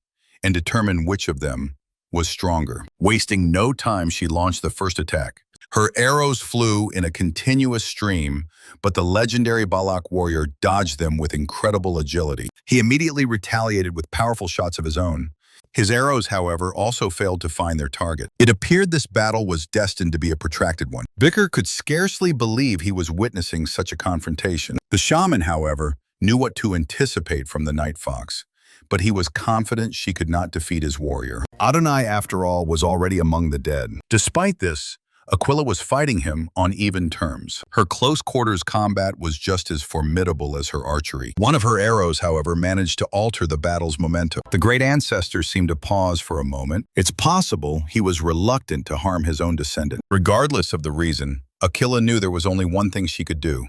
and determine which of them was stronger. Wasting no time, she launched the first attack. Her arrows flew in a continuous stream, but the legendary Balak warrior dodged them with incredible agility. He immediately retaliated with powerful shots of his own. His arrows, however, also failed to find their target. It appeared this battle was destined to be a protracted one. Vikir could scarcely believe he was witnessing such a confrontation. The shaman, however, knew what to anticipate from the Night Fox, but he was confident she could not defeat his warrior. Adonai, after all, was already among the dead. Despite this, Aquila was fighting him on even terms. Her close-quarters combat was just as formidable as her archery. One of her arrows, however, managed to alter the battle's momentum. The great ancestor seemed to pause for a moment. It's possible he was reluctant to harm his own descendant. Regardless of the reason, Aquila knew there was only one thing she could do: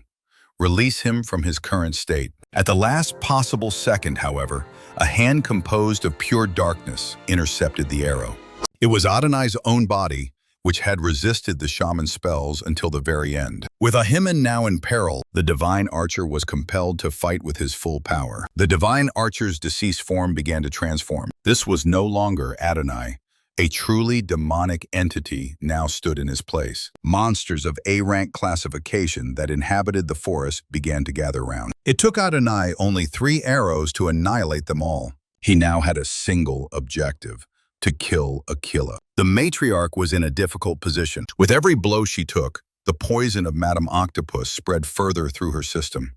release him from his current state. At the last possible second, however, a hand composed of pure darkness intercepted the arrow. It was Adonai's own body, which had resisted the shaman's spells until the very end. With Ahiman now in peril, the divine archer was compelled to fight with his full power. The divine archer's deceased form began to transform. This was no longer Adonai. A truly demonic entity now stood in his place. Monsters of A-rank classification that inhabited the forest began to gather round. It took Adonai only 3 arrows to annihilate them all. He now had a single objective: to kill Aquila. The matriarch was in a difficult position. With every blow she took, the poison of Madame Octopus spread further through her system.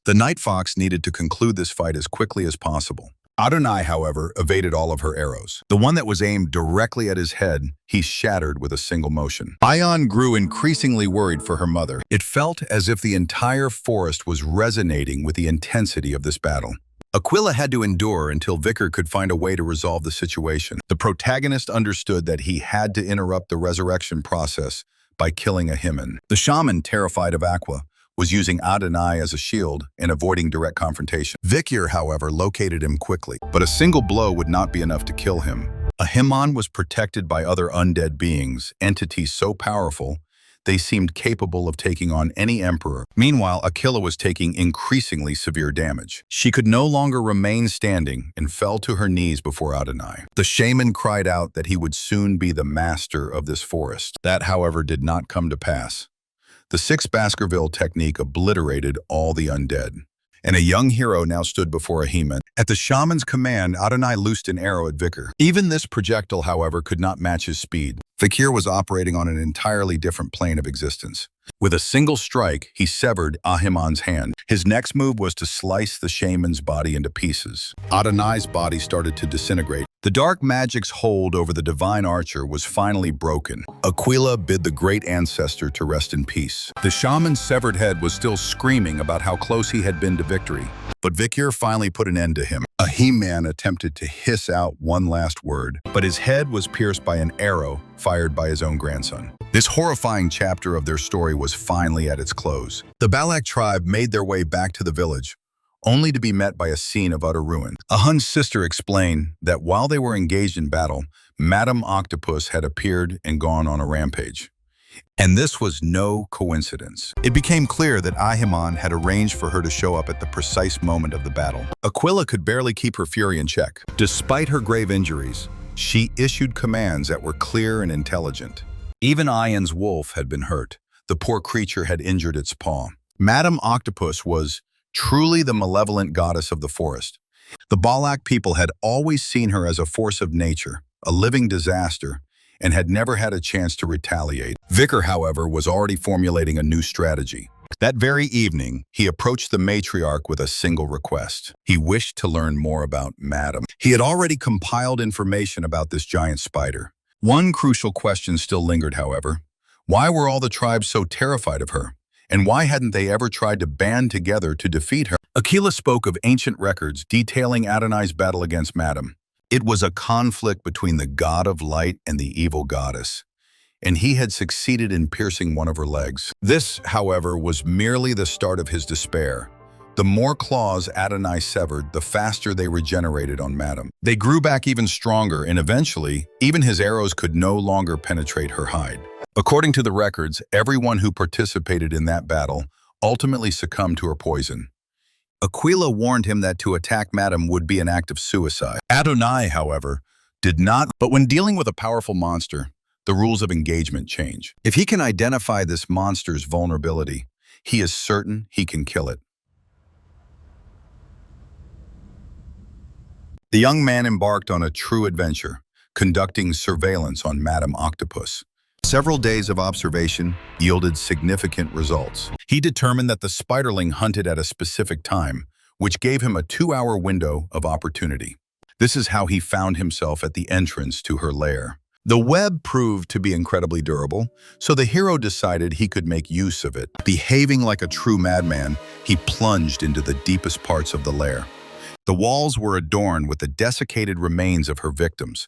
The Night Fox needed to conclude this fight as quickly as possible. Adonai, however, evaded all of her arrows. The one that was aimed directly at his head, he shattered with a single motion. Ion grew increasingly worried for her mother. It felt as if the entire forest was resonating with the intensity of this battle. Aquila had to endure until Vicar could find a way to resolve the situation. The protagonist understood that he had to interrupt the resurrection process by killing Ahiman. The shaman, terrified of Aqua, was using Adonai as a shield and avoiding direct confrontation. Vicar, however, located him quickly, but a single blow would not be enough to kill him. Ahiman was protected by other undead beings, entities so powerful they seemed capable of taking on any emperor. Meanwhile, Aquila was taking increasingly severe damage. She could no longer remain standing and fell to her knees before Adonai. The shaman cried out that he would soon be the master of this forest. That, however, did not come to pass. The 6 Baskerville technique obliterated all the undead, and a young hero now stood before Ahiman. At the shaman's command, Adonai loosed an arrow at Vicar. Even this projectile, however, could not match his speed. Vicar was operating on an entirely different plane of existence. With a single strike, he severed Ahiman's hand. His next move was to slice the shaman's body into pieces. Adonai's body started to disintegrate. The dark magic's hold over the divine archer was finally broken. Aquila bid the great ancestor to rest in peace. The shaman's severed head was still screaming about how close he had been to victory, but Vicar finally put an end to him. Ahiman attempted to hiss out one last word, but his head was pierced by an arrow fired by his own grandson. This horrifying chapter of their story was finally at its close. The Balak tribe made their way back to the village, only to be met by a scene of utter ruin. Ahun's sister explained that while they were engaged in battle, Madame Octopus had appeared and gone on a rampage. And this was no coincidence. It became clear that Ahiman had arranged for her to show up at the precise moment of the battle. Aquila could barely keep her fury in check. Despite her grave injuries, she issued commands that were clear and intelligent. Even Ion's wolf had been hurt. The poor creature had injured its paw. Madame Octopus was truly the malevolent goddess of the forest. The Balak people had always seen her as a force of nature, a living disaster, and had never had a chance to retaliate. Vicar, however, was already formulating a new strategy. That very evening, he approached the matriarch with a single request. He wished to learn more about Madame. He had already compiled information about this giant spider. One crucial question still lingered, however. Why were all the tribes so terrified of her? And why hadn't they ever tried to band together to defeat her? Aquila spoke of ancient records detailing Adonai's battle against Madame. It was a conflict between the god of light and the evil goddess, and he had succeeded in piercing one of her legs. This, however, was merely the start of his despair. The more claws Adonai severed, the faster they regenerated on Madame. They grew back even stronger, and eventually, even his arrows could no longer penetrate her hide. According to the records, everyone who participated in that battle ultimately succumbed to her poison. Aquila warned him that to attack Madame would be an act of suicide. Adonai, however, did not. But when dealing with a powerful monster, the rules of engagement change. If he can identify this monster's vulnerability, he is certain he can kill it. The young man embarked on a true adventure, conducting surveillance on Madame Octopus. Several days of observation yielded significant results. He determined that the spiderling hunted at a specific time, which gave him a 2-hour window of opportunity. This is how he found himself at the entrance to her lair. The web proved to be incredibly durable, so the hero decided he could make use of it. Behaving like a true madman, he plunged into the deepest parts of the lair. The walls were adorned with the desiccated remains of her victims,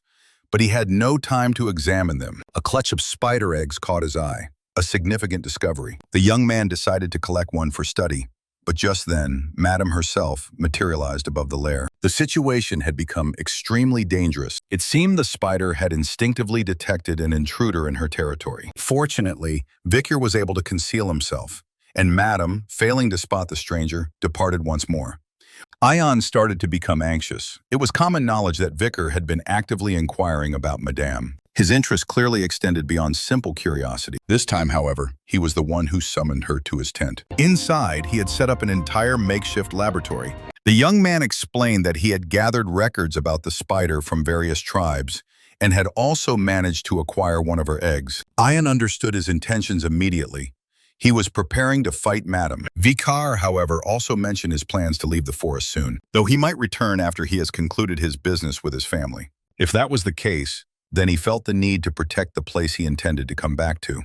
but he had no time to examine them. A clutch of spider eggs caught his eye, a significant discovery. The young man decided to collect one for study. But just then, Madame herself materialized above the lair. The situation had become extremely dangerous. It seemed the spider had instinctively detected an intruder in her territory. Fortunately, Vicar was able to conceal himself, and Madame, failing to spot the stranger, departed once more. Ion started to become anxious. It was common knowledge that Vicar had been actively inquiring about Madame. His interest clearly extended beyond simple curiosity. This time, however, he was the one who summoned her to his tent. Inside, he had set up an entire makeshift laboratory. The young man explained that he had gathered records about the spider from various tribes and had also managed to acquire one of her eggs. Ion understood his intentions immediately. He was preparing to fight Madame. Vicar, however, also mentioned his plans to leave the forest soon, though he might return after he has concluded his business with his family. If that was the case, then he felt the need to protect the place he intended to come back to.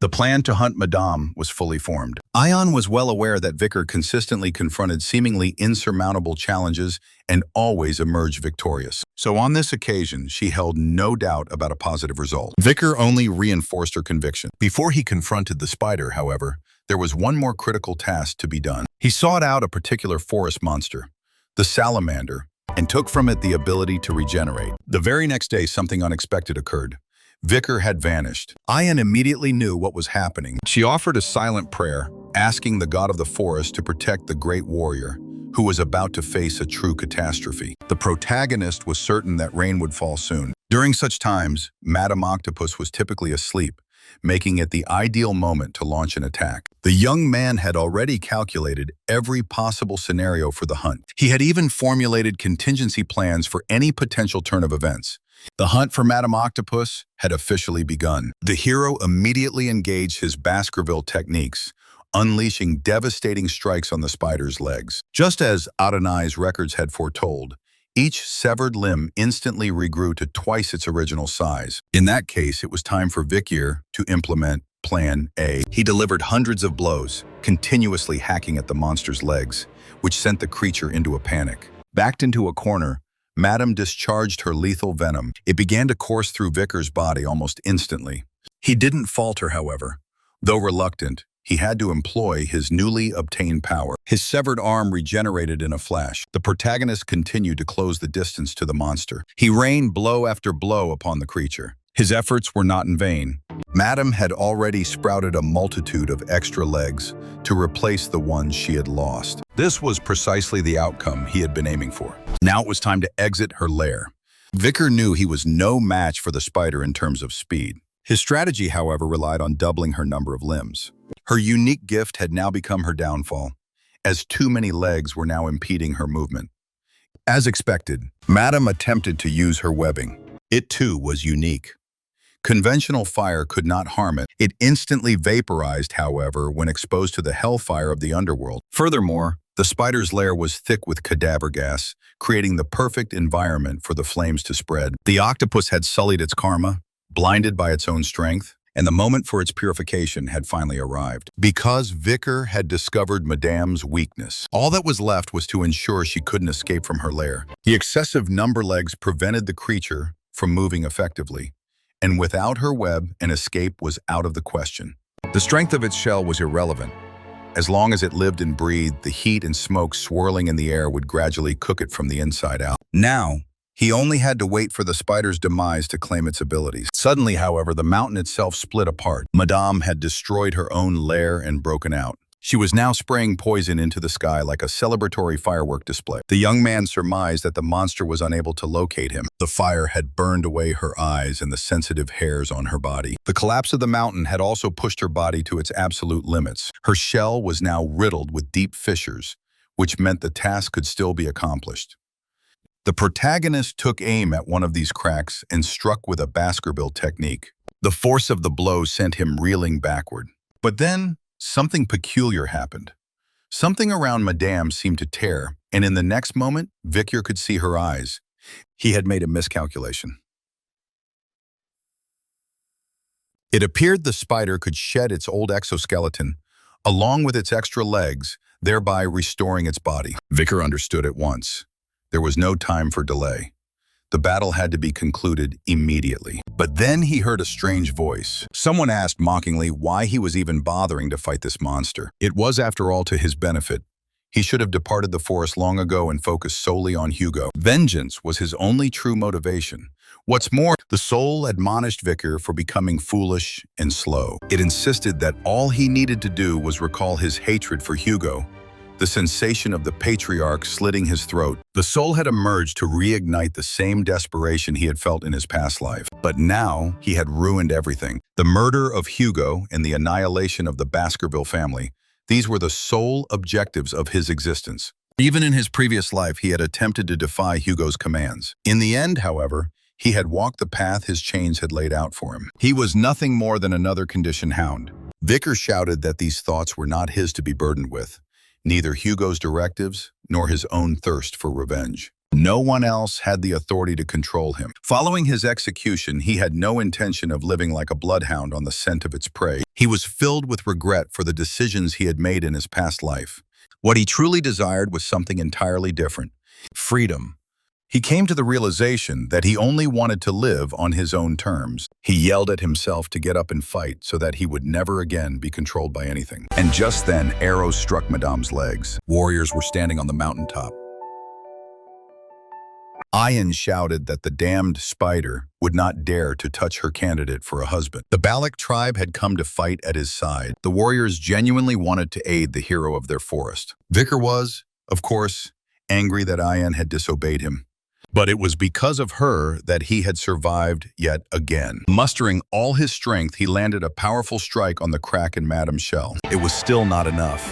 The plan to hunt Madame was fully formed. Ion was well aware that Vicar consistently confronted seemingly insurmountable challenges and always emerged victorious. So on this occasion, she held no doubt about a positive result. Vicar only reinforced her conviction. Before he confronted the spider, however, there was one more critical task to be done. He sought out a particular forest monster, the salamander, and took from it the ability to regenerate. The very next day, something unexpected occurred. Vicar had vanished. Ion immediately knew what was happening. She offered a silent prayer, asking the god of the forest to protect the great warrior, who was about to face a true catastrophe. The protagonist was certain that rain would fall soon. During such times, Madame Octopus was typically asleep, making it the ideal moment to launch an attack. The young man had already calculated every possible scenario for the hunt. He had even formulated contingency plans for any potential turn of events. The hunt for Madame Octopus had officially begun. The hero immediately engaged his Baskerville techniques, unleashing devastating strikes on the spider's legs. Just as Adonai's records had foretold, each severed limb instantly regrew to twice its original size. In that case, it was time for Vicar to implement Plan A. He delivered hundreds of blows, continuously hacking at the monster's legs, which sent the creature into a panic. Backed into a corner, Madame discharged her lethal venom. It began to course through Vicar's body almost instantly. He didn't falter, however. Though reluctant, he had to employ his newly obtained power. His severed arm regenerated in a flash. The protagonist continued to close the distance to the monster. He rained blow after blow upon the creature. His efforts were not in vain. Madame had already sprouted a multitude of extra legs to replace the ones she had lost. This was precisely the outcome he had been aiming for. Now it was time to exit her lair. Vicar knew he was no match for the spider in terms of speed. His strategy, however, relied on doubling her number of limbs. Her unique gift had now become her downfall, as too many legs were now impeding her movement. As expected, Madame attempted to use her webbing. It too was unique. Conventional fire could not harm it. It instantly vaporized, however, when exposed to the hellfire of the underworld. Furthermore, the spider's lair was thick with cadaver gas, creating the perfect environment for the flames to spread. The octopus had sullied its karma, blinded by its own strength, and the moment for its purification had finally arrived. Because Vicar had discovered Madame's weakness, all that was left was to ensure she couldn't escape from her lair. The excessive number legs prevented the creature from moving effectively, and without her web, an escape was out of the question. The strength of its shell was irrelevant. As long as it lived and breathed, the heat and smoke swirling in the air would gradually cook it from the inside out. Now, he only had to wait for the spider's demise to claim its abilities. Suddenly, however, the mountain itself split apart. Madame had destroyed her own lair and broken out. She was now spraying poison into the sky like a celebratory firework display. The young man surmised that the monster was unable to locate him. The fire had burned away her eyes and the sensitive hairs on her body. The collapse of the mountain had also pushed her body to its absolute limits. Her shell was now riddled with deep fissures, which meant the task could still be accomplished. The protagonist took aim at one of these cracks and struck with a Baskerville technique. The force of the blow sent him reeling backward. But then, something peculiar happened. Something around Madame seemed to tear, and in the next moment, Vicar could see her eyes. He had made a miscalculation. It appeared the spider could shed its old exoskeleton, along with its extra legs, thereby restoring its body. Vicar understood at once. There was no time for delay. The battle had to be concluded immediately. But then he heard a strange voice. Someone asked mockingly why he was even bothering to fight this monster. It was, after all, to his benefit. He should have departed the forest long ago and focused solely on Hugo. Vengeance was his only true motivation. What's more, the soul admonished Vicar for becoming foolish and slow. It insisted that all he needed to do was recall his hatred for Hugo, the sensation of the patriarch slitting his throat. The soul had emerged to reignite the same desperation he had felt in his past life. But now he had ruined everything. The murder of Hugo and the annihilation of the Baskerville family, these were the sole objectives of his existence. Even in his previous life, he had attempted to defy Hugo's commands. In the end, however, he had walked the path his chains had laid out for him. He was nothing more than another conditioned hound. Vicar shouted that these thoughts were not his to be burdened with, neither Hugo's directives nor his own thirst for revenge. No one else had the authority to control him. Following his execution, he had no intention of living like a bloodhound on the scent of its prey. He was filled with regret for the decisions he had made in his past life. What he truly desired was something entirely different: freedom. He came to the realization that he only wanted to live on his own terms. He yelled at himself to get up and fight so that he would never again be controlled by anything. And just then, arrows struck Madame's legs. Warriors were standing on the mountaintop. Ian shouted that the damned spider would not dare to touch her candidate for a husband. The Balak tribe had come to fight at his side. The warriors genuinely wanted to aid the hero of their forest. Vicar was, of course, angry that Ian had disobeyed him. But it was because of her that he had survived yet again. Mustering all his strength, he landed a powerful strike on the crack in Madame's shell. It was still not enough.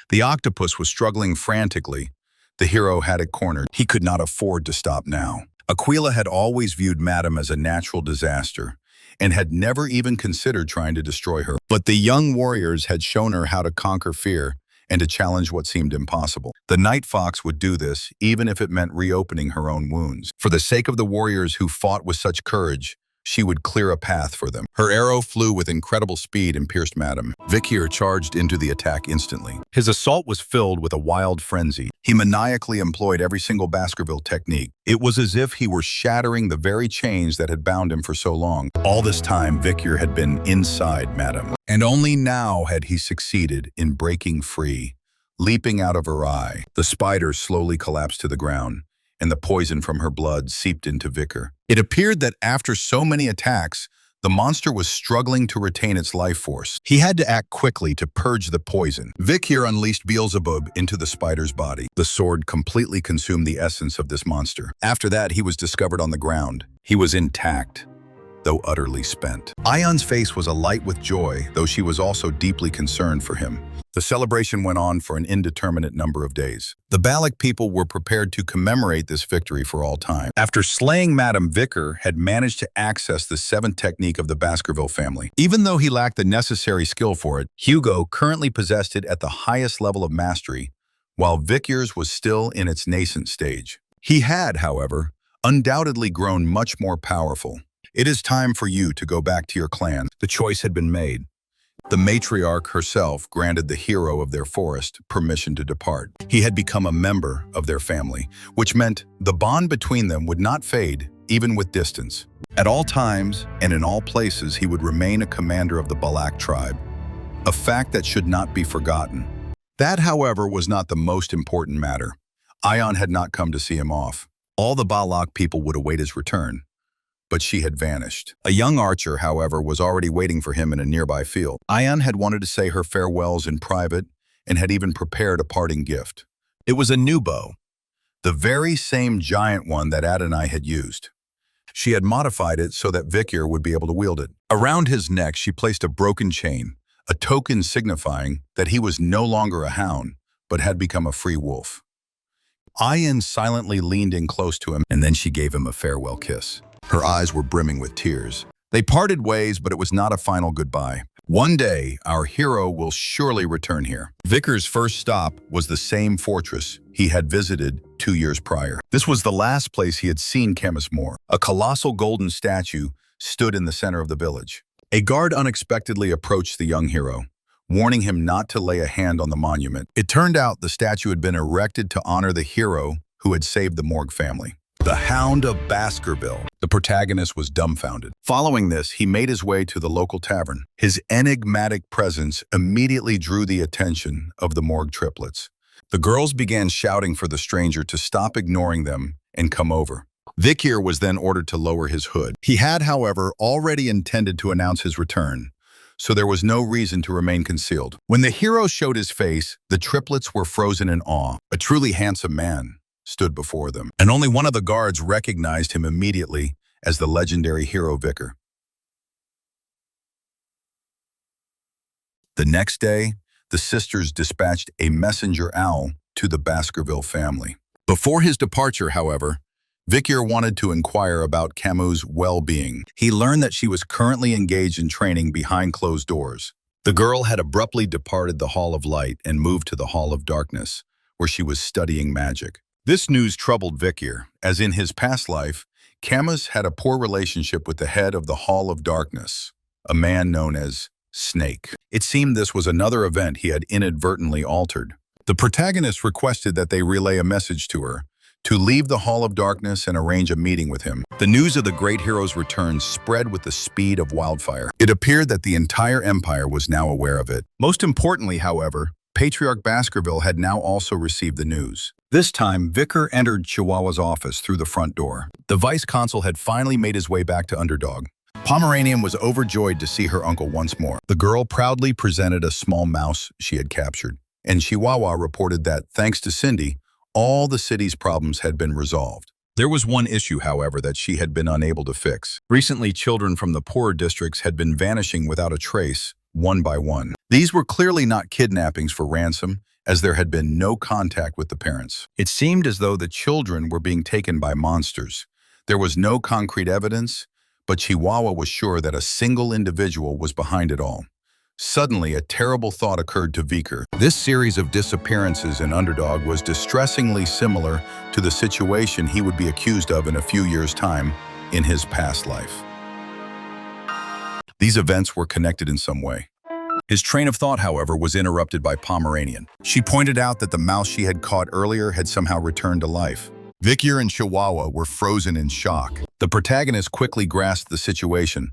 The octopus was struggling frantically. The hero had it cornered. He could not afford to stop now. Aquila had always viewed Madame as a natural disaster and had never even considered trying to destroy her. But the young warriors had shown her how to conquer fear and to challenge what seemed impossible. The night fox would do this, even if it meant reopening her own wounds. For the sake of the warriors who fought with such courage, she would clear a path for them. Her arrow flew with incredible speed and pierced Madame. Vicar charged into the attack instantly. His assault was filled with a wild frenzy. He maniacally employed every single Baskerville technique. It was as if he were shattering the very chains that had bound him for so long. All this time, Vicar had been inside Madame. And only now had he succeeded in breaking free, leaping out of her eye. The spider slowly collapsed to the ground, and the poison from her blood seeped into Vicar. It appeared that after so many attacks, the monster was struggling to retain its life force. He had to act quickly to purge the poison. Vicar unleashed Beelzebub into the spider's body. The sword completely consumed the essence of this monster. After that, he was discovered on the ground. He was intact, though utterly spent. Ion's face was alight with joy, though she was also deeply concerned for him. The celebration went on for an indeterminate number of days. The Balak people were prepared to commemorate this victory for all time. After slaying Madame, Vicar had managed to access the seventh technique of the Baskerville family. Even though he lacked the necessary skill for it, Hugo currently possessed it at the highest level of mastery, while Vicar's was still in its nascent stage. He had, however, undoubtedly grown much more powerful. It is time for you to go back to your clan. The choice had been made. The matriarch herself granted the hero of their forest permission to depart. He had become a member of their family, which meant the bond between them would not fade, even with distance. At all times and in all places, he would remain a commander of the Balak tribe, a fact that should not be forgotten. That, however, was not the most important matter. Ion had not come to see him off. All the Balak people would await his return, but she had vanished. A young archer, however, was already waiting for him in a nearby field. Ion had wanted to say her farewells in private and had even prepared a parting gift. It was a new bow, the very same giant one that Adonai had used. She had modified it so that Vicar would be able to wield it. Around his neck, she placed a broken chain, a token signifying that he was no longer a hound, but had become a free wolf. Ion silently leaned in close to him, and then she gave him a farewell kiss. Her eyes were brimming with tears. They parted ways, but it was not a final goodbye. One day, our hero will surely return here. Vicar's first stop was the same fortress he had visited 2 years prior. This was the last place he had seen Camus Moore. A colossal golden statue stood in the center of the village. A guard unexpectedly approached the young hero, warning him not to lay a hand on the monument. It turned out the statue had been erected to honor the hero who had saved the Morgue family. The Hound of Baskerville. The protagonist was dumbfounded. Following this, he made his way to the local tavern. His enigmatic presence immediately drew the attention of the Morgue triplets. The girls began shouting for the stranger to stop ignoring them and come over. Vikir was then ordered to lower his hood. He had, however, already intended to announce his return, so there was no reason to remain concealed. When the hero showed his face, the triplets were frozen in awe. A truly handsome man stood before them, and only one of the guards recognized him immediately as the legendary hero Vikir. The next day, the sisters dispatched a messenger owl to the Baskerville family. Before his departure, however, Vikir wanted to inquire about Camus' well-being. He learned that she was currently engaged in training behind closed doors. The girl had abruptly departed the Hall of Light and moved to the Hall of Darkness, where she was studying magic. This news troubled Vikir, as in his past life, Camus had a poor relationship with the head of the Hall of Darkness, a man known as Snake. It seemed this was another event he had inadvertently altered. The protagonist requested that they relay a message to her, to leave the Hall of Darkness and arrange a meeting with him. The news of the great hero's return spread with the speed of wildfire. It appeared that the entire empire was now aware of it. Most importantly, however, Patriarch Baskerville had now also received the news. This time, Vikir entered Chihuahua's office through the front door. The vice consul had finally made his way back to Underdog. Pomeranian was overjoyed to see her uncle once more. The girl proudly presented a small mouse she had captured, and Chihuahua reported that, thanks to Cindy, all the city's problems had been resolved. There was one issue, however, that she had been unable to fix. Recently, children from the poorer districts had been vanishing without a trace, one by one. These were clearly not kidnappings for ransom, as there had been no contact with the parents. It seemed as though the children were being taken by monsters. There was no concrete evidence, but Chihuahua was sure that a single individual was behind it all. Suddenly, a terrible thought occurred to Vikir. This series of disappearances in Underdog was distressingly similar to the situation he would be accused of in a few years' time in his past life. These events were connected in some way. His train of thought, however, was interrupted by Pomeranian. She pointed out that the mouse she had caught earlier had somehow returned to life. Vikir and Chihuahua were frozen in shock. The protagonist quickly grasped the situation.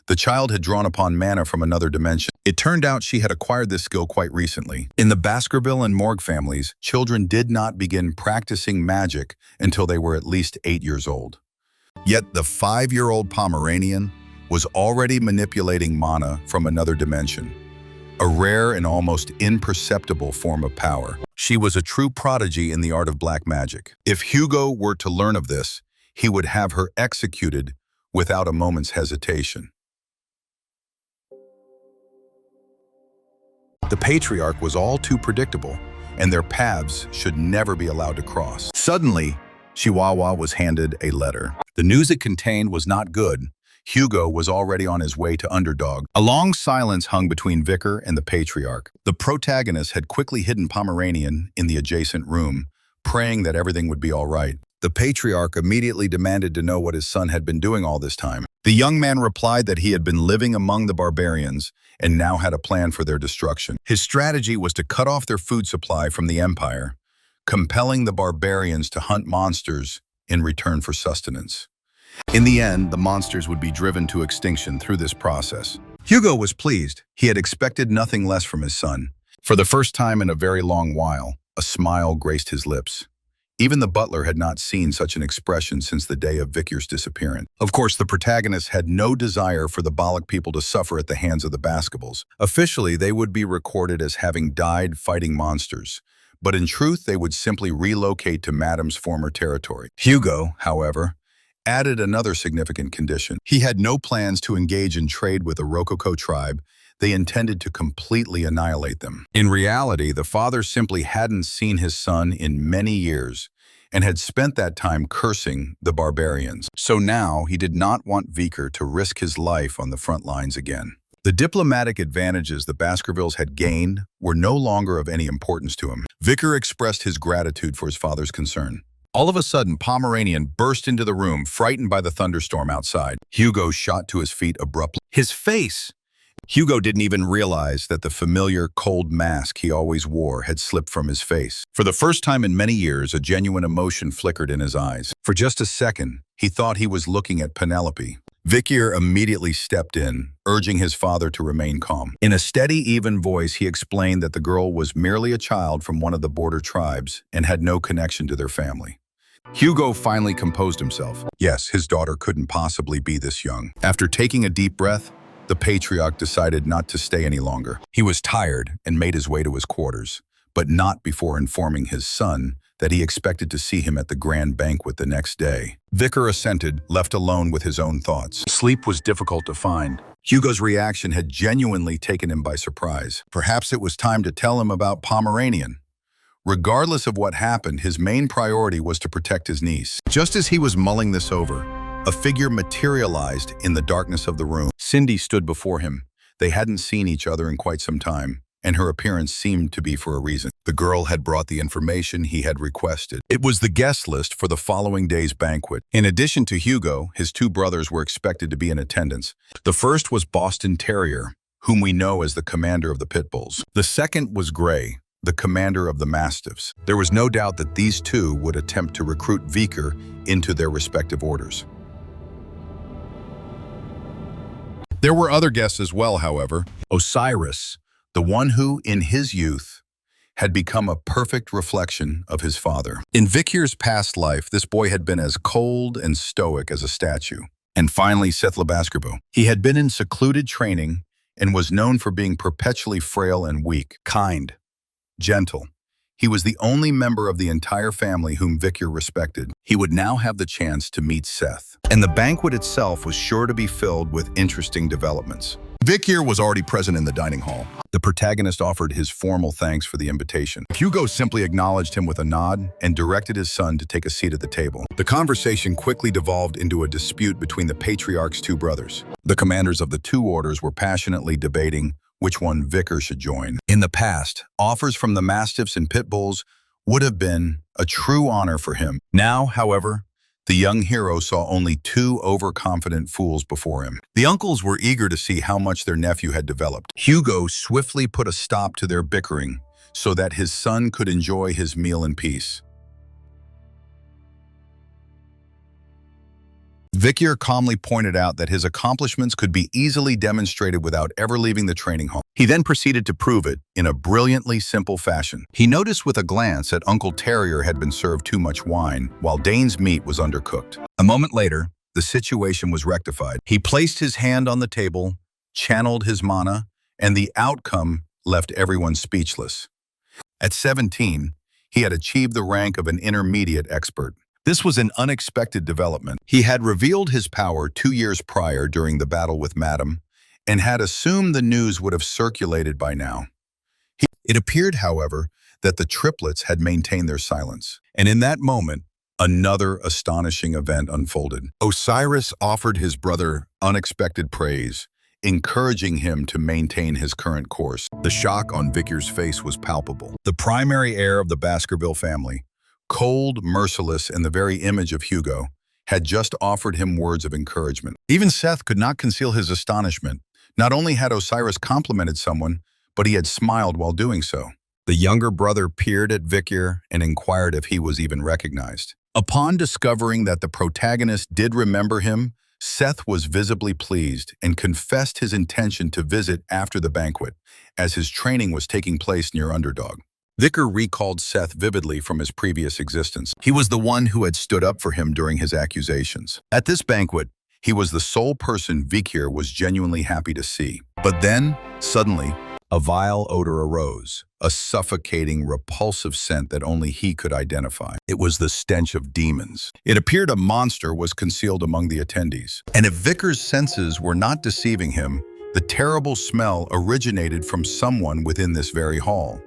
The child had drawn upon mana from another dimension. It turned out she had acquired this skill quite recently. In the Baskerville and Morgue families, children did not begin practicing magic until they were at least 8 years old. Yet the 5-year-old Pomeranian was already manipulating mana from another dimension, a rare and almost imperceptible form of power. She was a true prodigy in the art of black magic. If Hugo were to learn of this, he would have her executed without a moment's hesitation. The patriarch was all too predictable, and their paths should never be allowed to cross. Suddenly, Chihuahua was handed a letter. The news it contained was not good. Hugo was already on his way to Underdog. A long silence hung between Vikir and the patriarch. The protagonist had quickly hidden Pomeranian in the adjacent room, praying that everything would be all right. The patriarch immediately demanded to know what his son had been doing all this time. The young man replied that he had been living among the barbarians and now had a plan for their destruction. His strategy was to cut off their food supply from the empire, compelling the barbarians to hunt monsters in return for sustenance. In the end, the monsters would be driven to extinction through this process. Hugo was pleased. He had expected nothing less from his son. For the first time in a very long while, a smile graced his lips. Even the butler had not seen such an expression since the day of Vikir's disappearance. Of course, the protagonist had no desire for the Bollock people to suffer at the hands of the Baskervilles. Officially, they would be recorded as having died fighting monsters, but in truth, they would simply relocate to Madame's former territory. Hugo, however, added another significant condition. He had no plans to engage in trade with the Rococo tribe. They intended to completely annihilate them. In reality, the father simply hadn't seen his son in many years and had spent that time cursing the barbarians. So now he did not want Vikir to risk his life on the front lines again. The diplomatic advantages the Baskervilles had gained were no longer of any importance to him. Vikir expressed his gratitude for his father's concern. All of a sudden, Pomeranian burst into the room, frightened by the thunderstorm outside. Hugo shot to his feet abruptly. His face Hugo didn't even realize that the familiar cold mask he always wore had slipped from his face. For the first time in many years, a genuine emotion flickered in his eyes. For just a second, he thought he was looking at Penelope. Vikier immediately stepped in, urging his father to remain calm. In a steady, even voice, he explained that the girl was merely a child from one of the border tribes and had no connection to their family. Hugo finally composed himself. Yes, his daughter couldn't possibly be this young. After taking a deep breath, the patriarch decided not to stay any longer. He was tired and made his way to his quarters, but not before informing his son that he expected to see him at the grand banquet the next day. Vicar assented, left alone with his own thoughts. Sleep was difficult to find. Hugo's reaction had genuinely taken him by surprise. Perhaps it was time to tell him about Pomeranian. Regardless of what happened, his main priority was to protect his niece. Just as he was mulling this over, a figure materialized in the darkness of the room. Cindy stood before him. They hadn't seen each other in quite some time, and her appearance seemed to be for a reason. The girl had brought the information he had requested. It was the guest list for the following day's banquet. In addition to Hugo, his two brothers were expected to be in attendance. The first was Boston Terrier, whom we know as the commander of the Pit Bulls. The second was Gray, the commander of the Mastiffs. There was no doubt that these two would attempt to recruit Viker into their respective orders. There were other guests as well, however. Osiris, the one who, in his youth, had become a perfect reflection of his father. In Vikir's past life, this boy had been as cold and stoic as a statue. And finally, Seth Labaskerbo. He had been in secluded training and was known for being perpetually frail and weak, kind, gentle. He was the only member of the entire family whom Vikir respected. He would now have the chance to meet Seth. And the banquet itself was sure to be filled with interesting developments. Vikir was already present in the dining hall. The protagonist offered his formal thanks for the invitation. Hugo simply acknowledged him with a nod and directed his son to take a seat at the table. The conversation quickly devolved into a dispute between the patriarch's two brothers. The commanders of the two orders were passionately debating which one Viker should join. In the past, offers from the Mastiffs and Pit Bulls would have been a true honor for him. Now, however, the young hero saw only two overconfident fools before him. The uncles were eager to see how much their nephew had developed. Hugo swiftly put a stop to their bickering so that his son could enjoy his meal in peace. Vikir calmly pointed out that his accomplishments could be easily demonstrated without ever leaving the training hall. He then proceeded to prove it in a brilliantly simple fashion. He noticed with a glance that Uncle Terrier had been served too much wine, while Dane's meat was undercooked. A moment later, the situation was rectified. He placed his hand on the table, channeled his mana, and the outcome left everyone speechless. At 17, he had achieved the rank of an intermediate expert. This was an unexpected development. He had revealed his power 2 years prior during the battle with Madam, and had assumed the news would have circulated by now. It appeared, however, that the triplets had maintained their silence. And in that moment, another astonishing event unfolded. Osiris offered his brother unexpected praise, encouraging him to maintain his current course. The shock on Vikir's face was palpable. The primary heir of the Baskerville family, cold, merciless, and the very image of Hugo, had just offered him words of encouragement. Even Seth could not conceal his astonishment. Not only had Osiris complimented someone, but he had smiled while doing so. The younger brother peered at Vikir and inquired if he was even recognized. Upon discovering that the protagonist did remember him, Seth was visibly pleased and confessed his intention to visit after the banquet, as his training was taking place near Underdog. Vikir recalled Seth vividly from his previous existence. He was the one who had stood up for him during his accusations. At this banquet, he was the sole person Vikir was genuinely happy to see. But then, suddenly, a vile odor arose, a suffocating, repulsive scent that only he could identify. It was the stench of demons. It appeared a monster was concealed among the attendees. And if Vikir's senses were not deceiving him, the terrible smell originated from someone within this very hall.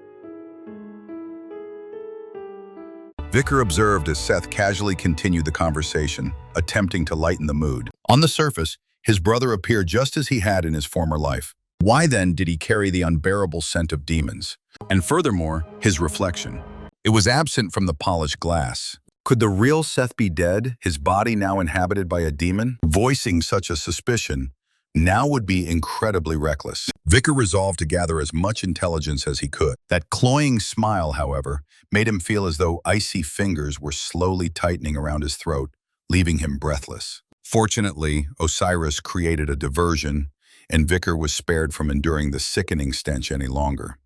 Vikir observed as Seth casually continued the conversation, attempting to lighten the mood. On the surface, his brother appeared just as he had in his former life. Why then did he carry the unbearable scent of demons? And furthermore, his reflection. It was absent from the polished glass. Could the real Seth be dead, his body now inhabited by a demon? Voicing such a suspicion, now would be incredibly reckless. Vicar resolved to gather as much intelligence as he could. That cloying smile, however, made him feel as though icy fingers were slowly tightening around his throat, leaving him breathless. Fortunately, Osiris created a diversion, and Vicar was spared from enduring the sickening stench any longer.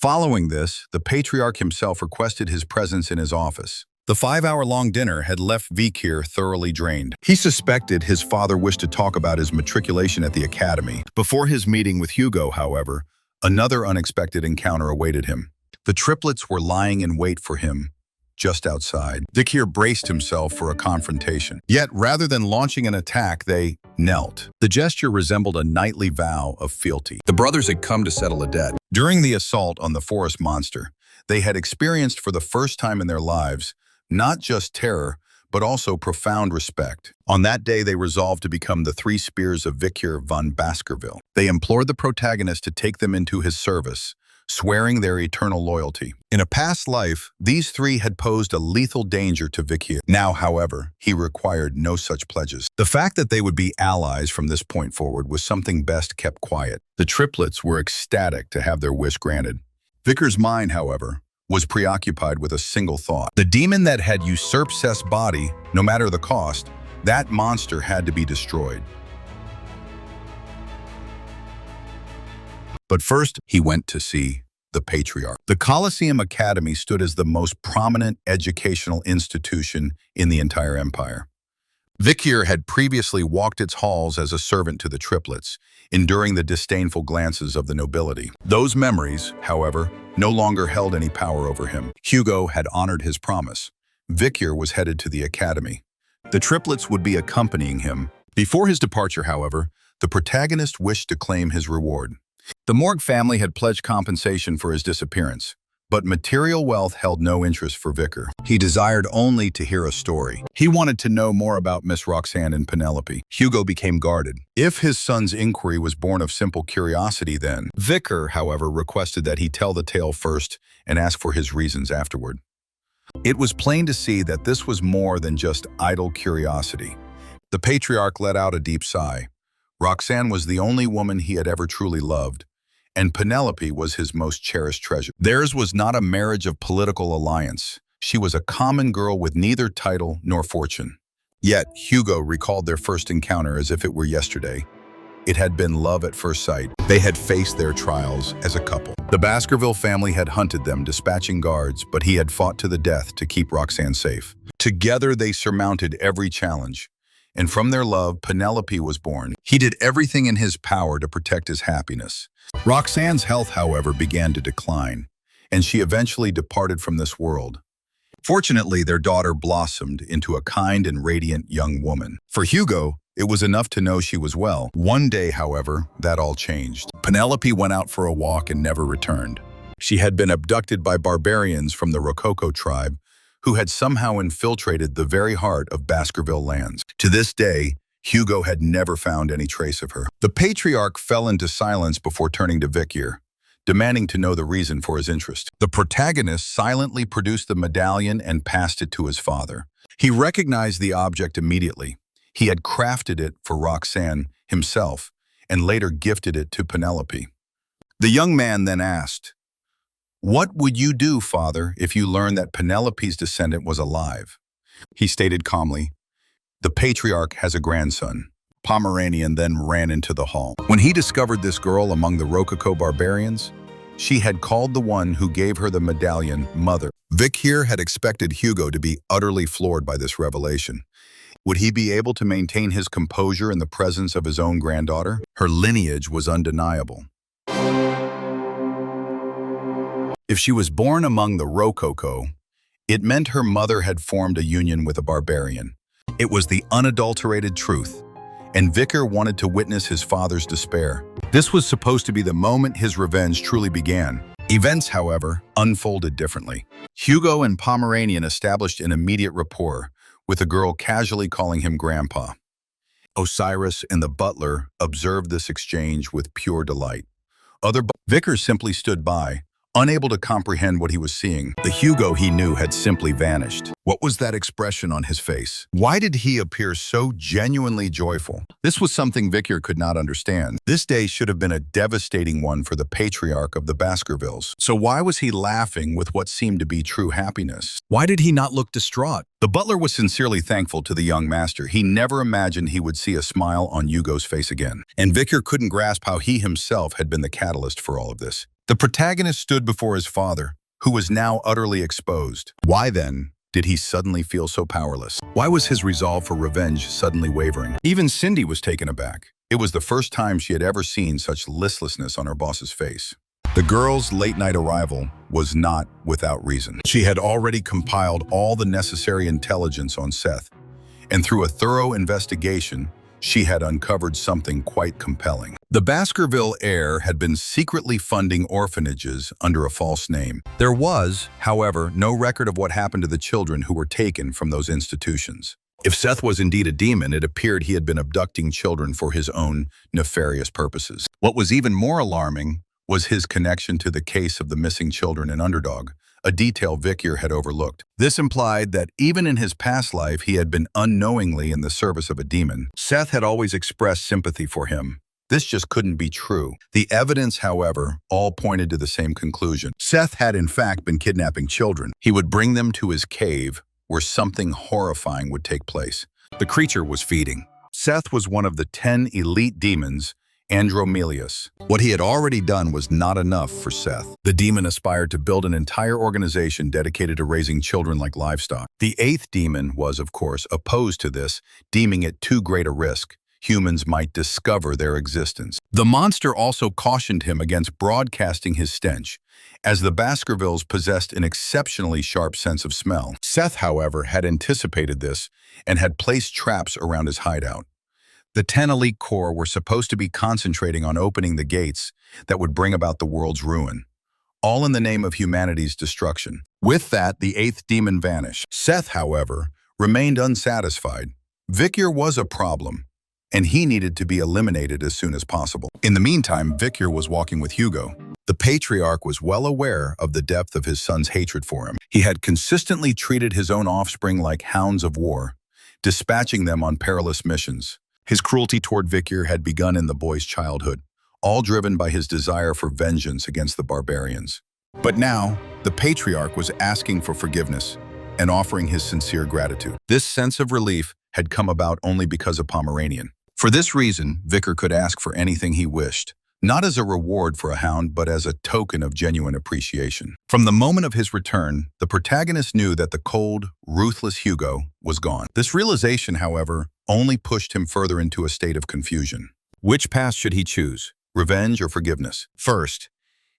Following this, the patriarch himself requested his presence in his office. The 5-hour-long dinner had left Vikir thoroughly drained. He suspected his father wished to talk about his matriculation at the academy. Before his meeting with Hugo, however, another unexpected encounter awaited him. The triplets were lying in wait for him just outside. Vikir braced himself for a confrontation. Yet, rather than launching an attack, they knelt. The gesture resembled a knightly vow of fealty. The brothers had come to settle a debt. During the assault on the forest monster, they had experienced for the first time in their lives not just terror, but also profound respect. On that day, they resolved to become the three spears of Vikir von Baskerville. They implored the protagonist to take them into his service, swearing their eternal loyalty. In a past life, these three had posed a lethal danger to Vikir. Now, however, he required no such pledges. The fact that they would be allies from this point forward was something best kept quiet. The triplets were ecstatic to have their wish granted. Vikir's mind, however, was preoccupied with a single thought. The demon that had usurped Seth's body, no matter the cost, that monster had to be destroyed. But first, he went to see the patriarch. The Colosseum Academy stood as the most prominent educational institution in the entire empire. Vikir had previously walked its halls as a servant to the triplets, enduring the disdainful glances of the nobility. Those memories, however, no longer held any power over him. Hugo had honored his promise. Vikir was headed to the academy. The triplets would be accompanying him. Before his departure, however, the protagonist wished to claim his reward. The Morg family had pledged compensation for his disappearance, but material wealth held no interest for Vikir. He desired only to hear a story. He wanted to know more about Miss Roxanne and Penelope. Hugo became guarded. If his son's inquiry was born of simple curiosity then, Vikir, however, requested that he tell the tale first and ask for his reasons afterward. It was plain to see that this was more than just idle curiosity. The patriarch let out a deep sigh. Roxanne was the only woman he had ever truly loved, and Penelope was his most cherished treasure. Theirs was not a marriage of political alliance. She was a common girl with neither title nor fortune. Yet, Hugo recalled their first encounter as if it were yesterday. It had been love at first sight. They had faced their trials as a couple. The Baskerville family had hunted them, dispatching guards, but he had fought to the death to keep Roxanne safe. Together, they surmounted every challenge. And from their love, Penelope was born. He did everything in his power to protect his happiness. Roxanne's health, however, began to decline, and she eventually departed from this world. Fortunately, their daughter blossomed into a kind and radiant young woman. For Hugo, it was enough to know she was well. One day, however, that all changed. Penelope went out for a walk and never returned. She had been abducted by barbarians from the Rococo tribe, who had somehow infiltrated the very heart of Baskerville lands. To this day, Hugo had never found any trace of her. The patriarch fell into silence before turning to Vikir, demanding to know the reason for his interest. The protagonist silently produced the medallion and passed it to his father. He recognized the object immediately. He had crafted it for Roxanne himself and later gifted it to Penelope. The young man then asked, "What would you do, father, if you learned that Penelope's descendant was alive?" He stated calmly, "The patriarch has a grandson." Pomeranian then ran into the hall. When he discovered this girl among the Rococo barbarians, she had called the one who gave her the medallion mother. Vikir had expected Hugo to be utterly floored by this revelation. Would he be able to maintain his composure in the presence of his own granddaughter? Her lineage was undeniable. If she was born among the Rococo, it meant her mother had formed a union with a barbarian. It was the unadulterated truth, and Vikir wanted to witness his father's despair. This was supposed to be the moment his revenge truly began. Events, however, unfolded differently. Hugo and Pomeranian established an immediate rapport, with the girl casually calling him grandpa. Osiris and the butler observed this exchange with pure delight. Vikir simply stood by, Unable to comprehend what he was seeing, the Hugo he knew had simply vanished. What was that expression on his face? Why did he appear so genuinely joyful? This was something Victor could not understand. This day should have been a devastating one for the patriarch of the Baskervilles. So why was he laughing with what seemed to be true happiness? Why did he not look distraught? The butler was sincerely thankful to the young master. He never imagined he would see a smile on Hugo's face again. And Victor couldn't grasp how he himself had been the catalyst for all of this. The protagonist stood before his father, who was now utterly exposed. Why then did he suddenly feel so powerless? Why was his resolve for revenge suddenly wavering? Even Cindy was taken aback. It was the first time she had ever seen such listlessness on her boss's face. The girl's late-night arrival was not without reason. She had already compiled all the necessary intelligence on Seth, and through a thorough investigation, she had uncovered something quite compelling. The Baskerville heir had been secretly funding orphanages under a false name. There was, however, no record of what happened to the children who were taken from those institutions. If Seth was indeed a demon, it appeared he had been abducting children for his own nefarious purposes. What was even more alarming was his connection to the case of the missing children in Underdog, a detail Victor had overlooked. This implied that even in his past life, he had been unknowingly in the service of a demon. Seth had always expressed sympathy for him. This just couldn't be true. The evidence, however, all pointed to the same conclusion. Seth had in fact been kidnapping children. He would bring them to his cave, where something horrifying would take place. The creature was feeding. Seth was one of the 10 elite demons, Andromelius. What he had already done was not enough for Seth. The demon aspired to build an entire organization dedicated to raising children like livestock. The 8th demon was, of course, opposed to this, deeming it too great a risk. Humans might discover their existence. The monster also cautioned him against broadcasting his stench, as the Baskervilles possessed an exceptionally sharp sense of smell. Seth, however, had anticipated this and had placed traps around his hideout. The 10 elite corps were supposed to be concentrating on opening the gates that would bring about the world's ruin, all in the name of humanity's destruction. With that, the 8th demon vanished. Seth, however, remained unsatisfied. Victor was a problem, and he needed to be eliminated as soon as possible. In the meantime, Victor was walking with Hugo. The patriarch was well aware of the depth of his son's hatred for him. He had consistently treated his own offspring like hounds of war, dispatching them on perilous missions. His cruelty toward Victor had begun in the boy's childhood, all driven by his desire for vengeance against the barbarians. But now, the patriarch was asking for forgiveness and offering his sincere gratitude. This sense of relief had come about only because of Pomeranian. For this reason, Victor could ask for anything he wished, not as a reward for a hound, but as a token of genuine appreciation. From the moment of his return, the protagonist knew that the cold, ruthless Hugo was gone. This realization, however, only pushed him further into a state of confusion. Which path should he choose, revenge or forgiveness? First,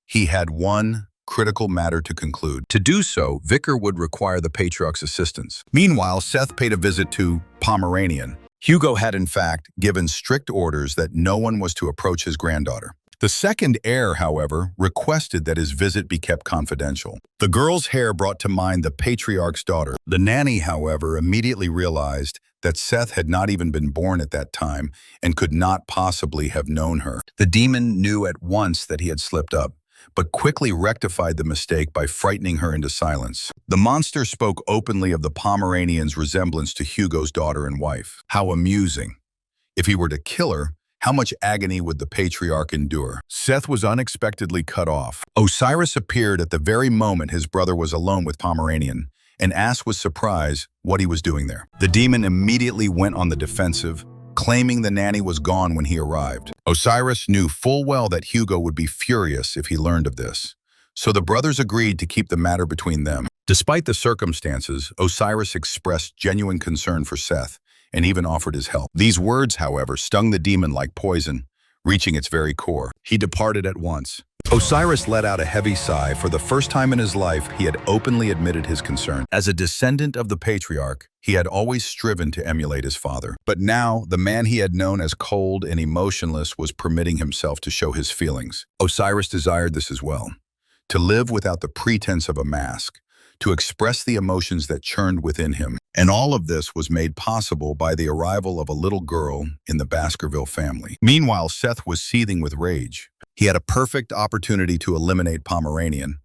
he had one critical matter to conclude. To do so, Victor would require the patriarch's assistance. Meanwhile, Seth paid a visit to Pomeranian. Hugo had, in fact, given strict orders that no one was to approach his granddaughter. The second heir, however, requested that his visit be kept confidential. The girl's hair brought to mind the patriarch's daughter. The nanny, however, immediately realized that Seth had not even been born at that time and could not possibly have known her. The demon knew at once that he had slipped up, but quickly rectified the mistake by frightening her into silence. The monster spoke openly of the Pomeranian's resemblance to Hugo's daughter and wife. How amusing. If he were to kill her, how much agony would the patriarch endure? Seth was unexpectedly cut off. Osiris appeared at the very moment his brother was alone with Pomeranian, and asked with surprise what he was doing there. The demon immediately went on the defensive, claiming the nanny was gone when he arrived. Osiris knew full well that Hugo would be furious if he learned of this, so the brothers agreed to keep the matter between them. Despite the circumstances, Osiris expressed genuine concern for Seth and even offered his help. These words, however, stung the demon like poison, reaching its very core. He departed at once. Osiris let out a heavy sigh. For the first time in his life, he had openly admitted his concern. As a descendant of the patriarch, he had always striven to emulate his father. But now, the man he had known as cold and emotionless was permitting himself to show his feelings. Osiris desired this as well, to live without the pretense of a mask, to express the emotions that churned within him. And all of this was made possible by the arrival of a little girl in the Baskerville family. Meanwhile, Seth was seething with rage. He had a perfect opportunity to eliminate Pomeranian,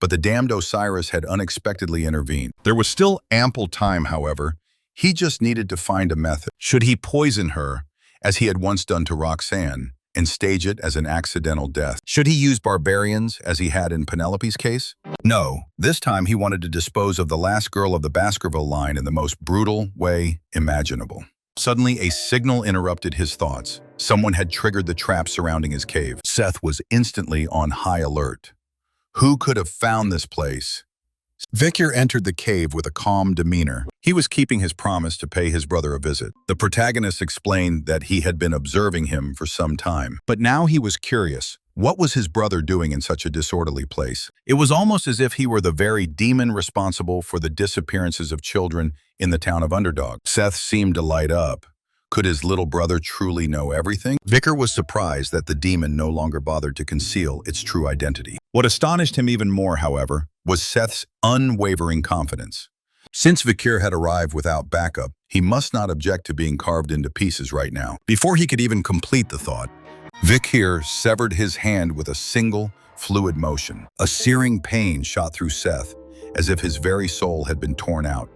but the damned Osiris had unexpectedly intervened. There was still ample time, however. He just needed to find a method. Should he poison her, as he had once done to Roxanne, and stage it as an accidental death? Should he use barbarians, as he had in Penelope's case? No, this time he wanted to dispose of the last girl of the Baskerville line in the most brutal way imaginable. Suddenly, a signal interrupted his thoughts. Someone had triggered the trap surrounding his cave. Seth was instantly on high alert. Who could have found this place? Vicar entered the cave with a calm demeanor. He was keeping his promise to pay his brother a visit. The protagonist explained that he had been observing him for some time. But now he was curious. What was his brother doing in such a disorderly place? It was almost as if he were the very demon responsible for the disappearances of children in the town of Underdog. Seth seemed to light up. Could his little brother truly know everything? Vicar was surprised that the demon no longer bothered to conceal its true identity. What astonished him even more, however, was Seth's unwavering confidence. Since Vicar had arrived without backup, he must not object to being carved into pieces right now. Before he could even complete the thought, Vicar severed his hand with a single, fluid motion. A searing pain shot through Seth, as if his very soul had been torn out.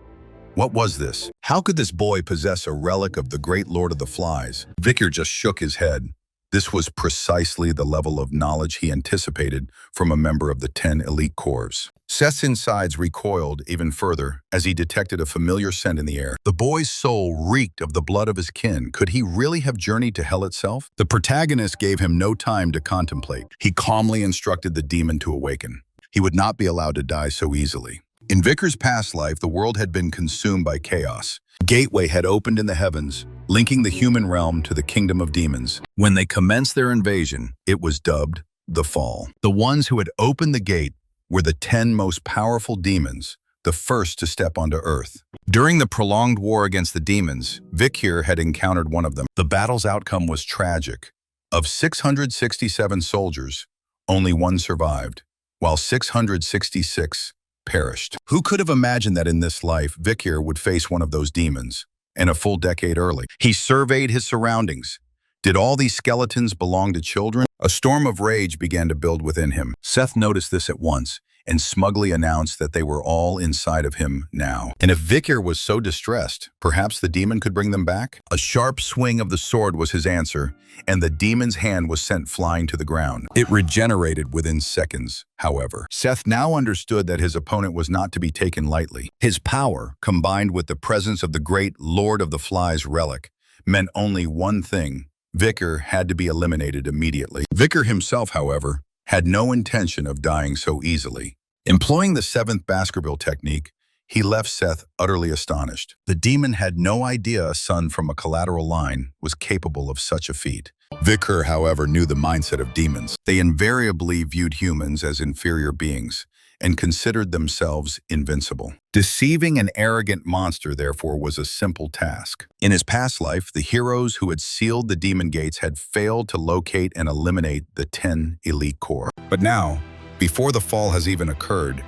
What was this? How could this boy possess a relic of the great Lord of the Flies? Vicar just shook his head. This was precisely the level of knowledge he anticipated from a member of the 10 elite corps. Seth's insides recoiled even further as he detected a familiar scent in the air. The boy's soul reeked of the blood of his kin. Could he really have journeyed to hell itself? The protagonist gave him no time to contemplate. He calmly instructed the demon to awaken. He would not be allowed to die so easily. In Vicar's past life, the world had been consumed by chaos. A gateway had opened in the heavens, linking the human realm to the kingdom of demons. When they commenced their invasion, it was dubbed the Fall. The ones who had opened the gate were the 10 most powerful demons, the first to step onto Earth. During the prolonged war against the demons, Vicar had encountered one of them. The battle's outcome was tragic. Of 667 soldiers, only one survived, while 666 perished. Who could have imagined that in this life, Vicar would face one of those demons, and a full decade early? He surveyed his surroundings. Did all these skeletons belong to children? A storm of rage began to build within him. Seth noticed this at once, and smugly announced that they were all inside of him now. And if Vicar was so distressed, perhaps the demon could bring them back? A sharp swing of the sword was his answer, and the demon's hand was sent flying to the ground. It regenerated within seconds, however. Seth now understood that his opponent was not to be taken lightly. His power, combined with the presence of the great Lord of the Flies relic, meant only one thing. Vicar had to be eliminated immediately. Vicar himself, however, had no intention of dying so easily. Employing the 7th Baskerville technique, he left Seth utterly astonished. The demon had no idea a son from a collateral line was capable of such a feat. Vicar, however, knew the mindset of demons. They invariably viewed humans as inferior beings and considered themselves invincible. Deceiving an arrogant monster, therefore, was a simple task. In his past life, the heroes who had sealed the demon gates had failed to locate and eliminate the 10 elite corps. But now, before the fall has even occurred,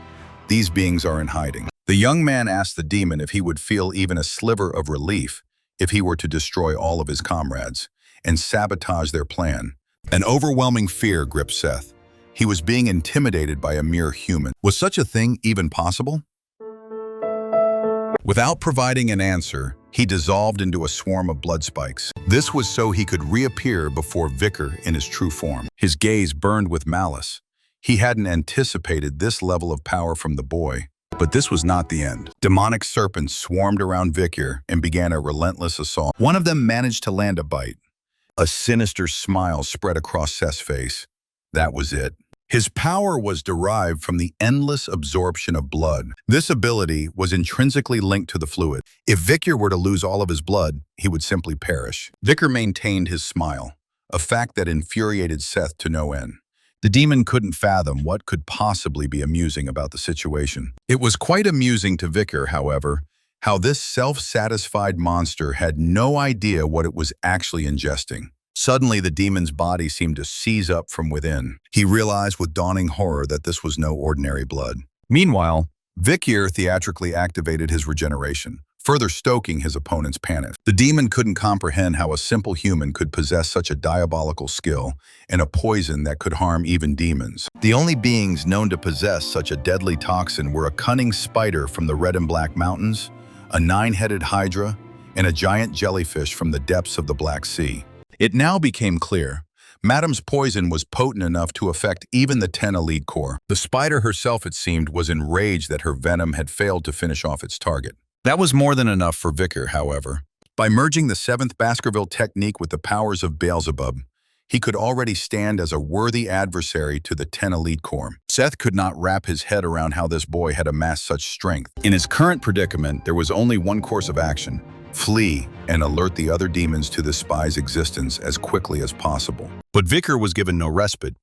these beings are in hiding. The young man asked the demon if he would feel even a sliver of relief if he were to destroy all of his comrades and sabotage their plan. An overwhelming fear gripped Seth. He was being intimidated by a mere human. Was such a thing even possible? Without providing an answer, he dissolved into a swarm of blood spikes. This was so he could reappear before Vicar in his true form. His gaze burned with malice. He hadn't anticipated this level of power from the boy. But this was not the end. Demonic serpents swarmed around Vicar and began a relentless assault. One of them managed to land a bite. A sinister smile spread across Seth's face. That was it. His power was derived from the endless absorption of blood. This ability was intrinsically linked to the fluid. If Vicar were to lose all of his blood, he would simply perish. Vicar maintained his smile, a fact that infuriated Seth to no end. The demon couldn't fathom what could possibly be amusing about the situation. It was quite amusing to Vicar, however, how this self-satisfied monster had no idea what it was actually ingesting. Suddenly, the demon's body seemed to seize up from within. He realized with dawning horror that this was no ordinary blood. Meanwhile, Vicar theatrically activated his regeneration. further stoking his opponent's panic. The demon couldn't comprehend how a simple human could possess such a diabolical skill and a poison that could harm even demons. The only beings known to possess such a deadly toxin were a cunning spider from the Red and Black Mountains, a 9-headed hydra, and a giant jellyfish from the depths of the Black Sea. It now became clear Madame's poison was potent enough to affect even the 10 elite corps. The spider herself, it seemed, was enraged that her venom had failed to finish off its target. That was more than enough for Vicar, however. By merging the 7th Baskerville technique with the powers of Beelzebub, he could already stand as a worthy adversary to the 10 elite corps. Seth could not wrap his head around how this boy had amassed such strength. In his current predicament, there was only one course of action: flee and alert the other demons to the spy's existence as quickly as possible. But Vicar was given no respite.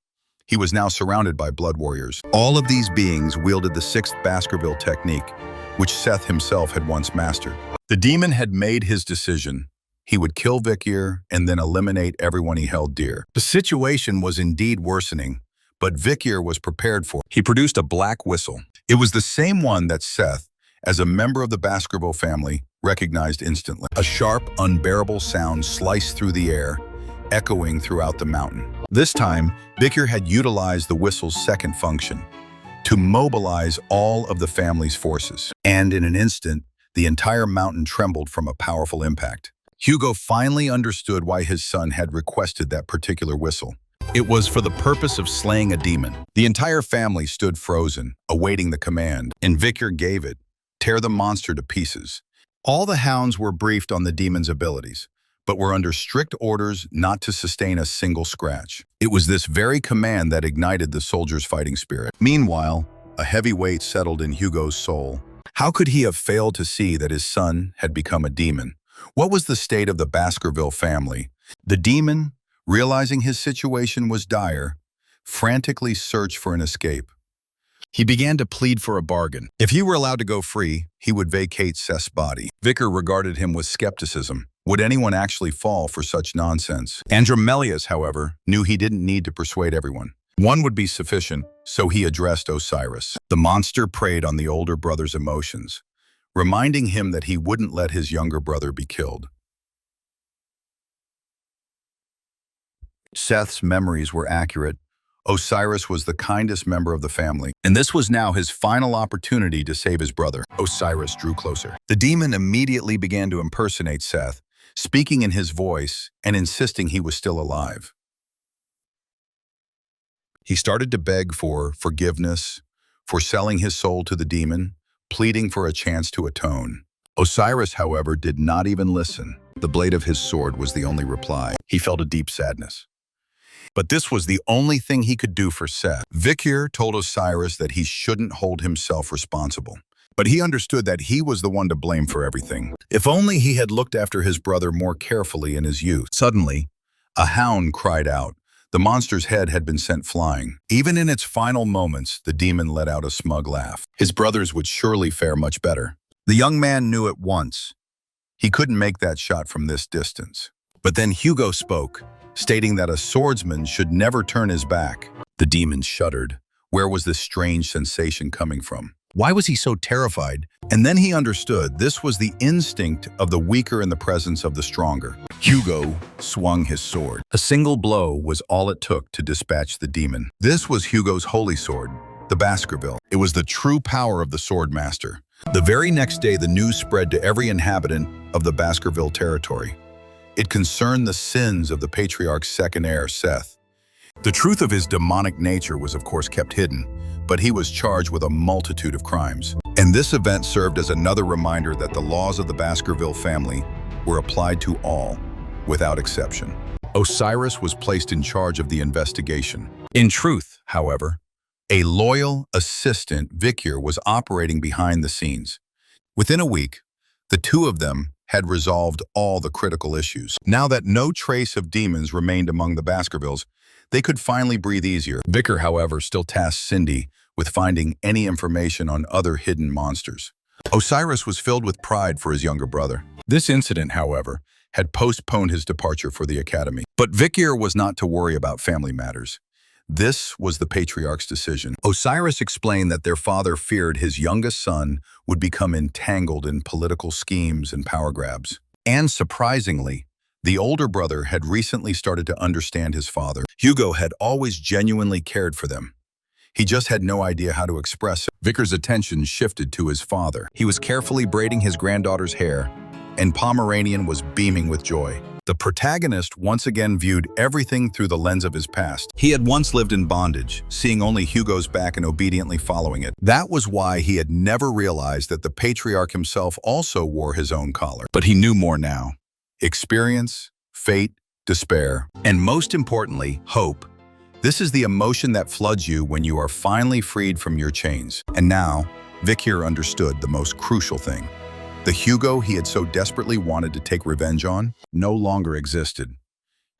He was now surrounded by blood warriors. All of these beings wielded the 6th Baskerville technique, which Seth himself had once mastered. The demon had made his decision. He would kill Vicar and then eliminate everyone he held dear. The situation was indeed worsening, but Vicar was prepared for it. He produced a black whistle. It was the same one that Seth, as a member of the Baskerville family, recognized instantly. A sharp, unbearable sound sliced through the air, echoing throughout the mountain. This time, Vicar had utilized the whistle's second function, to mobilize all of the family's forces. And in an instant, the entire mountain trembled from a powerful impact. Hugo finally understood why his son had requested that particular whistle. It was for the purpose of slaying a demon. The entire family stood frozen, awaiting the command, and Vicar gave it: tear the monster to pieces. All the hounds were briefed on the demon's abilities, but were under strict orders not to sustain a single scratch. It was this very command that ignited the soldier's fighting spirit. Meanwhile, a heavy weight settled in Hugo's soul. How could he have failed to see that his son had become a demon? What was the state of the Baskerville family? The demon, realizing his situation was dire, frantically searched for an escape. He began to plead for a bargain. If he were allowed to go free, he would vacate Seth's body. Vicar regarded him with skepticism. Would anyone actually fall for such nonsense? Andromelius, however, knew he didn't need to persuade everyone. One would be sufficient, so he addressed Osiris. The monster preyed on the older brother's emotions, reminding him that he wouldn't let his younger brother be killed. Seth's memories were accurate. Osiris was the kindest member of the family, and this was now his final opportunity to save his brother. Osiris drew closer. The demon immediately began to impersonate Seth, speaking in his voice and insisting he was still alive. He started to beg for forgiveness, for selling his soul to the demon, pleading for a chance to atone. Osiris, however, did not even listen. The blade of his sword was the only reply. He felt a deep sadness. But this was the only thing he could do for Seth. Vicar told Osiris that he shouldn't hold himself responsible, but he understood that he was the one to blame for everything. If only he had looked after his brother more carefully in his youth. Suddenly, a hound cried out. The monster's head had been sent flying. Even in its final moments, the demon let out a smug laugh. His brothers would surely fare much better. The young man knew at once he couldn't make that shot from this distance. But then Hugo spoke, stating that a swordsman should never turn his back. The demon shuddered. Where was this strange sensation coming from? Why was he so terrified? And then he understood this was the instinct of the weaker in the presence of the stronger. Hugo swung his sword. A single blow was all it took to dispatch the demon. This was Hugo's holy sword, the Baskerville. It was the true power of the sword master. The very next day, the news spread to every inhabitant of the Baskerville territory. It concerned the sins of the patriarch's second heir, Seth. The truth of his demonic nature was, of course, kept hidden, but he was charged with a multitude of crimes. And this event served as another reminder that the laws of the Baskerville family were applied to all, without exception. Osiris was placed in charge of the investigation. In truth, however, a loyal assistant, Vicar, was operating behind the scenes. Within a week, the two of them had resolved all the critical issues. Now that no trace of demons remained among the Baskervilles, they could finally breathe easier. Vicar, however, still tasked Cindy with finding any information on other hidden monsters. Osiris was filled with pride for his younger brother. This incident, however, had postponed his departure for the academy. But Vicar was not to worry about family matters. This was the patriarch's decision. Osiris explained that their father feared his youngest son would become entangled in political schemes and power grabs. And surprisingly, the older brother had recently started to understand his father. Hugo had always genuinely cared for them. He just had no idea how to express it. Vicar's attention shifted to his father. He was carefully braiding his granddaughter's hair, and Pomeranian was beaming with joy. The protagonist once again viewed everything through the lens of his past. He had once lived in bondage, seeing only Hugo's back and obediently following it. That was why he had never realized that the patriarch himself also wore his own collar. But he knew more now. Experience, fate, despair, and most importantly, hope. This is the emotion that floods you when you are finally freed from your chains. And now, Vic here understood the most crucial thing. The Hugo he had so desperately wanted to take revenge on no longer existed.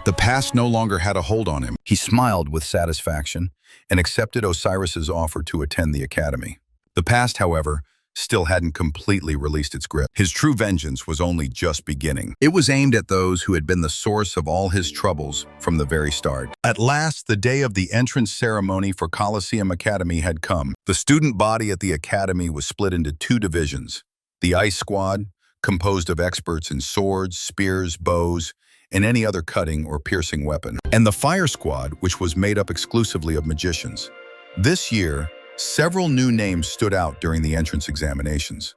The past no longer had a hold on him. He smiled with satisfaction and accepted Osiris's offer to attend the academy. The past, however, still hadn't completely released its grip. His true vengeance was only just beginning. It was aimed at those who had been the source of all his troubles from the very start. At last, the day of the entrance ceremony for Colosseum Academy had come. The student body at the academy was split into two divisions. The Ice Squad, composed of experts in swords, spears, bows, and any other cutting or piercing weapon. And the Fire Squad, which was made up exclusively of magicians. This year, several new names stood out during the entrance examinations.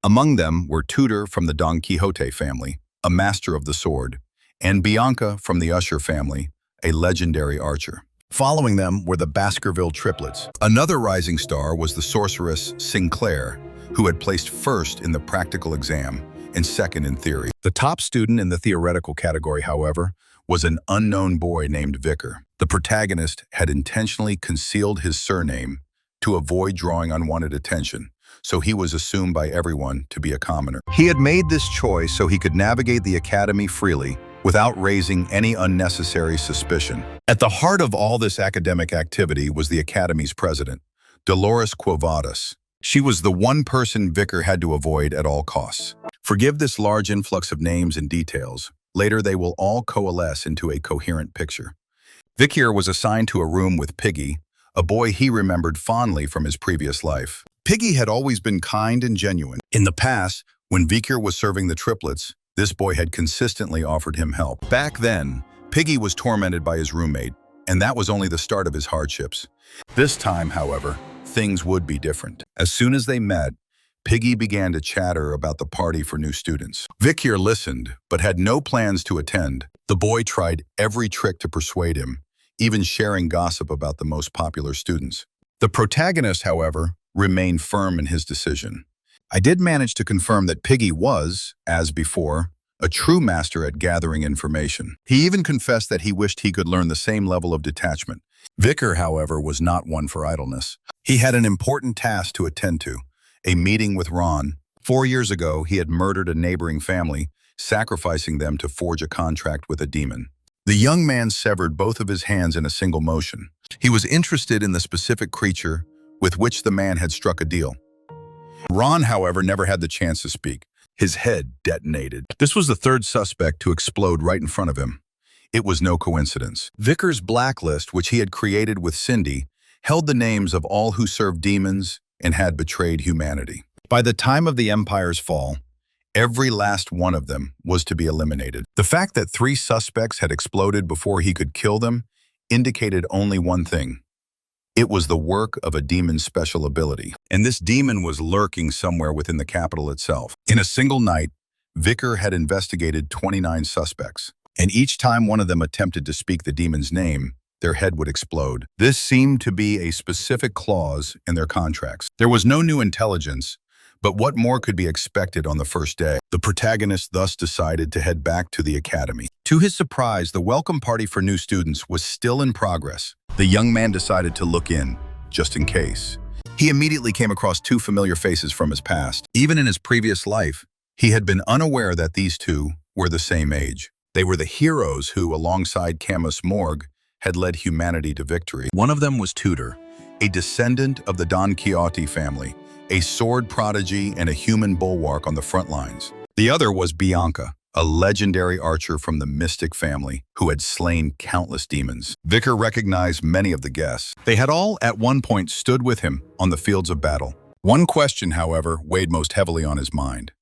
Among them were Tudor from the Don Quixote family, a master of the sword, and Bianca from the Usher family, a legendary archer. Following them were the Baskerville triplets. Another rising star was the sorceress Sinclair, who had placed first in the practical exam and second in theory. The top student in the theoretical category, however, was an unknown boy named Vicar. The protagonist had intentionally concealed his surname to avoid drawing unwanted attention, so he was assumed by everyone to be a commoner. He had made this choice so he could navigate the academy freely without raising any unnecessary suspicion. At the heart of all this academic activity was the academy's president, Dolores Quo Vadis. She was the one person Vicar had to avoid at all costs. Forgive this large influx of names and details. Later, they will all coalesce into a coherent picture. Vicar was assigned to a room with Piggy, a boy he remembered fondly from his previous life. Piggy had always been kind and genuine. In the past, when Vicar was serving the triplets, this boy had consistently offered him help. Back then, Piggy was tormented by his roommate, and that was only the start of his hardships. This time, however, things would be different. As soon as they met, Piggy began to chatter about the party for new students. Vicar listened, but had no plans to attend. The boy tried every trick to persuade him, even sharing gossip about the most popular students. The protagonist, however, remained firm in his decision. I did manage to confirm that Piggy was, as before, a true master at gathering information. He even confessed that he wished he could learn the same level of detachment. Vicar, however, was not one for idleness. He had an important task to attend to, a meeting with Ron. 4 years ago, he had murdered a neighboring family, sacrificing them to forge a contract with a demon. The young man severed both of his hands in a single motion. He was interested in the specific creature with which the man had struck a deal. Ron, however, never had the chance to speak. His head detonated. This was the third suspect to explode right in front of him. It was no coincidence. Vicar's blacklist, which he had created with Cindy, held the names of all who served demons and had betrayed humanity. By the time of the Empire's fall, every last one of them was to be eliminated. The fact that 3 suspects had exploded before he could kill them indicated only one thing. It was the work of a demon's special ability, and this demon was lurking somewhere within the capital itself. In a single night, Vicar had investigated 29 suspects, and each time one of them attempted to speak the demon's name, their head would explode. This seemed to be a specific clause in their contracts. There was no new intelligence, but what more could be expected on the first day? The protagonist thus decided to head back to the academy. To his surprise, the welcome party for new students was still in progress. The young man decided to look in, just in case. He immediately came across 2 familiar faces from his past. Even in his previous life, he had been unaware that these 2 were the same age. They were the heroes who, alongside Camus Morgue, had led humanity to victory. One of them was Tudor, a descendant of the Don Quixote family, a sword prodigy and a human bulwark on the front lines. The other was Bianca, a legendary archer from the mystic family who had slain countless demons. Vicar recognized many of the guests. They had all at one point stood with him on the fields of battle. One question, however, weighed most heavily on his mind.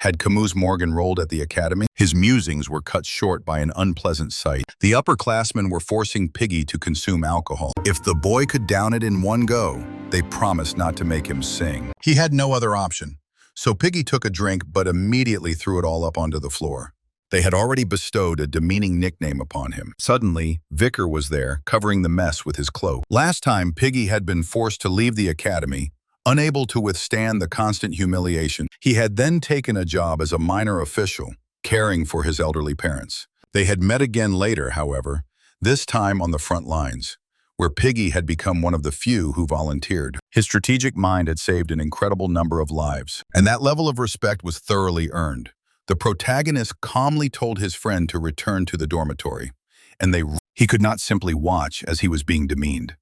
Had Camus Morgan rolled at the academy? His musings were cut short by an unpleasant sight. The upperclassmen were forcing Piggy to consume alcohol. If the boy could down it in one go, they promised not to make him sing. He had no other option. So Piggy took a drink but immediately threw it all up onto the floor. They had already bestowed a demeaning nickname upon him. Suddenly, Vicar was there, covering the mess with his cloak. Last time, Piggy had been forced to leave the academy, unable to withstand the constant humiliation. He had then taken a job as a minor official, caring for his elderly parents. They had met again later, however, this time on the front lines, where Piggy had become one of the few who volunteered. His strategic mind had saved an incredible number of lives, and that level of respect was thoroughly earned. The protagonist calmly told his friend to return to the dormitory, and he could not simply watch as he was being demeaned.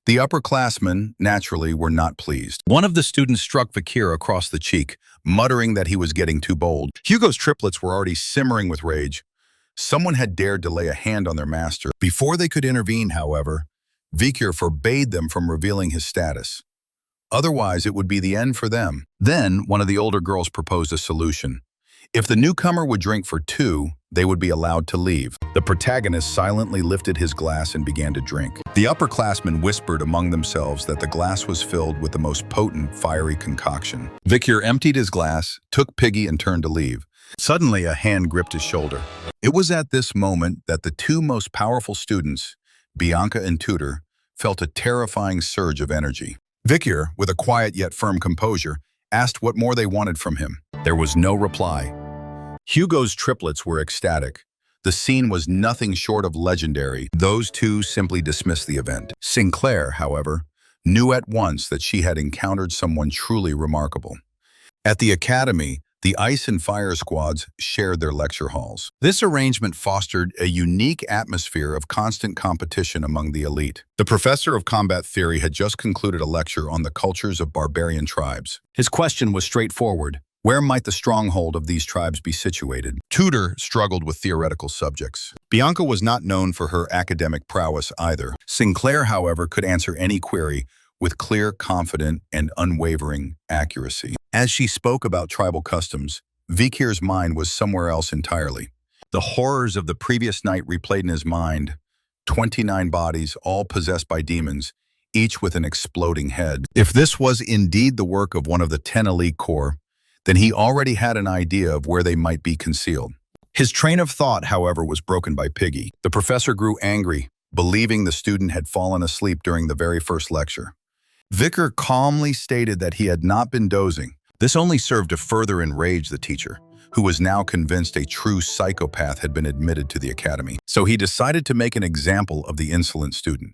The upperclassmen, naturally, were not pleased. One of the students struck Vakir across the cheek, muttering that he was getting too bold. Hugo's triplets were already simmering with rage. Someone had dared to lay a hand on their master. Before they could intervene, however, Vakir forbade them from revealing his status. Otherwise, it would be the end for them. Then, one of the older girls proposed a solution. If the newcomer would drink for two, they would be allowed to leave. The protagonist silently lifted his glass and began to drink. The upperclassmen whispered among themselves that the glass was filled with the most potent, fiery concoction. Vakir emptied his glass, took Piggy, and turned to leave. Suddenly, a hand gripped his shoulder. It was at this moment that the two most powerful students, Bianca and Tudor, felt a terrifying surge of energy. Vakir, with a quiet yet firm composure, asked what more they wanted from him. There was no reply. Hugo's triplets were ecstatic. The scene was nothing short of legendary. Those two simply dismissed the event. Sinclair, however, knew at once that she had encountered someone truly remarkable. At the academy, the Ice and Fire squads shared their lecture halls. This arrangement fostered a unique atmosphere of constant competition among the elite. The professor of combat theory had just concluded a lecture on the cultures of barbarian tribes. His question was straightforward. Where might the stronghold of these tribes be situated? Tudor struggled with theoretical subjects. Bianca was not known for her academic prowess either. Sinclair, however, could answer any query with clear, confident, and unwavering accuracy. As she spoke about tribal customs, Vikir's mind was somewhere else entirely. The horrors of the previous night replayed in his mind. 29 bodies, all possessed by demons, each with an exploding head. If this was indeed the work of one of the 10 elite corps, then he already had an idea of where they might be concealed. His train of thought, however, was broken by Piggy. The professor grew angry, believing the student had fallen asleep during the very first lecture. Vicar calmly stated that he had not been dozing. This only served to further enrage the teacher, who was now convinced a true psychopath had been admitted to the academy. So he decided to make an example of the insolent student.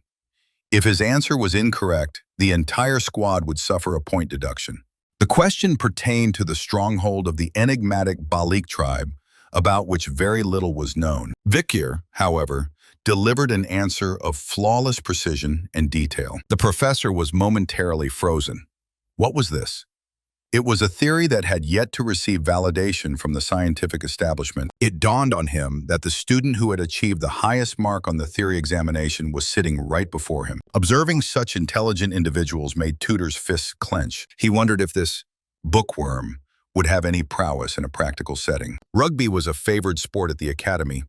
If his answer was incorrect, the entire squad would suffer a point deduction. The question pertained to the stronghold of the enigmatic Balik tribe, about which very little was known. Vikir, however, delivered an answer of flawless precision and detail. The professor was momentarily frozen. What was this? It was a theory that had yet to receive validation from the scientific establishment. It dawned on him that the student who had achieved the highest mark on the theory examination was sitting right before him. Observing such intelligent individuals made Tudor's fists clench. He wondered if this bookworm would have any prowess in a practical setting. Rugby was a favored sport at the academy,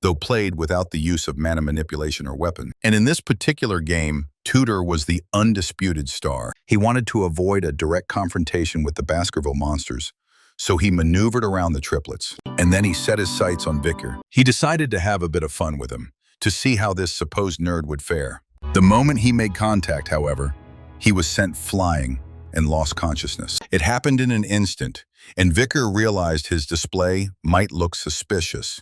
though played without the use of mana manipulation or weapon. And in this particular game, Tudor was the undisputed star. He wanted to avoid a direct confrontation with the Baskerville monsters, so he maneuvered around the triplets. And then he set his sights on Vikir. He decided to have a bit of fun with him, to see how this supposed nerd would fare. The moment he made contact, however, he was sent flying and lost consciousness. It happened in an instant, and Vikir realized his display might look suspicious.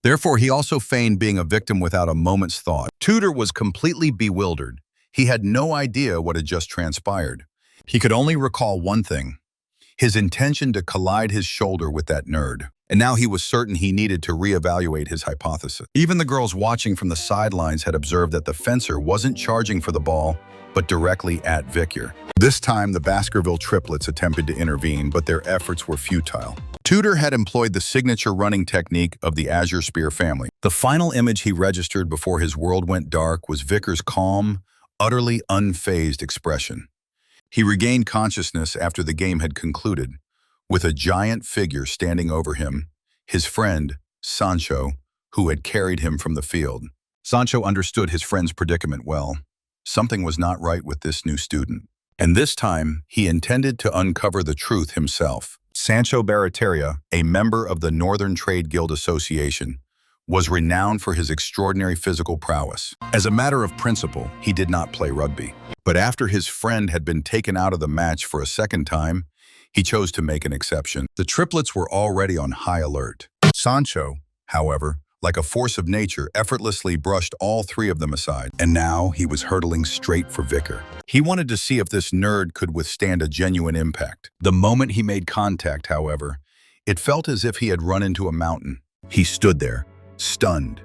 Therefore, he also feigned being a victim without a moment's thought. Tudor was completely bewildered. He had no idea what had just transpired. He could only recall one thing, his intention to collide his shoulder with that nerd. And now he was certain he needed to reevaluate his hypothesis. Even the girls watching from the sidelines had observed that the fencer wasn't charging for the ball, but directly at Victor. This time, the Baskerville triplets attempted to intervene, but their efforts were futile. Tudor had employed the signature running technique of the Azure Spear family. The final image he registered before his world went dark was Victor's calm, utterly unfazed expression. He regained consciousness after the game had concluded, with a giant figure standing over him, his friend, Sancho, who had carried him from the field. Sancho understood his friend's predicament well. Something was not right with this new student. And this time, he intended to uncover the truth himself. Sancho Barataria, a member of the Northern Trade Guild Association, was renowned for his extraordinary physical prowess. As a matter of principle, he did not play rugby. But after his friend had been taken out of the match for a second time, he chose to make an exception. The triplets were already on high alert. Sancho, however, like a force of nature, effortlessly brushed all three of them aside. And now he was hurtling straight for Victor. He wanted to see if this nerd could withstand a genuine impact. The moment he made contact, however, it felt as if he had run into a mountain. He stood there, stunned,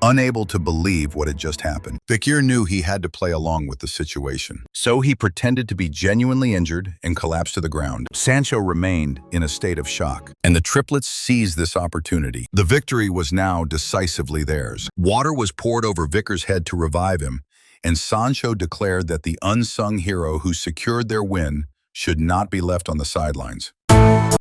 unable to believe what had just happened. Victor knew he had to play along with the situation. So he pretended to be genuinely injured and collapsed to the ground. Sancho remained in a state of shock, and the triplets seized this opportunity. The victory was now decisively theirs. Water was poured over Victor's head to revive him, and Sancho declared that the unsung hero who secured their win should not be left on the sidelines.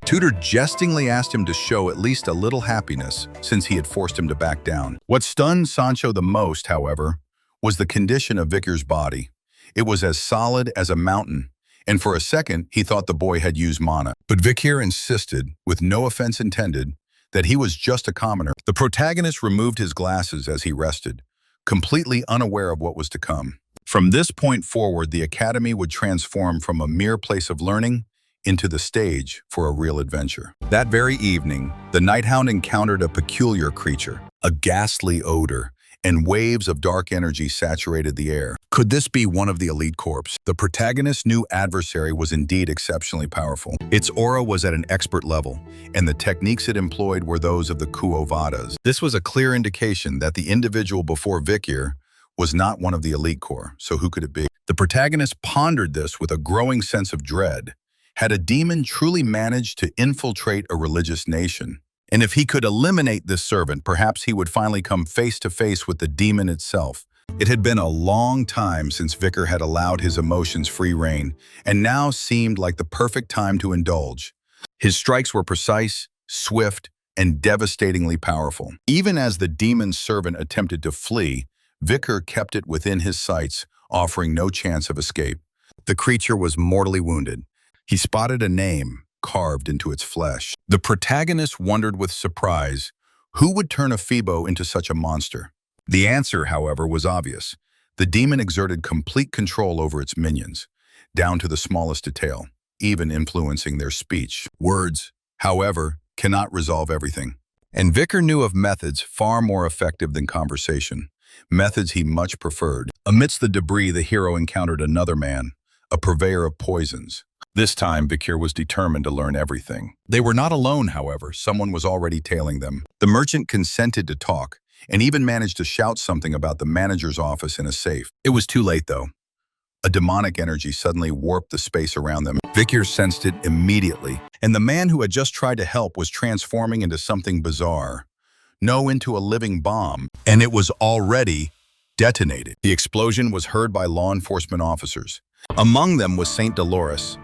Tudor jestingly asked him to show at least a little happiness since he had forced him to back down. What stunned Sancho the most, however, was the condition of Victor's body. It was as solid as a mountain, and for a second he thought the boy had used mana. But Victor insisted, with no offense intended, that he was just a commoner. The protagonist removed his glasses as he rested, completely unaware of what was to come. From this point forward, the academy would transform from a mere place of learning into the stage for a real adventure. That very evening, the Nighthound encountered a peculiar creature. A ghastly odor and waves of dark energy saturated the air. Could this be one of the elite corps? The protagonist's new adversary was indeed exceptionally powerful. Its aura was at an expert level, and the techniques it employed were those of the Kuovadas. This was a clear indication that the individual before Victor was not one of the elite corps, so who could it be? The protagonist pondered this with a growing sense of dread. Had a demon truly managed to infiltrate a religious nation? And if he could eliminate this servant, perhaps he would finally come face to face with the demon itself. It had been a long time since Victor had allowed his emotions free rein, and now seemed like the perfect time to indulge. His strikes were precise, swift, and devastatingly powerful. Even as the demon's servant attempted to flee, Victor kept it within his sights, offering no chance of escape. The creature was mortally wounded. He spotted a name carved into its flesh. The protagonist wondered with surprise, who would turn a Phoebo into such a monster? The answer, however, was obvious. The demon exerted complete control over its minions, down to the smallest detail, even influencing their speech. Words, however, cannot resolve everything. And Victor knew of methods far more effective than conversation, methods he much preferred. Amidst the debris, the hero encountered another man, a purveyor of poisons. This time, Victor was determined to learn everything. They were not alone, however. Someone was already tailing them. The merchant consented to talk, and even managed to shout something about the manager's office in a safe. It was too late, though. A demonic energy suddenly warped the space around them. Victor sensed it immediately, and the man who had just tried to help was transforming into something bizarre. No, into a living bomb, and it was already detonated. The explosion was heard by law enforcement officers. Among them was Saint Dolores,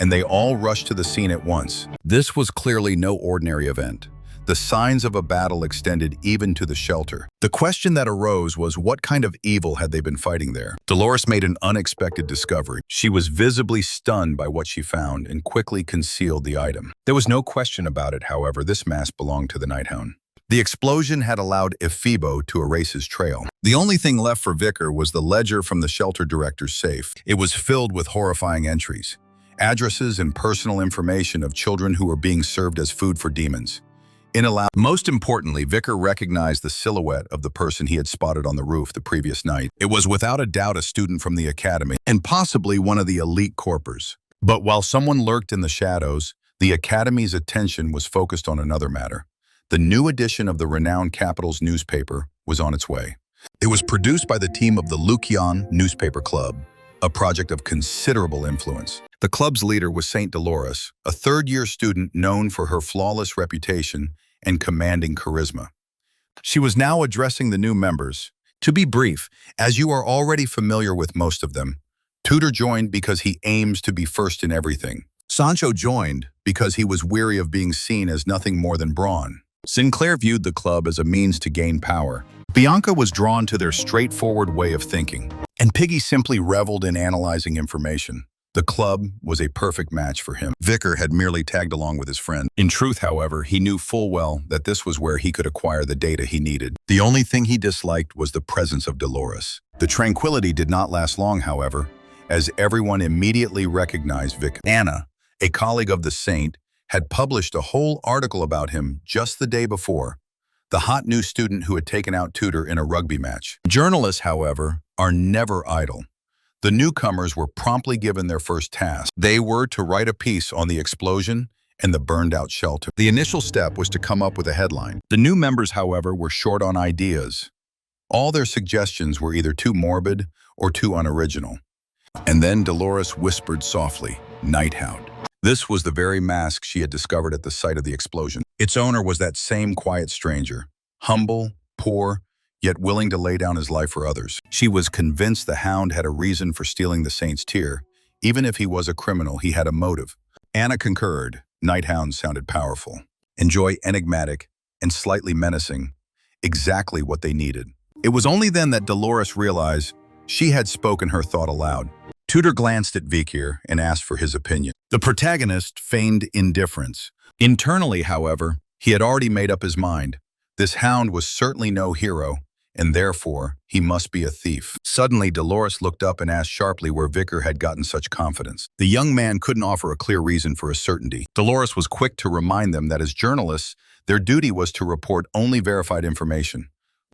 and they all rushed to the scene at once. This was clearly no ordinary event. The signs of a battle extended even to the shelter. The question that arose was, what kind of evil had they been fighting there? Dolores made an unexpected discovery. She was visibly stunned by what she found and quickly concealed the item. There was no question about it, however, this mask belonged to the Nighthound. The explosion had allowed Phoebo to erase his trail. The only thing left for Victor was the ledger from the shelter director's safe. It was filled with horrifying entries, addresses and personal information of children who were being served as food for demons. Most importantly, Victor recognized the silhouette of the person he had spotted on the roof the previous night. It was without a doubt a student from the academy, and possibly one of the elite corpers. But while someone lurked in the shadows, the academy's attention was focused on another matter. The new edition of the renowned capital's newspaper was on its way. It was produced by the team of the Lukian Newspaper Club, a project of considerable influence. The club's leader was Saint Dolores, a third-year student known for her flawless reputation and commanding charisma. She was now addressing the new members. To be brief, as you are already familiar with most of them, Tudor joined because he aims to be first in everything. Sancho joined because he was weary of being seen as nothing more than brawn. Sinclair viewed the club as a means to gain power. Bianca was drawn to their straightforward way of thinking, and Piggy simply reveled in analyzing information. The club was a perfect match for him. Vicar had merely tagged along with his friend. In truth, however, he knew full well that this was where he could acquire the data he needed. The only thing he disliked was the presence of Dolores. The tranquility did not last long, however, as everyone immediately recognized Vicar. Anna, a colleague of the Saint, had published a whole article about him just the day before, the hot new student who had taken out Tudor in a rugby match. Journalists, however, are never idle. The newcomers were promptly given their first task. They were to write a piece on the explosion and the burned-out shelter. The initial step was to come up with a headline. The new members, however, were short on ideas. All their suggestions were either too morbid or too unoriginal. And then Dolores whispered softly, "Night Hound." This was the very mask she had discovered at the site of the explosion. Its owner was that same quiet stranger, humble, poor, yet willing to lay down his life for others. She was convinced the Hound had a reason for stealing the Saint's tear. Even if he was a criminal, he had a motive. Anna concurred. Night Hound sounded powerful. Enjoy enigmatic and slightly menacing, exactly what they needed. It was only then that Dolores realized she had spoken her thought aloud. Tudor glanced at Vikir and asked for his opinion. The protagonist feigned indifference. Internally, however, he had already made up his mind. This Hound was certainly no hero, and therefore, he must be a thief. Suddenly, Dolores looked up and asked sharply where Vicar had gotten such confidence. The young man couldn't offer a clear reason for his certainty. Dolores was quick to remind them that as journalists, their duty was to report only verified information.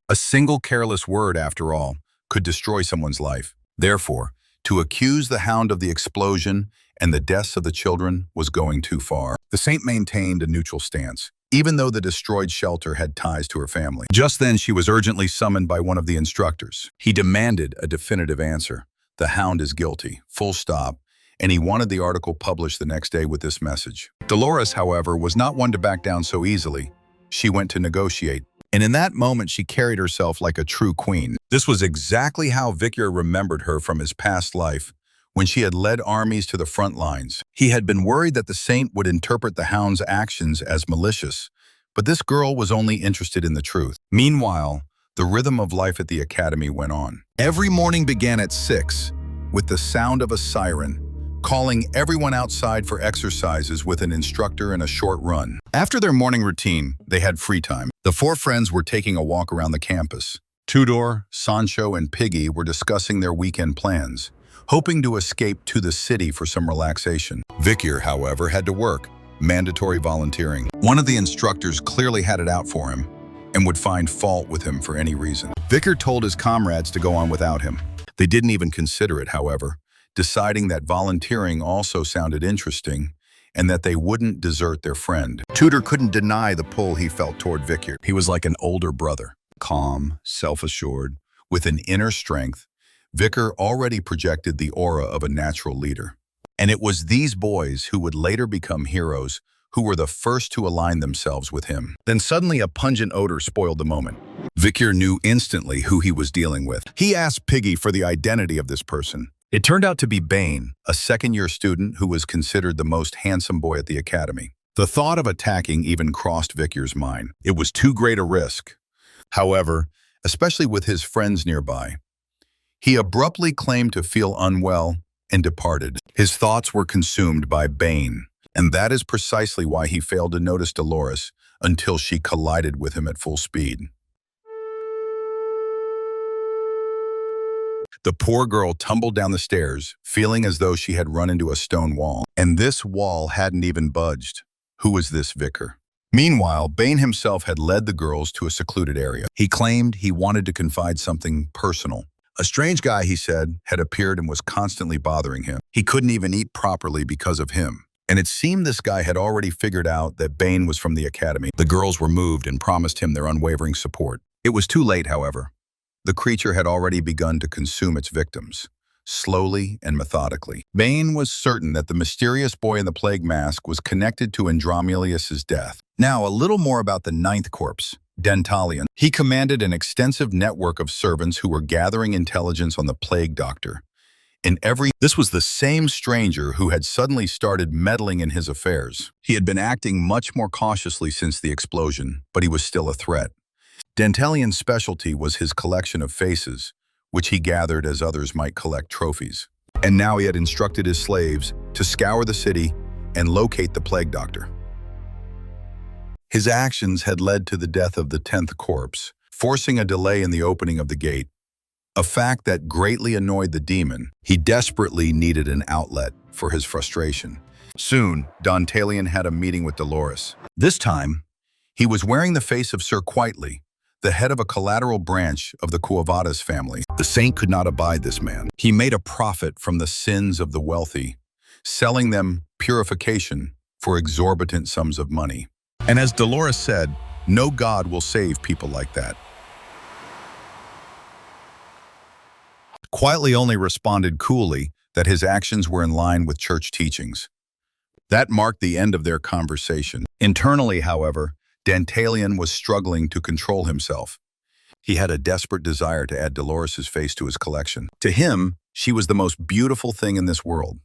A single careless word, after all, could destroy someone's life. Therefore, to accuse the Hound of the explosion and the deaths of the children was going too far. The Saint maintained a neutral stance, even though the destroyed shelter had ties to her family. Just then, she was urgently summoned by one of the instructors. He demanded a definitive answer. The Hound is guilty, full stop, and he wanted the article published the next day with this message. Dolores, however, was not one to back down so easily. She went to negotiate, and in that moment, she carried herself like a true queen. This was exactly how Vicar remembered her from his past life, when she had led armies to the front lines. He had been worried that the Saint would interpret the Hound's actions as malicious, but this girl was only interested in the truth. Meanwhile, the rhythm of life at the academy went on. Every morning began at 6, with the sound of a siren, calling everyone outside for exercises with an instructor and a short run. After their morning routine, they had free time. The four friends were taking a walk around the campus. Tudor, Sancho, and Piggy were discussing their weekend plans, hoping to escape to the city for some relaxation. Vicar, however, had to work, mandatory volunteering. One of the instructors clearly had it out for him and would find fault with him for any reason. Vicar told his comrades to go on without him. They didn't even consider it, however, deciding that volunteering also sounded interesting and that they wouldn't desert their friend. Tudor couldn't deny the pull he felt toward Vicar. He was like an older brother, calm, self-assured, with an inner strength. Vicar already projected the aura of a natural leader. And it was these boys who would later become heroes who were the first to align themselves with him. Then suddenly a pungent odor spoiled the moment. Vicar knew instantly who he was dealing with. He asked Piggy for the identity of this person. It turned out to be Bane, a second-year student who was considered the most handsome boy at the academy. The thought of attacking even crossed Vicar's mind. It was too great a risk. However, especially with his friends nearby, he abruptly claimed to feel unwell and departed. His thoughts were consumed by Bane, and that is precisely why he failed to notice Dolores until she collided with him at full speed. The poor girl tumbled down the stairs, feeling as though she had run into a stone wall. And this wall hadn't even budged. Who was this Vicar? Meanwhile, Bane himself had led the girls to a secluded area. He claimed he wanted to confide something personal. A strange guy, he said, had appeared and was constantly bothering him. He couldn't even eat properly because of him. And it seemed this guy had already figured out that Bane was from the academy. The girls were moved and promised him their unwavering support. It was too late, however. The creature had already begun to consume its victims. slowly and methodically. Bane was certain that the mysterious boy in the plague mask was connected to Andromelius's death. Now, a little more about the ninth corpse, Dentalian. He commanded an extensive network of servants who were gathering intelligence on the plague doctor. This was the same stranger who had suddenly started meddling in his affairs. He had been acting much more cautiously since the explosion, but he was still a threat. Dentalian's specialty was his collection of faces, which he gathered as others might collect trophies. And now he had instructed his slaves to scour the city and locate the plague doctor. His actions had led to the death of the 10th corpse, forcing a delay in the opening of the gate. A fact that greatly annoyed the demon. He desperately needed an outlet for his frustration. Soon, Dentalian had a meeting with Dolores. This time, he was wearing the face of Sir Quietly, the head of a collateral branch of the Cuevades family. The saint could not abide this man. He made a profit from the sins of the wealthy, selling them purification for exorbitant sums of money. And as Dolores said, no God will save people like that. Quietly only responded coolly that his actions were in line with church teachings. That marked the end of their conversation. Internally, however, Dentalian was struggling to control himself. He had a desperate desire to add Dolores's face to his collection. To him, she was the most beautiful thing in this world.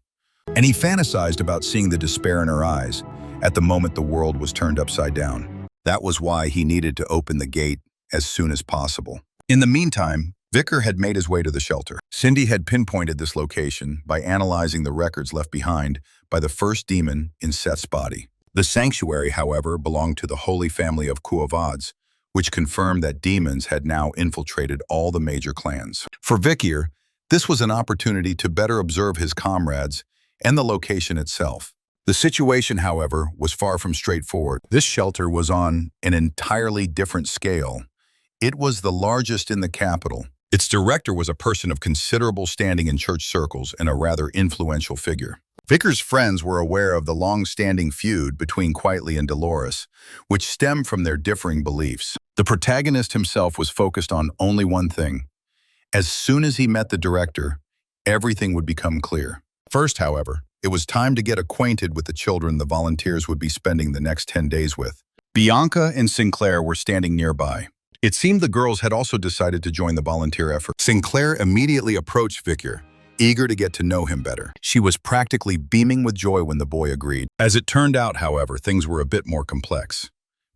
And he fantasized about seeing the despair in her eyes at the moment the world was turned upside down. That was why he needed to open the gate as soon as possible. In the meantime, Vicar had made his way to the shelter. Cindy had pinpointed this location by analyzing the records left behind by the first demon in Seth's body. The sanctuary, however, belonged to the Holy Family of Cuevades, which confirmed that demons had now infiltrated all the major clans. For Vicar, this was an opportunity to better observe his comrades and the location itself. The situation, however, was far from straightforward. This shelter was on an entirely different scale. It was the largest in the capital. Its director was a person of considerable standing in church circles and a rather influential figure. Vicar's friends were aware of the long-standing feud between Quietly and Dolores, which stemmed from their differing beliefs. The protagonist himself was focused on only one thing. As soon as he met the director, everything would become clear. First, however, it was time to get acquainted with the children the volunteers would be spending the next 10 days with. Bianca and Sinclair were standing nearby. It seemed the girls had also decided to join the volunteer effort. Sinclair immediately approached Vicar, eager to get to know him better. She was practically beaming with joy when the boy agreed. As it turned out, however, things were a bit more complex.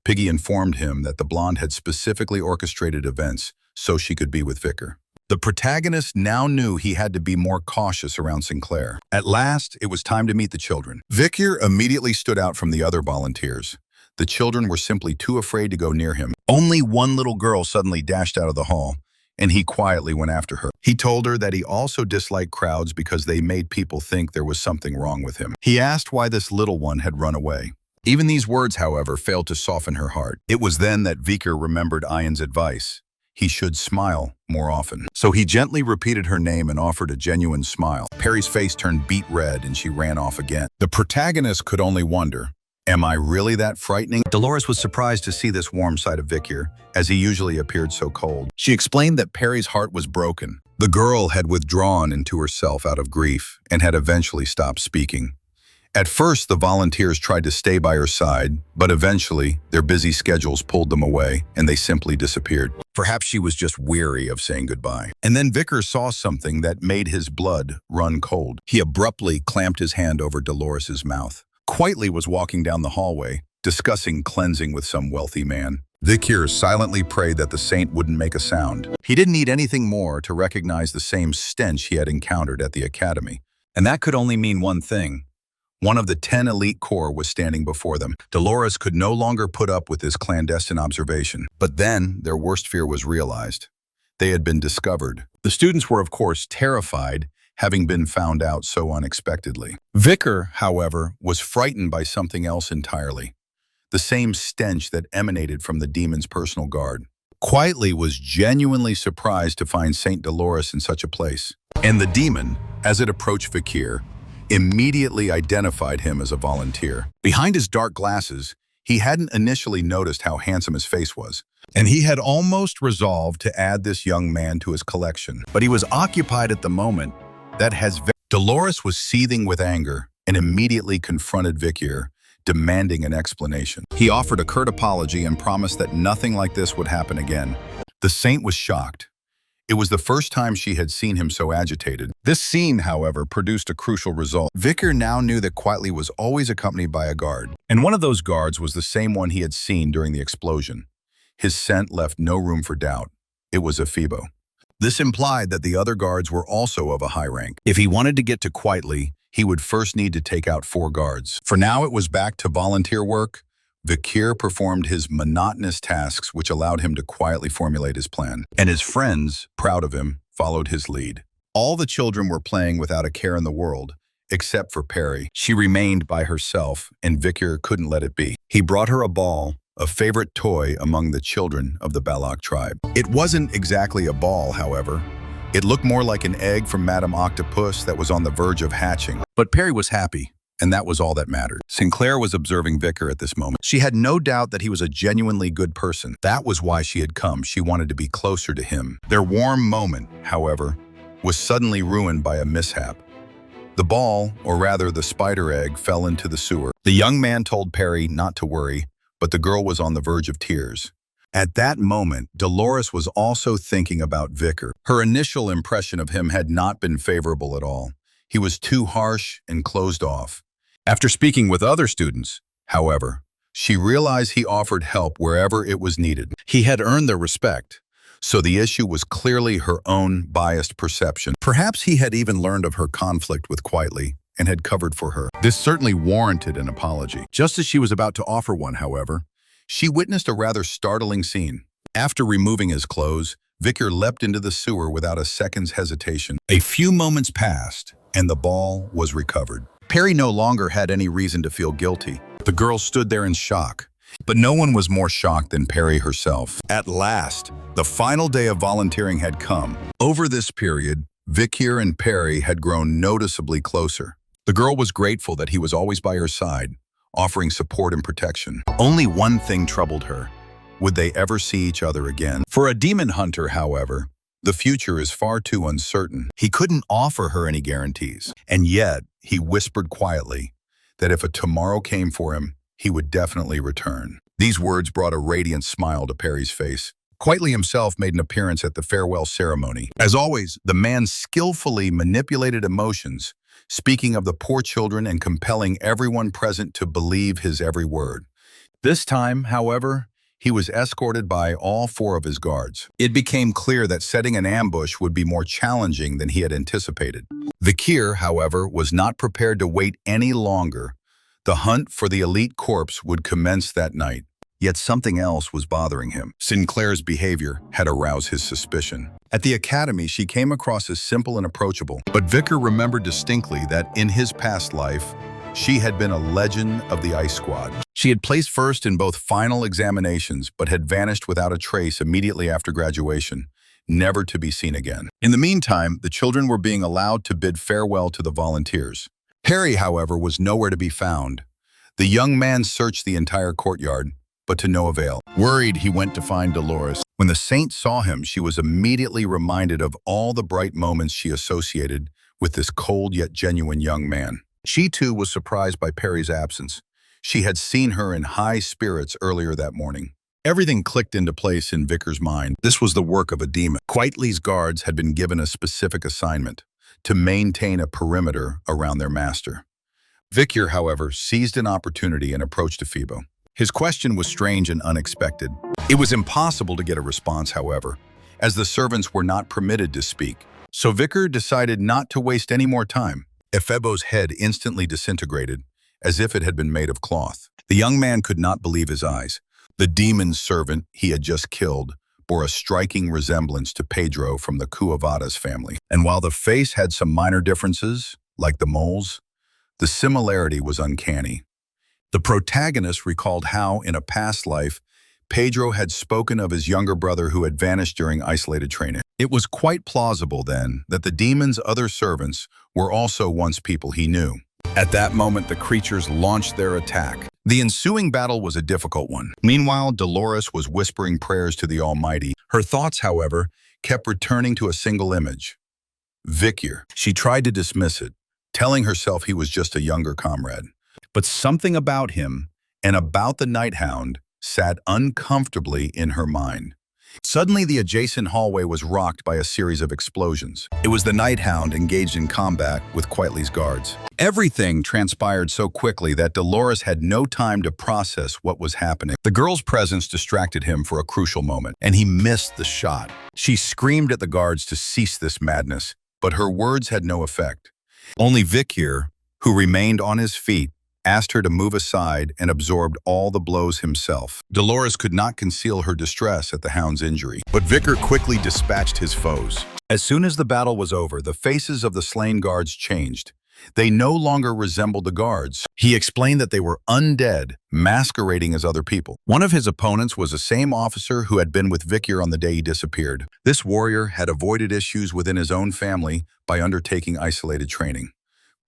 Piggy informed him that the blonde had specifically orchestrated events so she could be with Vicar. The protagonist now knew he had to be more cautious around Sinclair. At last, it was time to meet the children. Vicar immediately stood out from the other volunteers. The children were simply too afraid to go near him. Only one little girl suddenly dashed out of the hall, and he quietly went after her. He told her that he also disliked crowds because they made people think there was something wrong with him. He asked why this little one had run away. Even these words, however, failed to soften her heart. It was then that Vicar remembered Ian's advice. He should smile more often. So he gently repeated her name and offered a genuine smile. Perry's face turned beet red and she ran off again. The protagonist could only wonder, am I really that frightening? Dolores was surprised to see this warm side of Vicar, as he usually appeared so cold. She explained that Perry's heart was broken. The girl had withdrawn into herself out of grief and had eventually stopped speaking. At first, the volunteers tried to stay by her side, but eventually, their busy schedules pulled them away, and they simply disappeared. Perhaps she was just weary of saying goodbye. And then Vicar saw something that made his blood run cold. He abruptly clamped his hand over Dolores's mouth. Quietly was walking down the hallway, discussing cleansing with some wealthy man. Vicar silently prayed that the saint wouldn't make a sound. He didn't need anything more to recognize the same stench he had encountered at the academy. And that could only mean one thing. One of the 10 elite corps was standing before them. Dolores could no longer put up with this clandestine observation. But then, their worst fear was realized. They had been discovered. The students were, of course, terrified, having been found out so unexpectedly. Vicar, however, was frightened by something else entirely. The same stench that emanated from the demon's personal guard. Quietly was genuinely surprised to find Saint Dolores in such a place. And the demon, as it approached Vicar, immediately identified him as a volunteer. Behind his dark glasses, he hadn't initially noticed how handsome his face was, and he had almost resolved to add this young man to his collection. But he was occupied at the moment that has... Dolores was seething with anger and immediately confronted Vikir, demanding an explanation. He offered a curt apology and promised that nothing like this would happen again. The saint was shocked. It was the first time she had seen him so agitated. This scene, however, produced a crucial result. Vikir now knew that Quietly was always accompanied by a guard, and one of those guards was the same one he had seen during the explosion. His scent left no room for doubt. It was Ephibo. This implied that the other guards were also of a high rank. If he wanted to get to Quietly, he would first need to take out 4 guards. For now, it was back to volunteer work. Vikir performed his monotonous tasks, which allowed him to quietly formulate his plan. And his friends, proud of him, followed his lead. All the children were playing without a care in the world, except for Perry. She remained by herself, and Vikir couldn't let it be. He brought her a ball, a favorite toy among the children of the Balak tribe. It wasn't exactly a ball, however. It looked more like an egg from Madame Octopus that was on the verge of hatching. But Perry was happy, and that was all that mattered. Sinclair was observing Vikir at this moment. She had no doubt that he was a genuinely good person. That was why she had come. She wanted to be closer to him. Their warm moment, however, was suddenly ruined by a mishap. The ball, or rather the spider egg, fell into the sewer. The young man told Perry not to worry, but the girl was on the verge of tears. At that moment, Dolores was also thinking about Vikir. Her initial impression of him had not been favorable at all. He was too harsh and closed off. After speaking with other students, however, she realized he offered help wherever it was needed. He had earned their respect, so the issue was clearly her own biased perception. Perhaps he had even learned of her conflict with Quietly and had covered for her. This certainly warranted an apology. Just as she was about to offer one, however, she witnessed a rather startling scene. After removing his clothes, Vikir leapt into the sewer without a second's hesitation. A few moments passed, and the ball was recovered. Perry no longer had any reason to feel guilty. The girl stood there in shock, but no one was more shocked than Perry herself. At last, the final day of volunteering had come. Over this period, Vikir and Perry had grown noticeably closer. The girl was grateful that he was always by her side, offering support and protection. Only one thing troubled her. Would they ever see each other again? For a demon hunter, however, the future is far too uncertain. He couldn't offer her any guarantees. And yet, he whispered quietly that if a tomorrow came for him, he would definitely return. These words brought a radiant smile to Perry's face. Quietly himself made an appearance at the farewell ceremony. As always, the man skillfully manipulated emotions, speaking of the poor children and compelling everyone present to believe his every word. This time, however, he was escorted by all 4 of his guards. It became clear that setting an ambush would be more challenging than he had anticipated. Vikir, however, was not prepared to wait any longer. The hunt for the elite corpse would commence that night. Yet something else was bothering him. Sinclair's behavior had aroused his suspicion. At the academy, she came across as simple and approachable, but Vikir remembered distinctly that in his past life, she had been a legend of the Ice Squad. She had placed first in both final examinations, but had vanished without a trace immediately after graduation, never to be seen again. In the meantime, the children were being allowed to bid farewell to the volunteers. Perry, however, was nowhere to be found. The young man searched the entire courtyard, but to no avail. Worried, he went to find Dolores. When the saint saw him, she was immediately reminded of all the bright moments she associated with this cold yet genuine young man. She too was surprised by Perry's absence. She had seen her in high spirits earlier that morning. Everything clicked into place in Vikir's mind. This was the work of a demon. Quietly's guards had been given a specific assignment: to maintain a perimeter around their master. Vikir, however, seized an opportunity and approached Ephibo. His question was strange and unexpected. It was impossible to get a response, however, as the servants were not permitted to speak. So Vikir decided not to waste any more time. Ephibo's head instantly disintegrated, as if it had been made of cloth. The young man could not believe his eyes. The demon servant he had just killed bore a striking resemblance to Pedro from the Cuevata's family. And while the face had some minor differences, like the moles, the similarity was uncanny. The protagonist recalled how, in a past life, Pedro had spoken of his younger brother who had vanished during isolated training. It was quite plausible, then, that the demon's other servants were also once people he knew. At that moment, the creatures launched their attack. The ensuing battle was a difficult one. Meanwhile, Dolores was whispering prayers to the Almighty. Her thoughts, however, kept returning to a single image: Vikir. She tried to dismiss it, telling herself he was just a younger comrade. But something about him and about the night hound sat uncomfortably in her mind. Suddenly, the adjacent hallway was rocked by a series of explosions. It was the night hound engaged in combat with Quietly's guards. Everything transpired so quickly that Dolores had no time to process what was happening. The girl's presence distracted him for a crucial moment, and he missed the shot. She screamed at the guards to cease this madness, but her words had no effect. Only Vikir, who remained on his feet, asked her to move aside and absorbed all the blows himself. Dolores could not conceal her distress at the hound's injury, but Vikir quickly dispatched his foes. As soon as the battle was over, the faces of the slain guards changed. They no longer resembled the guards. He explained that they were undead, masquerading as other people. One of his opponents was the same officer who had been with Vikir on the day he disappeared. This warrior had avoided issues within his own family by undertaking isolated training.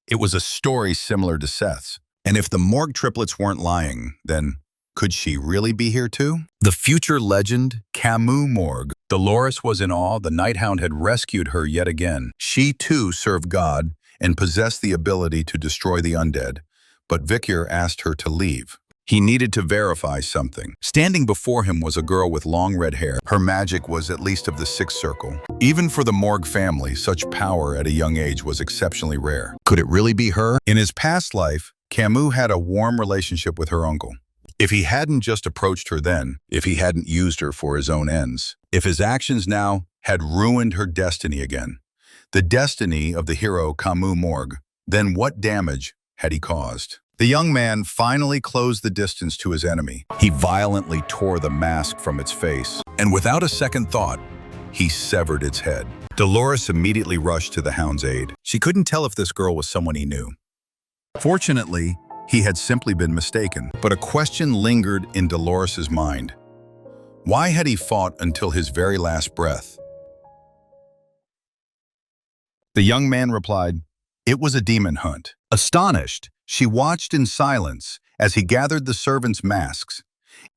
It was a story similar to Seth's. And if the Morgue triplets weren't lying, then could she really be here too? The future legend, Camus Morgue. Dolores was in awe. The night hound had rescued her yet again. She too served God and possessed the ability to destroy the undead. But Vikir asked her to leave. He needed to verify something. Standing before him was a girl with long red hair. Her magic was at least of the sixth circle. Even for the Morgue family, such power at a young age was exceptionally rare. Could it really be her? In his past life, Camus had a warm relationship with her uncle. If he hadn't just approached her then, if he hadn't used her for his own ends, if his actions now had ruined her destiny again, the destiny of the hero Camus Morgue, then what damage had he caused? The young man finally closed the distance to his enemy. He violently tore the mask from its face, and without a second thought, he severed its head. Dolores immediately rushed to the hound's aid. She couldn't tell if this girl was someone he knew. Fortunately, he had simply been mistaken, but a question lingered in Dolores's mind. Why had he fought until his very last breath? The young man replied, "It was a demon hunt." Astonished, she watched in silence as he gathered the servants' masks.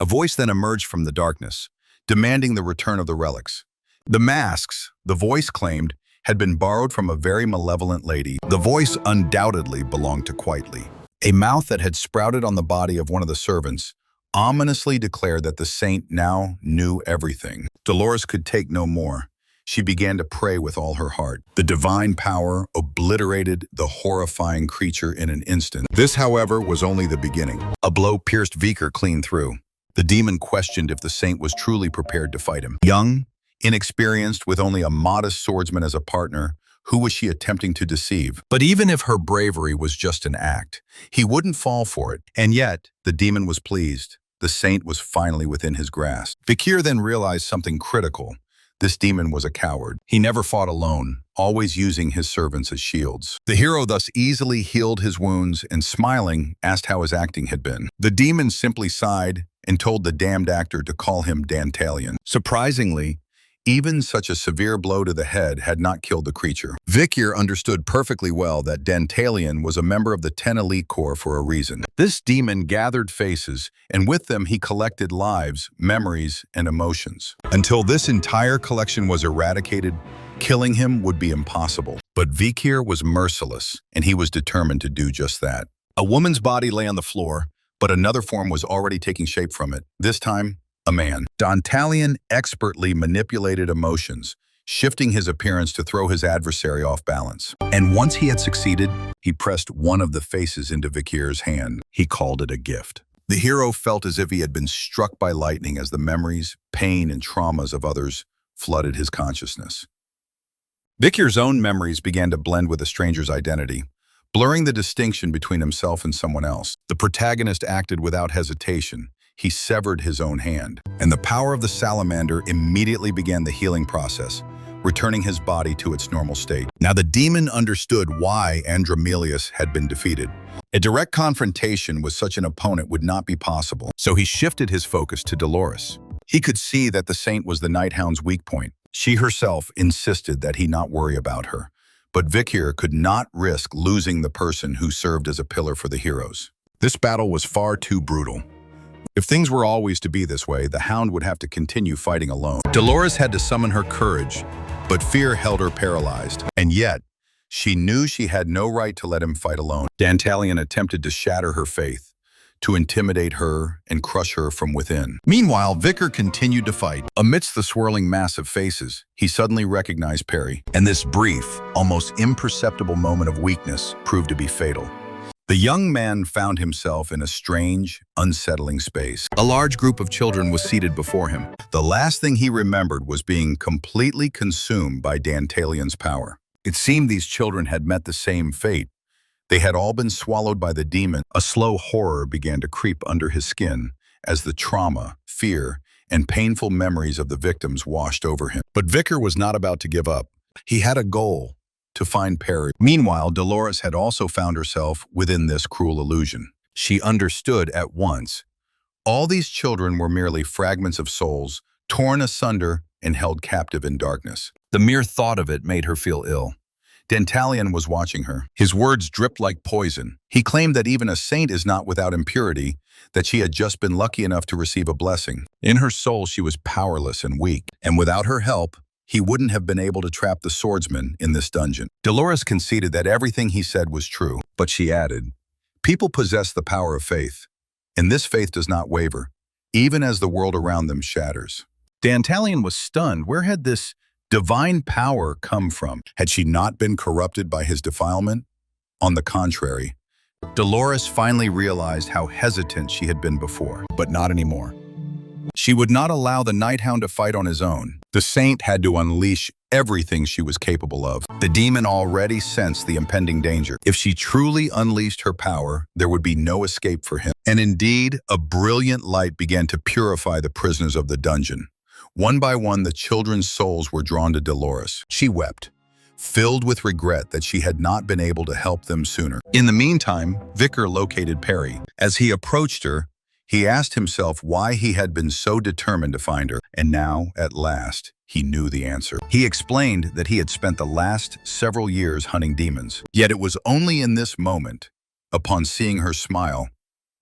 A voice then emerged from the darkness, demanding the return of the relics. The masks, the voice claimed, had been borrowed from a very malevolent lady. The voice undoubtedly belonged to Quietly. A mouth that had sprouted on the body of one of the servants ominously declared that the saint now knew everything. Dolores could take no more. She began to pray with all her heart. The divine power obliterated the horrifying creature in an instant. This, however, was only the beginning. A blow pierced Vikir clean through. The demon questioned if the saint was truly prepared to fight him. Young, inexperienced, with only a modest swordsman as a partner, who was she attempting to deceive? But even if her bravery was just an act, he wouldn't fall for it. And yet, the demon was pleased. The saint was finally within his grasp. Vikir then realized something critical. This demon was a coward. He never fought alone, always using his servants as shields. The hero thus easily healed his wounds and, smiling, asked how his acting had been. The demon simply sighed and told the damned actor to call him Dantalion. Surprisingly, even such a severe blow to the head had not killed the creature. Vikir understood perfectly well that Dantalion was a member of the 10 Elite Corps for a reason. This demon gathered faces, and with them he collected lives, memories, and emotions. Until this entire collection was eradicated, killing him would be impossible. But Vikir was merciless, and he was determined to do just that. A woman's body lay on the floor, but another form was already taking shape from it. This time, a man. Dantalion expertly manipulated emotions, shifting his appearance to throw his adversary off balance. And once he had succeeded, he pressed one of the faces into Vikir's hand. He called it a gift. The hero felt as if he had been struck by lightning as the memories, pain, and traumas of others flooded his consciousness. Vikir's own memories began to blend with the stranger's identity, blurring the distinction between himself and someone else. The protagonist acted without hesitation. He severed his own hand, and the power of the salamander immediately began the healing process, returning his body to its normal state. Now the demon understood why Andromelius had been defeated. A direct confrontation with such an opponent would not be possible, so he shifted his focus to Dolores. He could see that the saint was the night hound's weak point. She herself insisted that he not worry about her, but Vikir could not risk losing the person who served as a pillar for the heroes. This battle was far too brutal. If things were always to be this way, the hound would have to continue fighting alone. Dolores had to summon her courage but fear held her paralyzed. And yet, she knew she had no right to let him fight alone. Dantalian attempted to shatter her faith, to intimidate her and crush her from within. Meanwhile, Vicar continued to fight. Amidst the swirling mass of faces, he suddenly recognized Perry, and this brief, almost imperceptible moment of weakness proved to be fatal. The young man found himself in a strange, unsettling space. A large group of children was seated before him. The last thing he remembered was being completely consumed by Dantalian's power. It seemed these children had met the same fate. They had all been swallowed by the demon. A slow horror began to creep under his skin as the trauma, fear, and painful memories of the victims washed over him. But Vicar was not about to give up. He had a goal: to find Perry. Meanwhile, Dolores had also found herself within this cruel illusion. She understood at once. All these children were merely fragments of souls, torn asunder and held captive in darkness. The mere thought of it made her feel ill. Dantalian was watching her. His words dripped like poison. He claimed that even a saint is not without impurity, that she had just been lucky enough to receive a blessing. In her soul, she was powerless and weak, and without her help, he wouldn't have been able to trap the swordsman in this dungeon. Dolores conceded that everything he said was true, but she added, "People possess the power of faith, and this faith does not waver, even as the world around them shatters." Dantalian was stunned. Where had this divine power come from? Had she not been corrupted by his defilement? On the contrary, Dolores finally realized how hesitant she had been before, but not anymore. She would not allow the Nighthound to fight on his own. The saint had to unleash everything she was capable of. The demon already sensed the impending danger. If she truly unleashed her power, there would be no escape for him. And indeed, a brilliant light began to purify the prisoners of the dungeon. One by one, the children's souls were drawn to Dolores. She wept, filled with regret that she had not been able to help them sooner. In the meantime, Vicar located Perry. As he approached her, he asked himself why he had been so determined to find her, and now, at last, he knew the answer. He explained that he had spent the last several years hunting demons. Yet it was only in this moment, upon seeing her smile,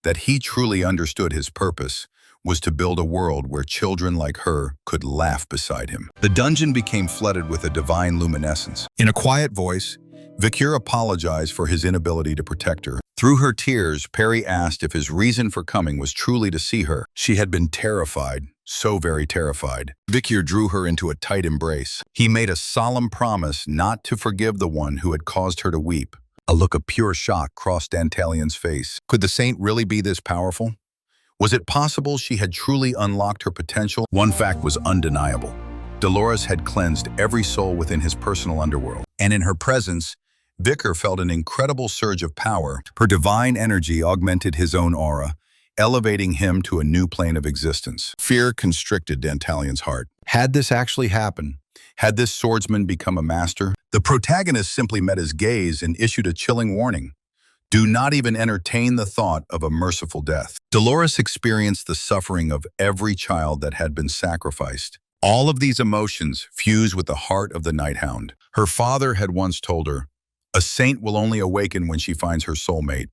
that he truly understood his purpose was to build a world where children like her could laugh beside him. The dungeon became flooded with a divine luminescence. In a quiet voice, Vicar apologized for his inability to protect her. Through her tears, Perry asked if his reason for coming was truly to see her. She had been terrified, so very terrified. Vicar drew her into a tight embrace. He made a solemn promise not to forgive the one who had caused her to weep. A look of pure shock crossed Dantalian's face. Could the saint really be this powerful? Was it possible she had truly unlocked her potential? One fact was undeniable. Dolores had cleansed every soul within his personal underworld, and in her presence, Vicar felt an incredible surge of power. Her divine energy augmented his own aura, elevating him to a new plane of existence. Fear constricted Dantalian's heart. Had this actually happened? Had this swordsman become a master? The protagonist simply met his gaze and issued a chilling warning. Do not even entertain the thought of a merciful death. Dolores experienced the suffering of every child that had been sacrificed. All of these emotions fused with the heart of the Nighthound. Her father had once told her, "A saint will only awaken when she finds her soulmate."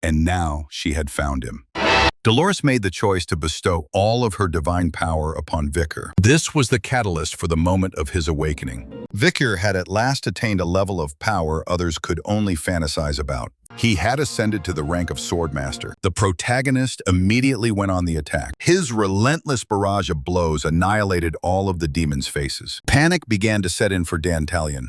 And now she had found him. Dolores made the choice to bestow all of her divine power upon Vicar. This was the catalyst for the moment of his awakening. Vicar had at last attained a level of power others could only fantasize about. He had ascended to the rank of swordmaster. The protagonist immediately went on the attack. His relentless barrage of blows annihilated all of the demons' faces. Panic began to set in for Dantalian.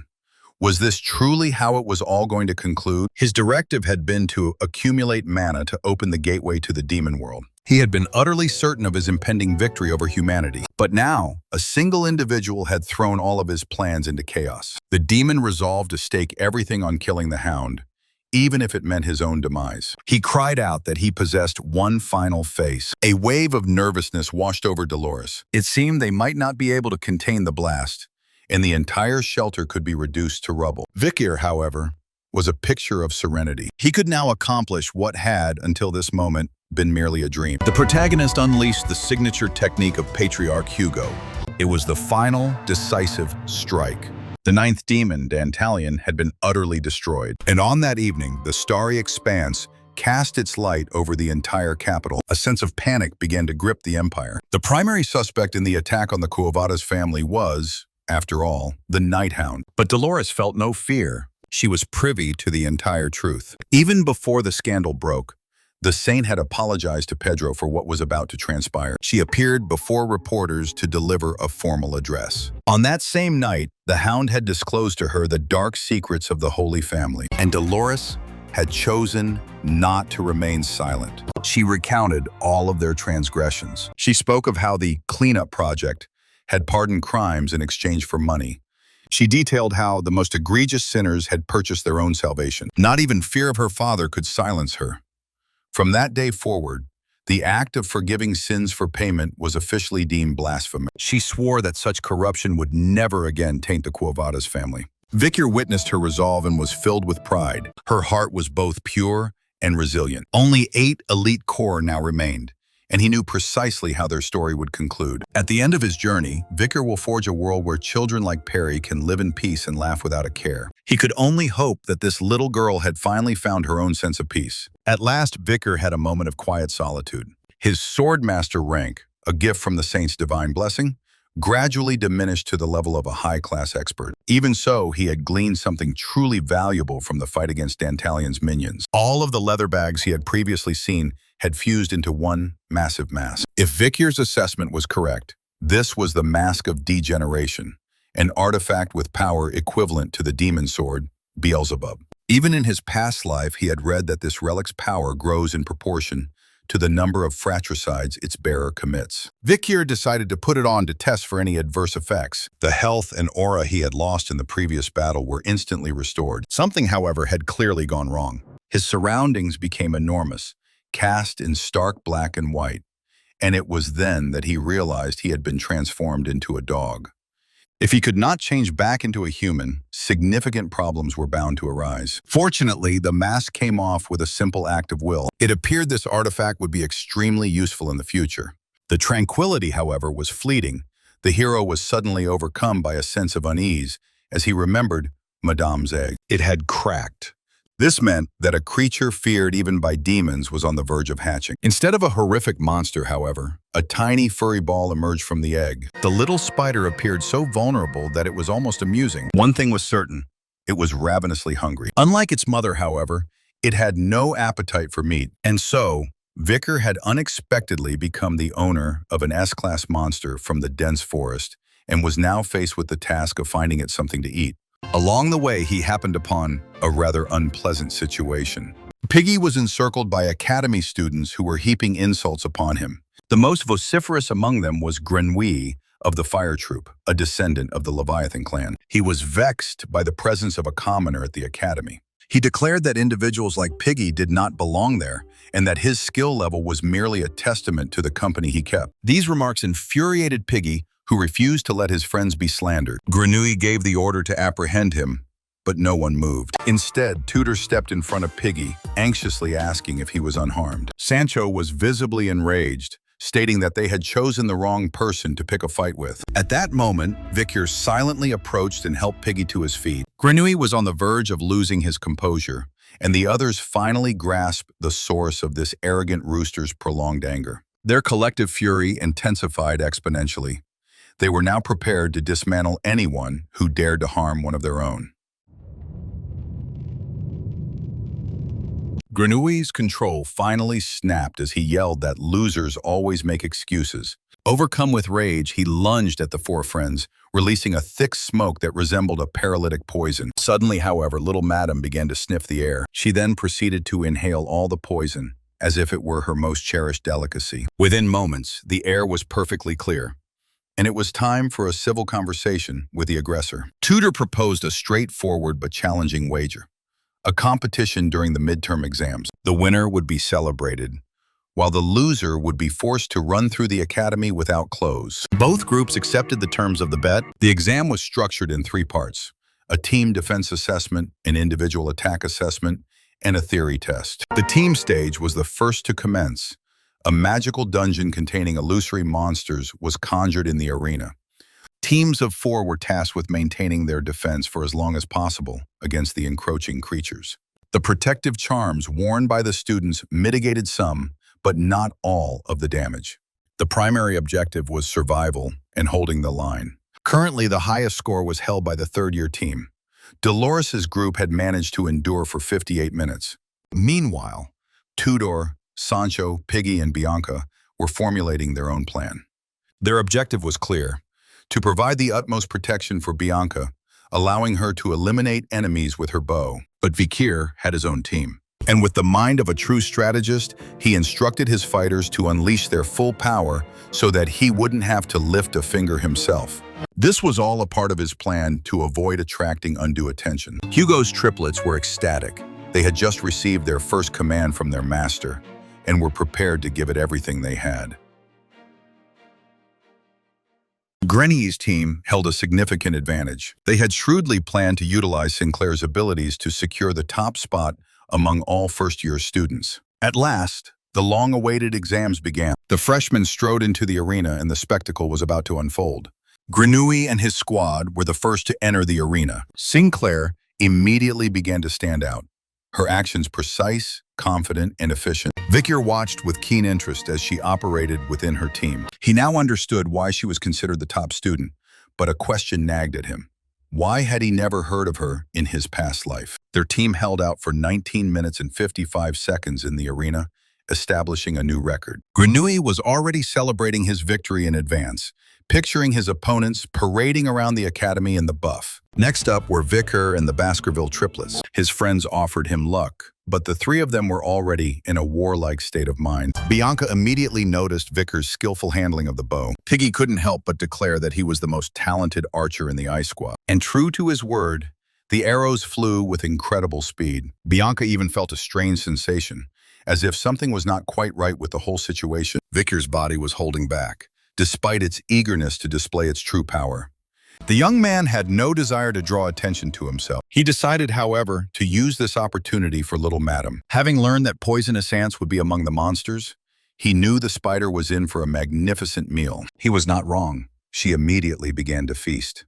Was this truly how it was all going to conclude? His directive had been to accumulate mana to open the gateway to the demon world. He had been utterly certain of his impending victory over humanity. But now, a single individual had thrown all of his plans into chaos. The demon resolved to stake everything on killing the Hound, even if it meant his own demise. He cried out that he possessed one final face. A wave of nervousness washed over Dolores. It seemed they might not be able to contain the blast, and the entire shelter could be reduced to rubble. Vicar, however, was a picture of serenity. He could now accomplish what had, until this moment, been merely a dream. The protagonist unleashed the signature technique of Patriarch Hugo. It was the final, decisive strike. The ninth demon, Dantalian, had been utterly destroyed. And on that evening, the starry expanse cast its light over the entire capital. A sense of panic began to grip the empire. The primary suspect in the attack on the Kuwabata's family was, after all, the Night Hound. But Dolores felt no fear. She was privy to the entire truth. Even before the scandal broke, the saint had apologized to Pedro for what was about to transpire. She appeared before reporters to deliver a formal address. On that same night, the Hound had disclosed to her the dark secrets of the Holy Family, and Dolores had chosen not to remain silent. She recounted all of their transgressions. She spoke of how the cleanup project had pardoned crimes in exchange for money. She detailed how the most egregious sinners had purchased their own salvation. Not even fear of her father could silence her. From that day forward, the act of forgiving sins for payment was officially deemed blasphemy. She swore that such corruption would never again taint the Cuevas family. Victor witnessed her resolve and was filled with pride. Her heart was both pure and resilient. Only 8 elite core now remained, and he knew precisely how their story would conclude. At the end of his journey, Victor will forge a world where children like Perry can live in peace and laugh without a care. He could only hope that this little girl had finally found her own sense of peace. At last, Victor had a moment of quiet solitude. His swordmaster rank, a gift from the saint's divine blessing, gradually diminished to the level of a high-class expert. Even so, he had gleaned something truly valuable from the fight against Dantalion's minions. All of the leather bags he had previously seen had fused into one massive mask. If Victor's assessment was correct, this was the Mask of Degeneration, an artifact with power equivalent to the demon sword, Beelzebub. Even in his past life, he had read that this relic's power grows in proportion to the number of fratricides its bearer commits. Victor decided to put it on to test for any adverse effects. The health and aura he had lost in the previous battle were instantly restored. Something, however, had clearly gone wrong. His surroundings became enormous, cast in stark black and white, and it was then that he realized he had been transformed into a dog. If he could not change back into a human, significant problems were bound to arise. Fortunately, the mask came off with a simple act of will. It appeared this artifact would be extremely useful in the future. The tranquility, however, was fleeting. The hero was suddenly overcome by a sense of unease as he remembered Madame's egg. It had cracked. This meant that a creature feared even by demons was on the verge of hatching. Instead of a horrific monster, however, a tiny furry ball emerged from the egg. The little spider appeared so vulnerable that it was almost amusing. One thing was certain, it was ravenously hungry. Unlike its mother, however, it had no appetite for meat, and so Victor had unexpectedly become the owner of an S-class monster from the dense forest and was now faced with the task of finding it something to eat. Along the way, he happened upon a rather unpleasant situation. Piggy was encircled by academy students who were heaping insults upon him. The most vociferous among them was Grenouille of the fire troop, a descendant of the Leviathan clan. He was vexed by the presence of a commoner at the academy. He declared that individuals like Piggy did not belong there, and that his skill level was merely a testament to the company he kept. These remarks infuriated Piggy, who refused to let his friends be slandered. Grenouille gave the order to apprehend him, but no one moved. Instead, Tudor stepped in front of Piggy, anxiously asking if he was unharmed. Sancho was visibly enraged, stating that they had chosen the wrong person to pick a fight with. At that moment, Victor silently approached and helped Piggy to his feet. Grenouille was on the verge of losing his composure, and the others finally grasped the source of this arrogant rooster's prolonged anger. Their collective fury intensified exponentially. They were now prepared to dismantle anyone who dared to harm one of their own. Grenouille's control finally snapped as he yelled that losers always make excuses. Overcome with rage, he lunged at the 4 friends, releasing a thick smoke that resembled a paralytic poison. Suddenly, however, little Madame began to sniff the air. She then proceeded to inhale all the poison, as if it were her most cherished delicacy. Within moments, the air was perfectly clear, and it was time for a civil conversation with the aggressor. Tudor proposed a straightforward but challenging wager. A competition during the midterm exams. The winner would be celebrated, while the loser would be forced to run through the academy without clothes. Both groups accepted the terms of the bet. The exam was structured in 3 parts: a team defense assessment, an individual attack assessment, and a theory test. The team stage was the first to commence. A magical dungeon containing illusory monsters was conjured in the arena. Teams of 4 were tasked with maintaining their defense for as long as possible against the encroaching creatures. The protective charms worn by the students mitigated some, but not all, of the damage. The primary objective was survival and holding the line. Currently, the highest score was held by the third-year team. Dolores's group had managed to endure for 58 minutes. Meanwhile, Tudor, Sancho, Piggy, and Bianca were formulating their own plan. Their objective was clear: to provide the utmost protection for Bianca, allowing her to eliminate enemies with her bow. But Vikir had his own team. And with the mind of a true strategist, he instructed his fighters to unleash their full power so that he wouldn't have to lift a finger himself. This was all a part of his plan to avoid attracting undue attention. Hugo's triplets were ecstatic. They had just received their first command from their master and were prepared to give it everything they had. Grenny's team held a significant advantage. They had shrewdly planned to utilize Sinclair's abilities to secure the top spot among all first-year students. At last, the long-awaited exams began. The freshmen strode into the arena and the spectacle was about to unfold. Grenouille and his squad were the first to enter the arena. Sinclair immediately began to stand out, her actions precise, confident, and efficient. Vikir watched with keen interest as she operated within her team. He now understood why she was considered the top student, but a question nagged at him. Why had he never heard of her in his past life? Their team held out for 19 minutes and 55 seconds in the arena, establishing a new record. Grenouille was already celebrating his victory in advance, picturing his opponents parading around the academy in the buff. Next up were Vikir and the Baskerville triplets. His friends offered him luck, but the three of them were already in a warlike state of mind. Bianca immediately noticed Vikir's skillful handling of the bow. Piggy couldn't help but declare that he was the most talented archer in the ice squad. And true to his word, the arrows flew with incredible speed. Bianca even felt a strange sensation, as if something was not quite right with the whole situation. Vikir's body was holding back, despite its eagerness to display its true power. The young man had no desire to draw attention to himself. He decided, however, to use this opportunity for little Madam. Having learned that poisonous ants would be among the monsters, he knew the spider was in for a magnificent meal. He was not wrong. She immediately began to feast,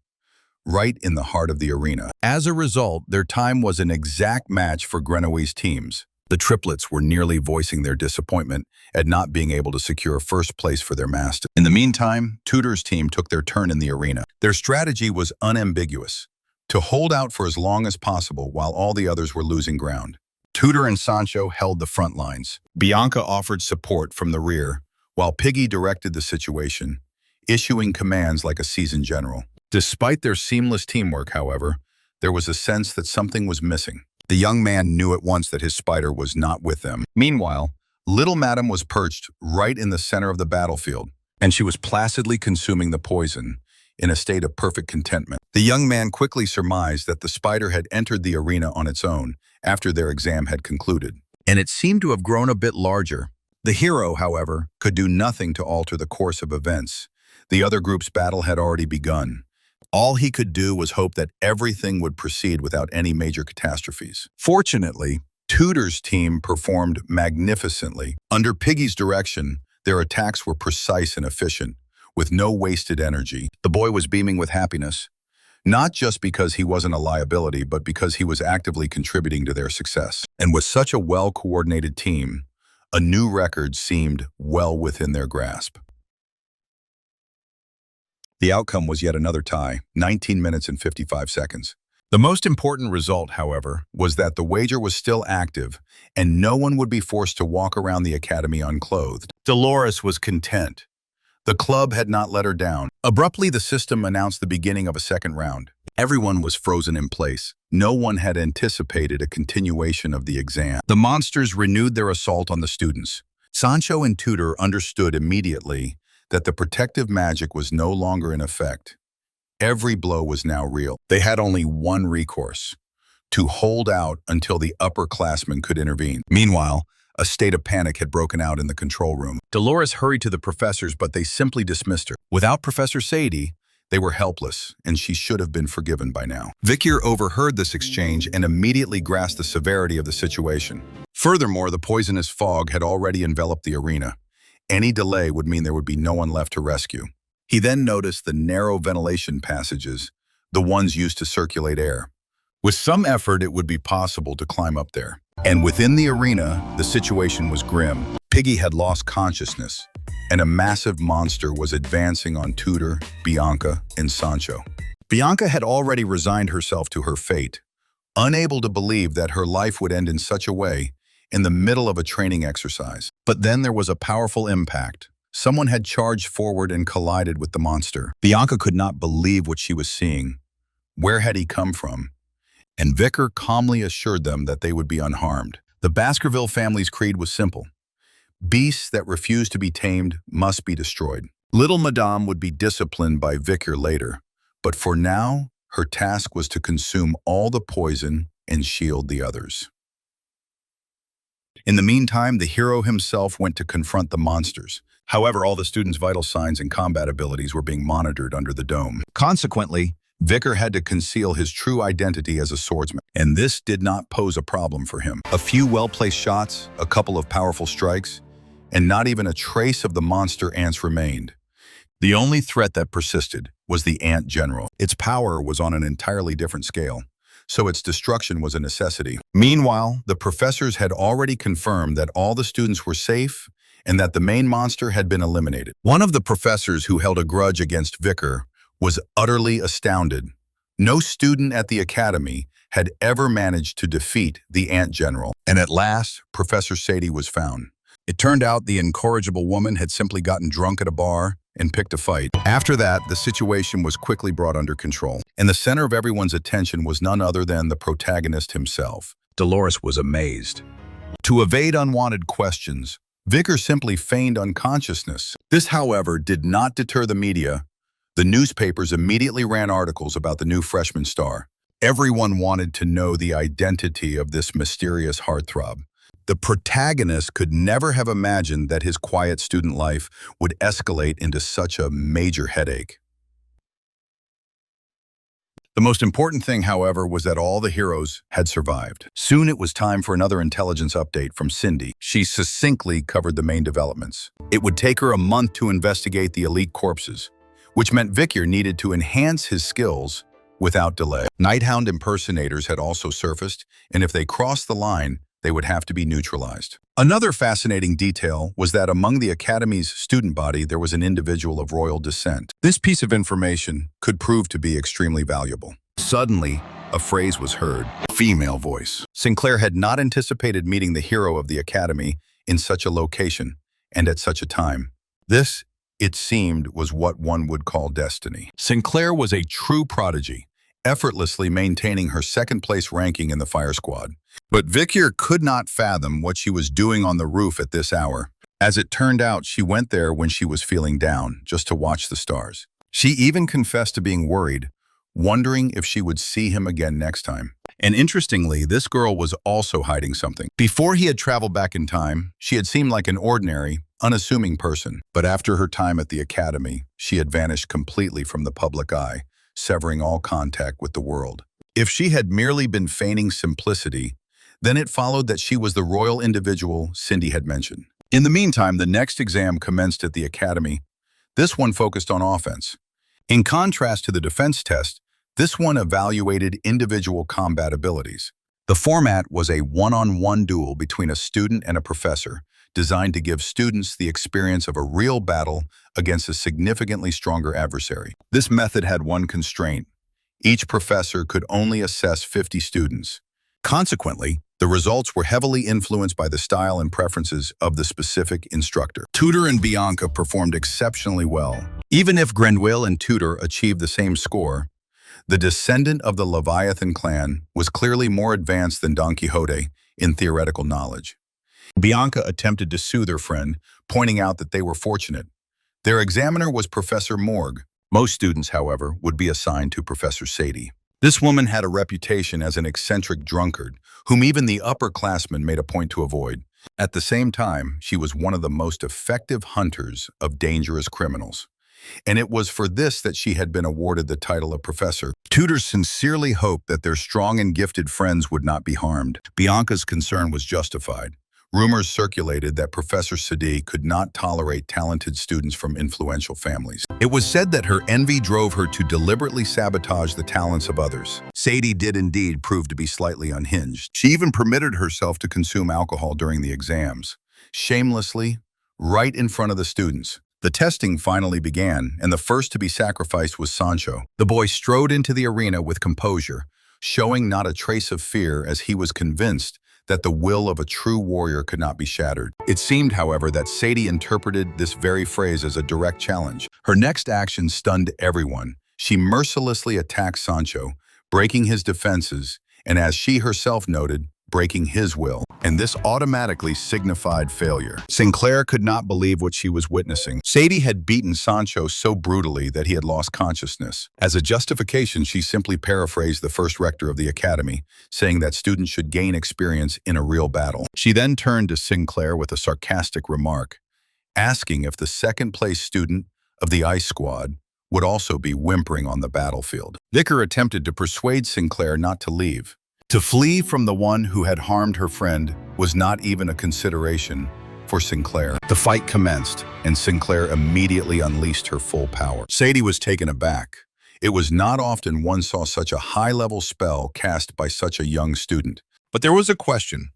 right in the heart of the arena. As a result, their time was an exact match for Grenouille's teams. The triplets were nearly voicing their disappointment at not being able to secure first place for their master. In the meantime, Tudor's team took their turn in the arena. Their strategy was unambiguous: to hold out for as long as possible while all the others were losing ground. Tudor and Sancho held the front lines. Bianca offered support from the rear, while Piggy directed the situation, issuing commands like a seasoned general. Despite their seamless teamwork, however, there was a sense that something was missing. The young man knew at once that his spider was not with them. Meanwhile, little Madam was perched right in the center of the battlefield, and she was placidly consuming the poison in a state of perfect contentment. The young man quickly surmised that the spider had entered the arena on its own after their exam had concluded, and it seemed to have grown a bit larger. The hero, however, could do nothing to alter the course of events. The other group's battle had already begun. All he could do was hope that everything would proceed without any major catastrophes. Fortunately, Tudor's team performed magnificently. Under Piggy's direction, their attacks were precise and efficient, with no wasted energy. The boy was beaming with happiness, not just because he wasn't a liability, but because he was actively contributing to their success. And with such a well-coordinated team, a new record seemed well within their grasp. The outcome was yet another tie, 19 minutes and 55 seconds. The most important result, however, was that the wager was still active and no one would be forced to walk around the academy unclothed. Dolores was content. The club had not let her down. Abruptly, the system announced the beginning of a second round. Everyone was frozen in place. No one had anticipated a continuation of the exam. The monsters renewed their assault on the students. Sancho and Tudor understood immediately that the protective magic was no longer in effect. Every blow was now real. They had only one recourse: to hold out until the upperclassmen could intervene. Meanwhile, a state of panic had broken out in the control room. Dolores hurried to the professors, but they simply dismissed her. Without Professor Sadie, they were helpless, and she should have been forgiven by now. Vikir overheard this exchange and immediately grasped the severity of the situation. Furthermore, the poisonous fog had already enveloped the arena. Any delay would mean there would be no one left to rescue. He then noticed the narrow ventilation passages, the ones used to circulate air. With some effort, it would be possible to climb up there. And within the arena, the situation was grim. Piggy had lost consciousness. and a massive monster was advancing on Tudor, Bianca, and Sancho. Bianca had already resigned herself to her fate, unable to believe that her life would end in such a way in the middle of a training exercise. But then there was a powerful impact. Someone had charged forward and collided with the monster. Bianca could not believe what she was seeing. Where had he come from? And Vicar calmly assured them that they would be unharmed. The Baskerville family's creed was simple. Beasts that refuse to be tamed must be destroyed. Little Madame would be disciplined by Vicar later, but for now, her task was to consume all the poison and shield the others. In the meantime, the hero himself went to confront the monsters. However, all the students' vital signs and combat abilities were being monitored under the dome. Consequently, Vicar had to conceal his true identity as a swordsman, and this did not pose a problem for him. A few well-placed shots, a couple of powerful strikes, and not even a trace of the monster ants remained. The only threat that persisted was the ant general. Its power was on an entirely different scale, so its destruction was a necessity. Meanwhile, the professors had already confirmed that all the students were safe and that the main monster had been eliminated. One of the professors who held a grudge against Vicar was utterly astounded. No student at the academy had ever managed to defeat the ant general. And at last, Professor Sadie was found. It turned out the incorrigible woman had simply gotten drunk at a bar and picked a fight. After that, the situation was quickly brought under control. And the center of everyone's attention was none other than the protagonist himself. Dolores was amazed. To evade unwanted questions, Vicar simply feigned unconsciousness. This, however, did not deter the media. The newspapers immediately ran articles about the new freshman star. Everyone wanted to know the identity of this mysterious heartthrob. The protagonist could never have imagined that his quiet student life would escalate into such a major headache. The most important thing, however, was that all the heroes had survived. Soon it was time for another intelligence update from Cindy. She succinctly covered the main developments. It would take her a month to investigate the elite corpses, which meant Vicar needed to enhance his skills without delay. Nighthound impersonators had also surfaced, and if they crossed the line, they would have to be neutralized. Another fascinating detail was that among the Academy's student body, there was an individual of royal descent. This piece of information could prove to be extremely valuable. Suddenly, a phrase was heard, female voice. Sinclair had not anticipated meeting the hero of the Academy in such a location and at such a time. This, it seemed, was what one would call destiny. Sinclair was a true prodigy, effortlessly maintaining her second-place ranking in the fire squad. But Vicar could not fathom what she was doing on the roof at this hour. As it turned out, she went there when she was feeling down, just to watch the stars. She even confessed to being worried, wondering if she would see him again next time. And interestingly, this girl was also hiding something. Before he had traveled back in time, she had seemed like an ordinary, unassuming person. But after her time at the academy, she had vanished completely from the public eye, severing all contact with the world. If she had merely been feigning simplicity, then it followed that she was the royal individual Cindy had mentioned. In the meantime, the next exam commenced at the academy. This one focused on offense. In contrast to the defense test, this one evaluated individual combat abilities. The format was a one-on-one duel between a student and a professor, designed to give students the experience of a real battle against a significantly stronger adversary. This method had one constraint. Each professor could only assess 50 students. Consequently, the results were heavily influenced by the style and preferences of the specific instructor. Tudor and Bianca performed exceptionally well. Even if Grenouille and Tudor achieved the same score, the descendant of the Leviathan clan was clearly more advanced than Don Quixote in theoretical knowledge. Bianca attempted to soothe her friend, pointing out that they were fortunate. Their examiner was Professor Morgue. Most students, however, would be assigned to Professor Sadie. This woman had a reputation as an eccentric drunkard, whom even the upperclassmen made a point to avoid. At the same time, she was one of the most effective hunters of dangerous criminals. And it was for this that she had been awarded the title of professor. Tutors sincerely hoped that their strong and gifted friends would not be harmed. Bianca's concern was justified. Rumors circulated that Professor Sadie could not tolerate talented students from influential families. It was said that her envy drove her to deliberately sabotage the talents of others. Sadie did indeed prove to be slightly unhinged. She even permitted herself to consume alcohol during the exams. Shamelessly, right in front of the students. The testing finally began, and the first to be sacrificed was Sancho. The boy strode into the arena with composure, showing not a trace of fear as he was convinced that the will of a true warrior could not be shattered. It seemed, however, that Sadie interpreted this very phrase as a direct challenge. Her next action stunned everyone. She mercilessly attacked Sancho, breaking his defenses, and as she herself noted, breaking his will. And this automatically signified failure. Sinclair could not believe what she was witnessing. Sadie had beaten Sancho so brutally that he had lost consciousness. As a justification, she simply paraphrased the first rector of the academy, saying that students should gain experience in a real battle. She then turned to Sinclair with a sarcastic remark, asking if the second-place student of the Ice Squad would also be whimpering on the battlefield. Vicar attempted to persuade Sinclair not to leave. To flee from the one who had harmed her friend was not even a consideration for Sinclair. The fight commenced, and Sinclair immediately unleashed her full power. Sadie was taken aback. It was not often one saw such a high-level spell cast by such a young student. But there was a question.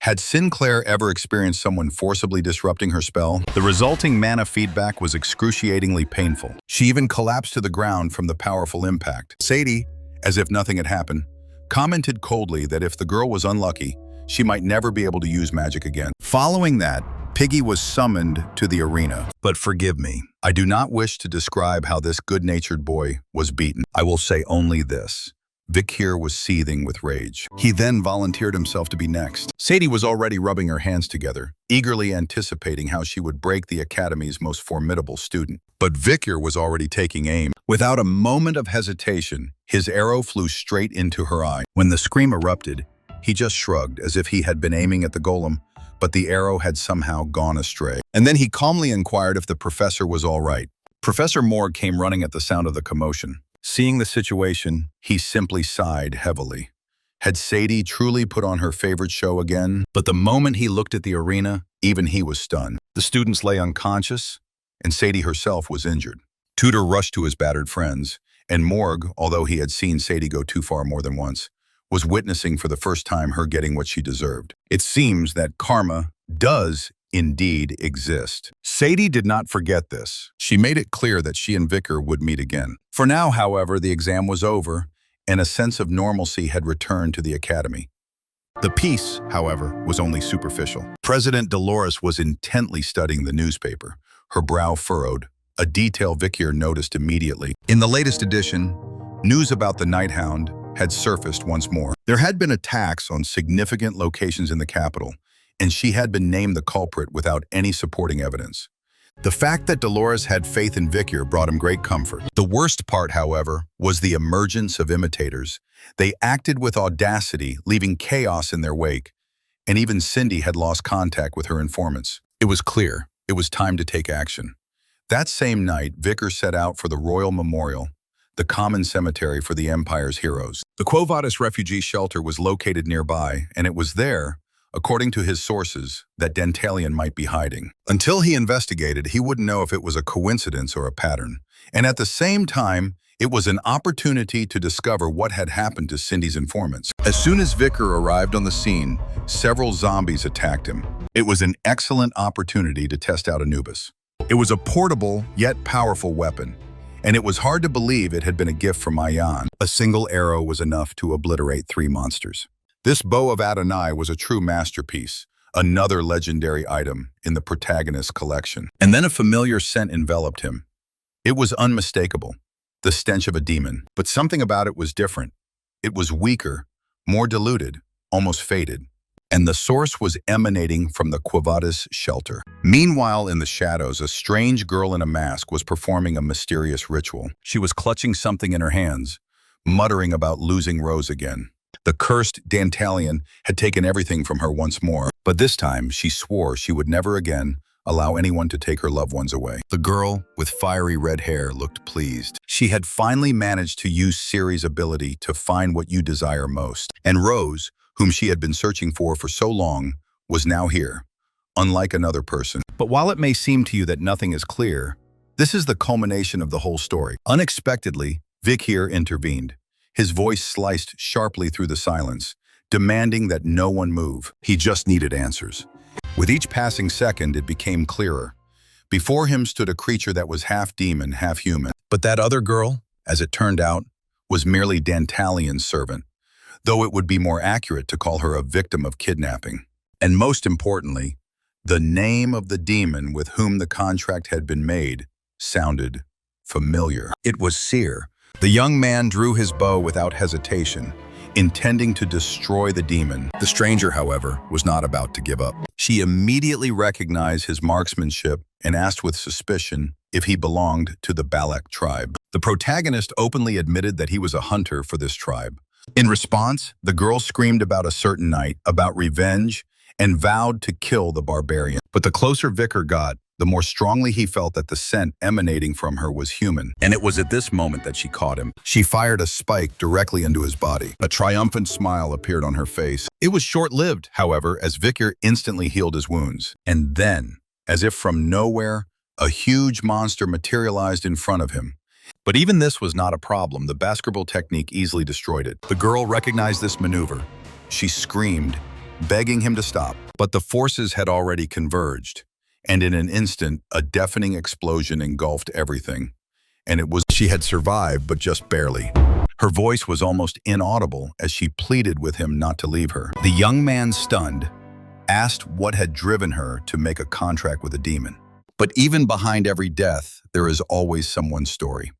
Had Sinclair ever experienced someone forcibly disrupting her spell? The resulting mana feedback was excruciatingly painful. She even collapsed to the ground from the powerful impact. Sadie, as if nothing had happened, commented coldly that if the girl was unlucky, she might never be able to use magic again. Following that, Piggy was summoned to the arena. But forgive me, I do not wish to describe how this good-natured boy was beaten. I will say only this. Vic here was seething with rage. He then volunteered himself to be next. Sadie was already rubbing her hands together, eagerly anticipating how she would break the academy's most formidable student. But Vicar was already taking aim. Without a moment of hesitation, his arrow flew straight into her eye. When the scream erupted, he just shrugged as if he had been aiming at the golem, but the arrow had somehow gone astray. And then he calmly inquired if the professor was all right. Professor Morg came running at the sound of the commotion. Seeing the situation, he simply sighed heavily. Had Sadie truly put on her favorite show again? But the moment he looked at the arena, even he was stunned. The students lay unconscious, and Sadie herself was injured. Tudor rushed to his battered friends, and Morg, although he had seen Sadie go too far more than once, was witnessing for the first time her getting what she deserved. It seems that karma does indeed exist. Sadie did not forget this. She made it clear that she and Vicar would meet again. For now, however, the exam was over, and a sense of normalcy had returned to the academy. The peace, however, was only superficial. President Dolores was intently studying the newspaper, her brow furrowed, a detail Vicar noticed immediately. In the latest edition, news about the Night Hound had surfaced once more. There had been attacks on significant locations in the capital, and she had been named the culprit without any supporting evidence. The fact that Dolores had faith in Vicar brought him great comfort. The worst part, however, was the emergence of imitators. They acted with audacity, leaving chaos in their wake, and even Cindy had lost contact with her informants. It was clear. It was time to take action. That same night, Vicar set out for the Royal Memorial, the common cemetery for the Empire's heroes. The Quo Vadis refugee shelter was located nearby, and it was there, according to his sources, that Dantalion might be hiding. Until he investigated, he wouldn't know if it was a coincidence or a pattern. And at the same time, it was an opportunity to discover what had happened to Cindy's informants. As soon as Vicar arrived on the scene, several zombies attacked him. It was an excellent opportunity to test out Anubis. It was a portable, yet powerful weapon, and it was hard to believe it had been a gift from Ayan. A single arrow was enough to obliterate 3 monsters. This bow of Adonai was a true masterpiece, another legendary item in the protagonist's collection. And then a familiar scent enveloped him. It was unmistakable, the stench of a demon. But something about it was different. It was weaker, more diluted, almost faded. And the source was emanating from the Quo Vadis shelter. Meanwhile, in the shadows, a strange girl in a mask was performing a mysterious ritual. She was clutching something in her hands, muttering about losing Rose again. The cursed Dantalion had taken everything from her once more, but this time she swore she would never again allow anyone to take her loved ones away. The girl with fiery red hair looked pleased. She had finally managed to use Ciri's ability to find what you desire most. And Rose, whom she had been searching for so long, was now here, unlike another person. But while it may seem to you that nothing is clear, this is the culmination of the whole story. Unexpectedly, Vic here intervened. His voice sliced sharply through the silence, demanding that no one move. He just needed answers. With each passing second, it became clearer. Before him stood a creature that was half demon, half human. But that other girl, as it turned out, was merely Dantalion's servant, though it would be more accurate to call her a victim of kidnapping. And most importantly, the name of the demon with whom the contract had been made sounded familiar. It was Seer. The young man drew his bow without hesitation, intending to destroy the demon. The stranger, however, was not about to give up. She immediately recognized his marksmanship and asked with suspicion if he belonged to the Balak tribe. The protagonist openly admitted that he was a hunter for this tribe. In response, the girl screamed about a certain night, about revenge, and vowed to kill the barbarian. But the closer Vicar got, the more strongly he felt that the scent emanating from her was human. And it was at this moment that she caught him. She fired a spike directly into his body. A triumphant smile appeared on her face. It was short-lived, however, as Vicar instantly healed his wounds. And then, as if from nowhere, a huge monster materialized in front of him. But even this was not a problem. The basketball technique easily destroyed it. The girl recognized this maneuver. She screamed, begging him to stop. But the forces had already converged. And in an instant, a deafening explosion engulfed everything. And it was she had survived, but just barely. Her voice was almost inaudible as she pleaded with him not to leave her. The young man, stunned, asked what had driven her to make a contract with a demon. But even behind every death, there is always someone's story.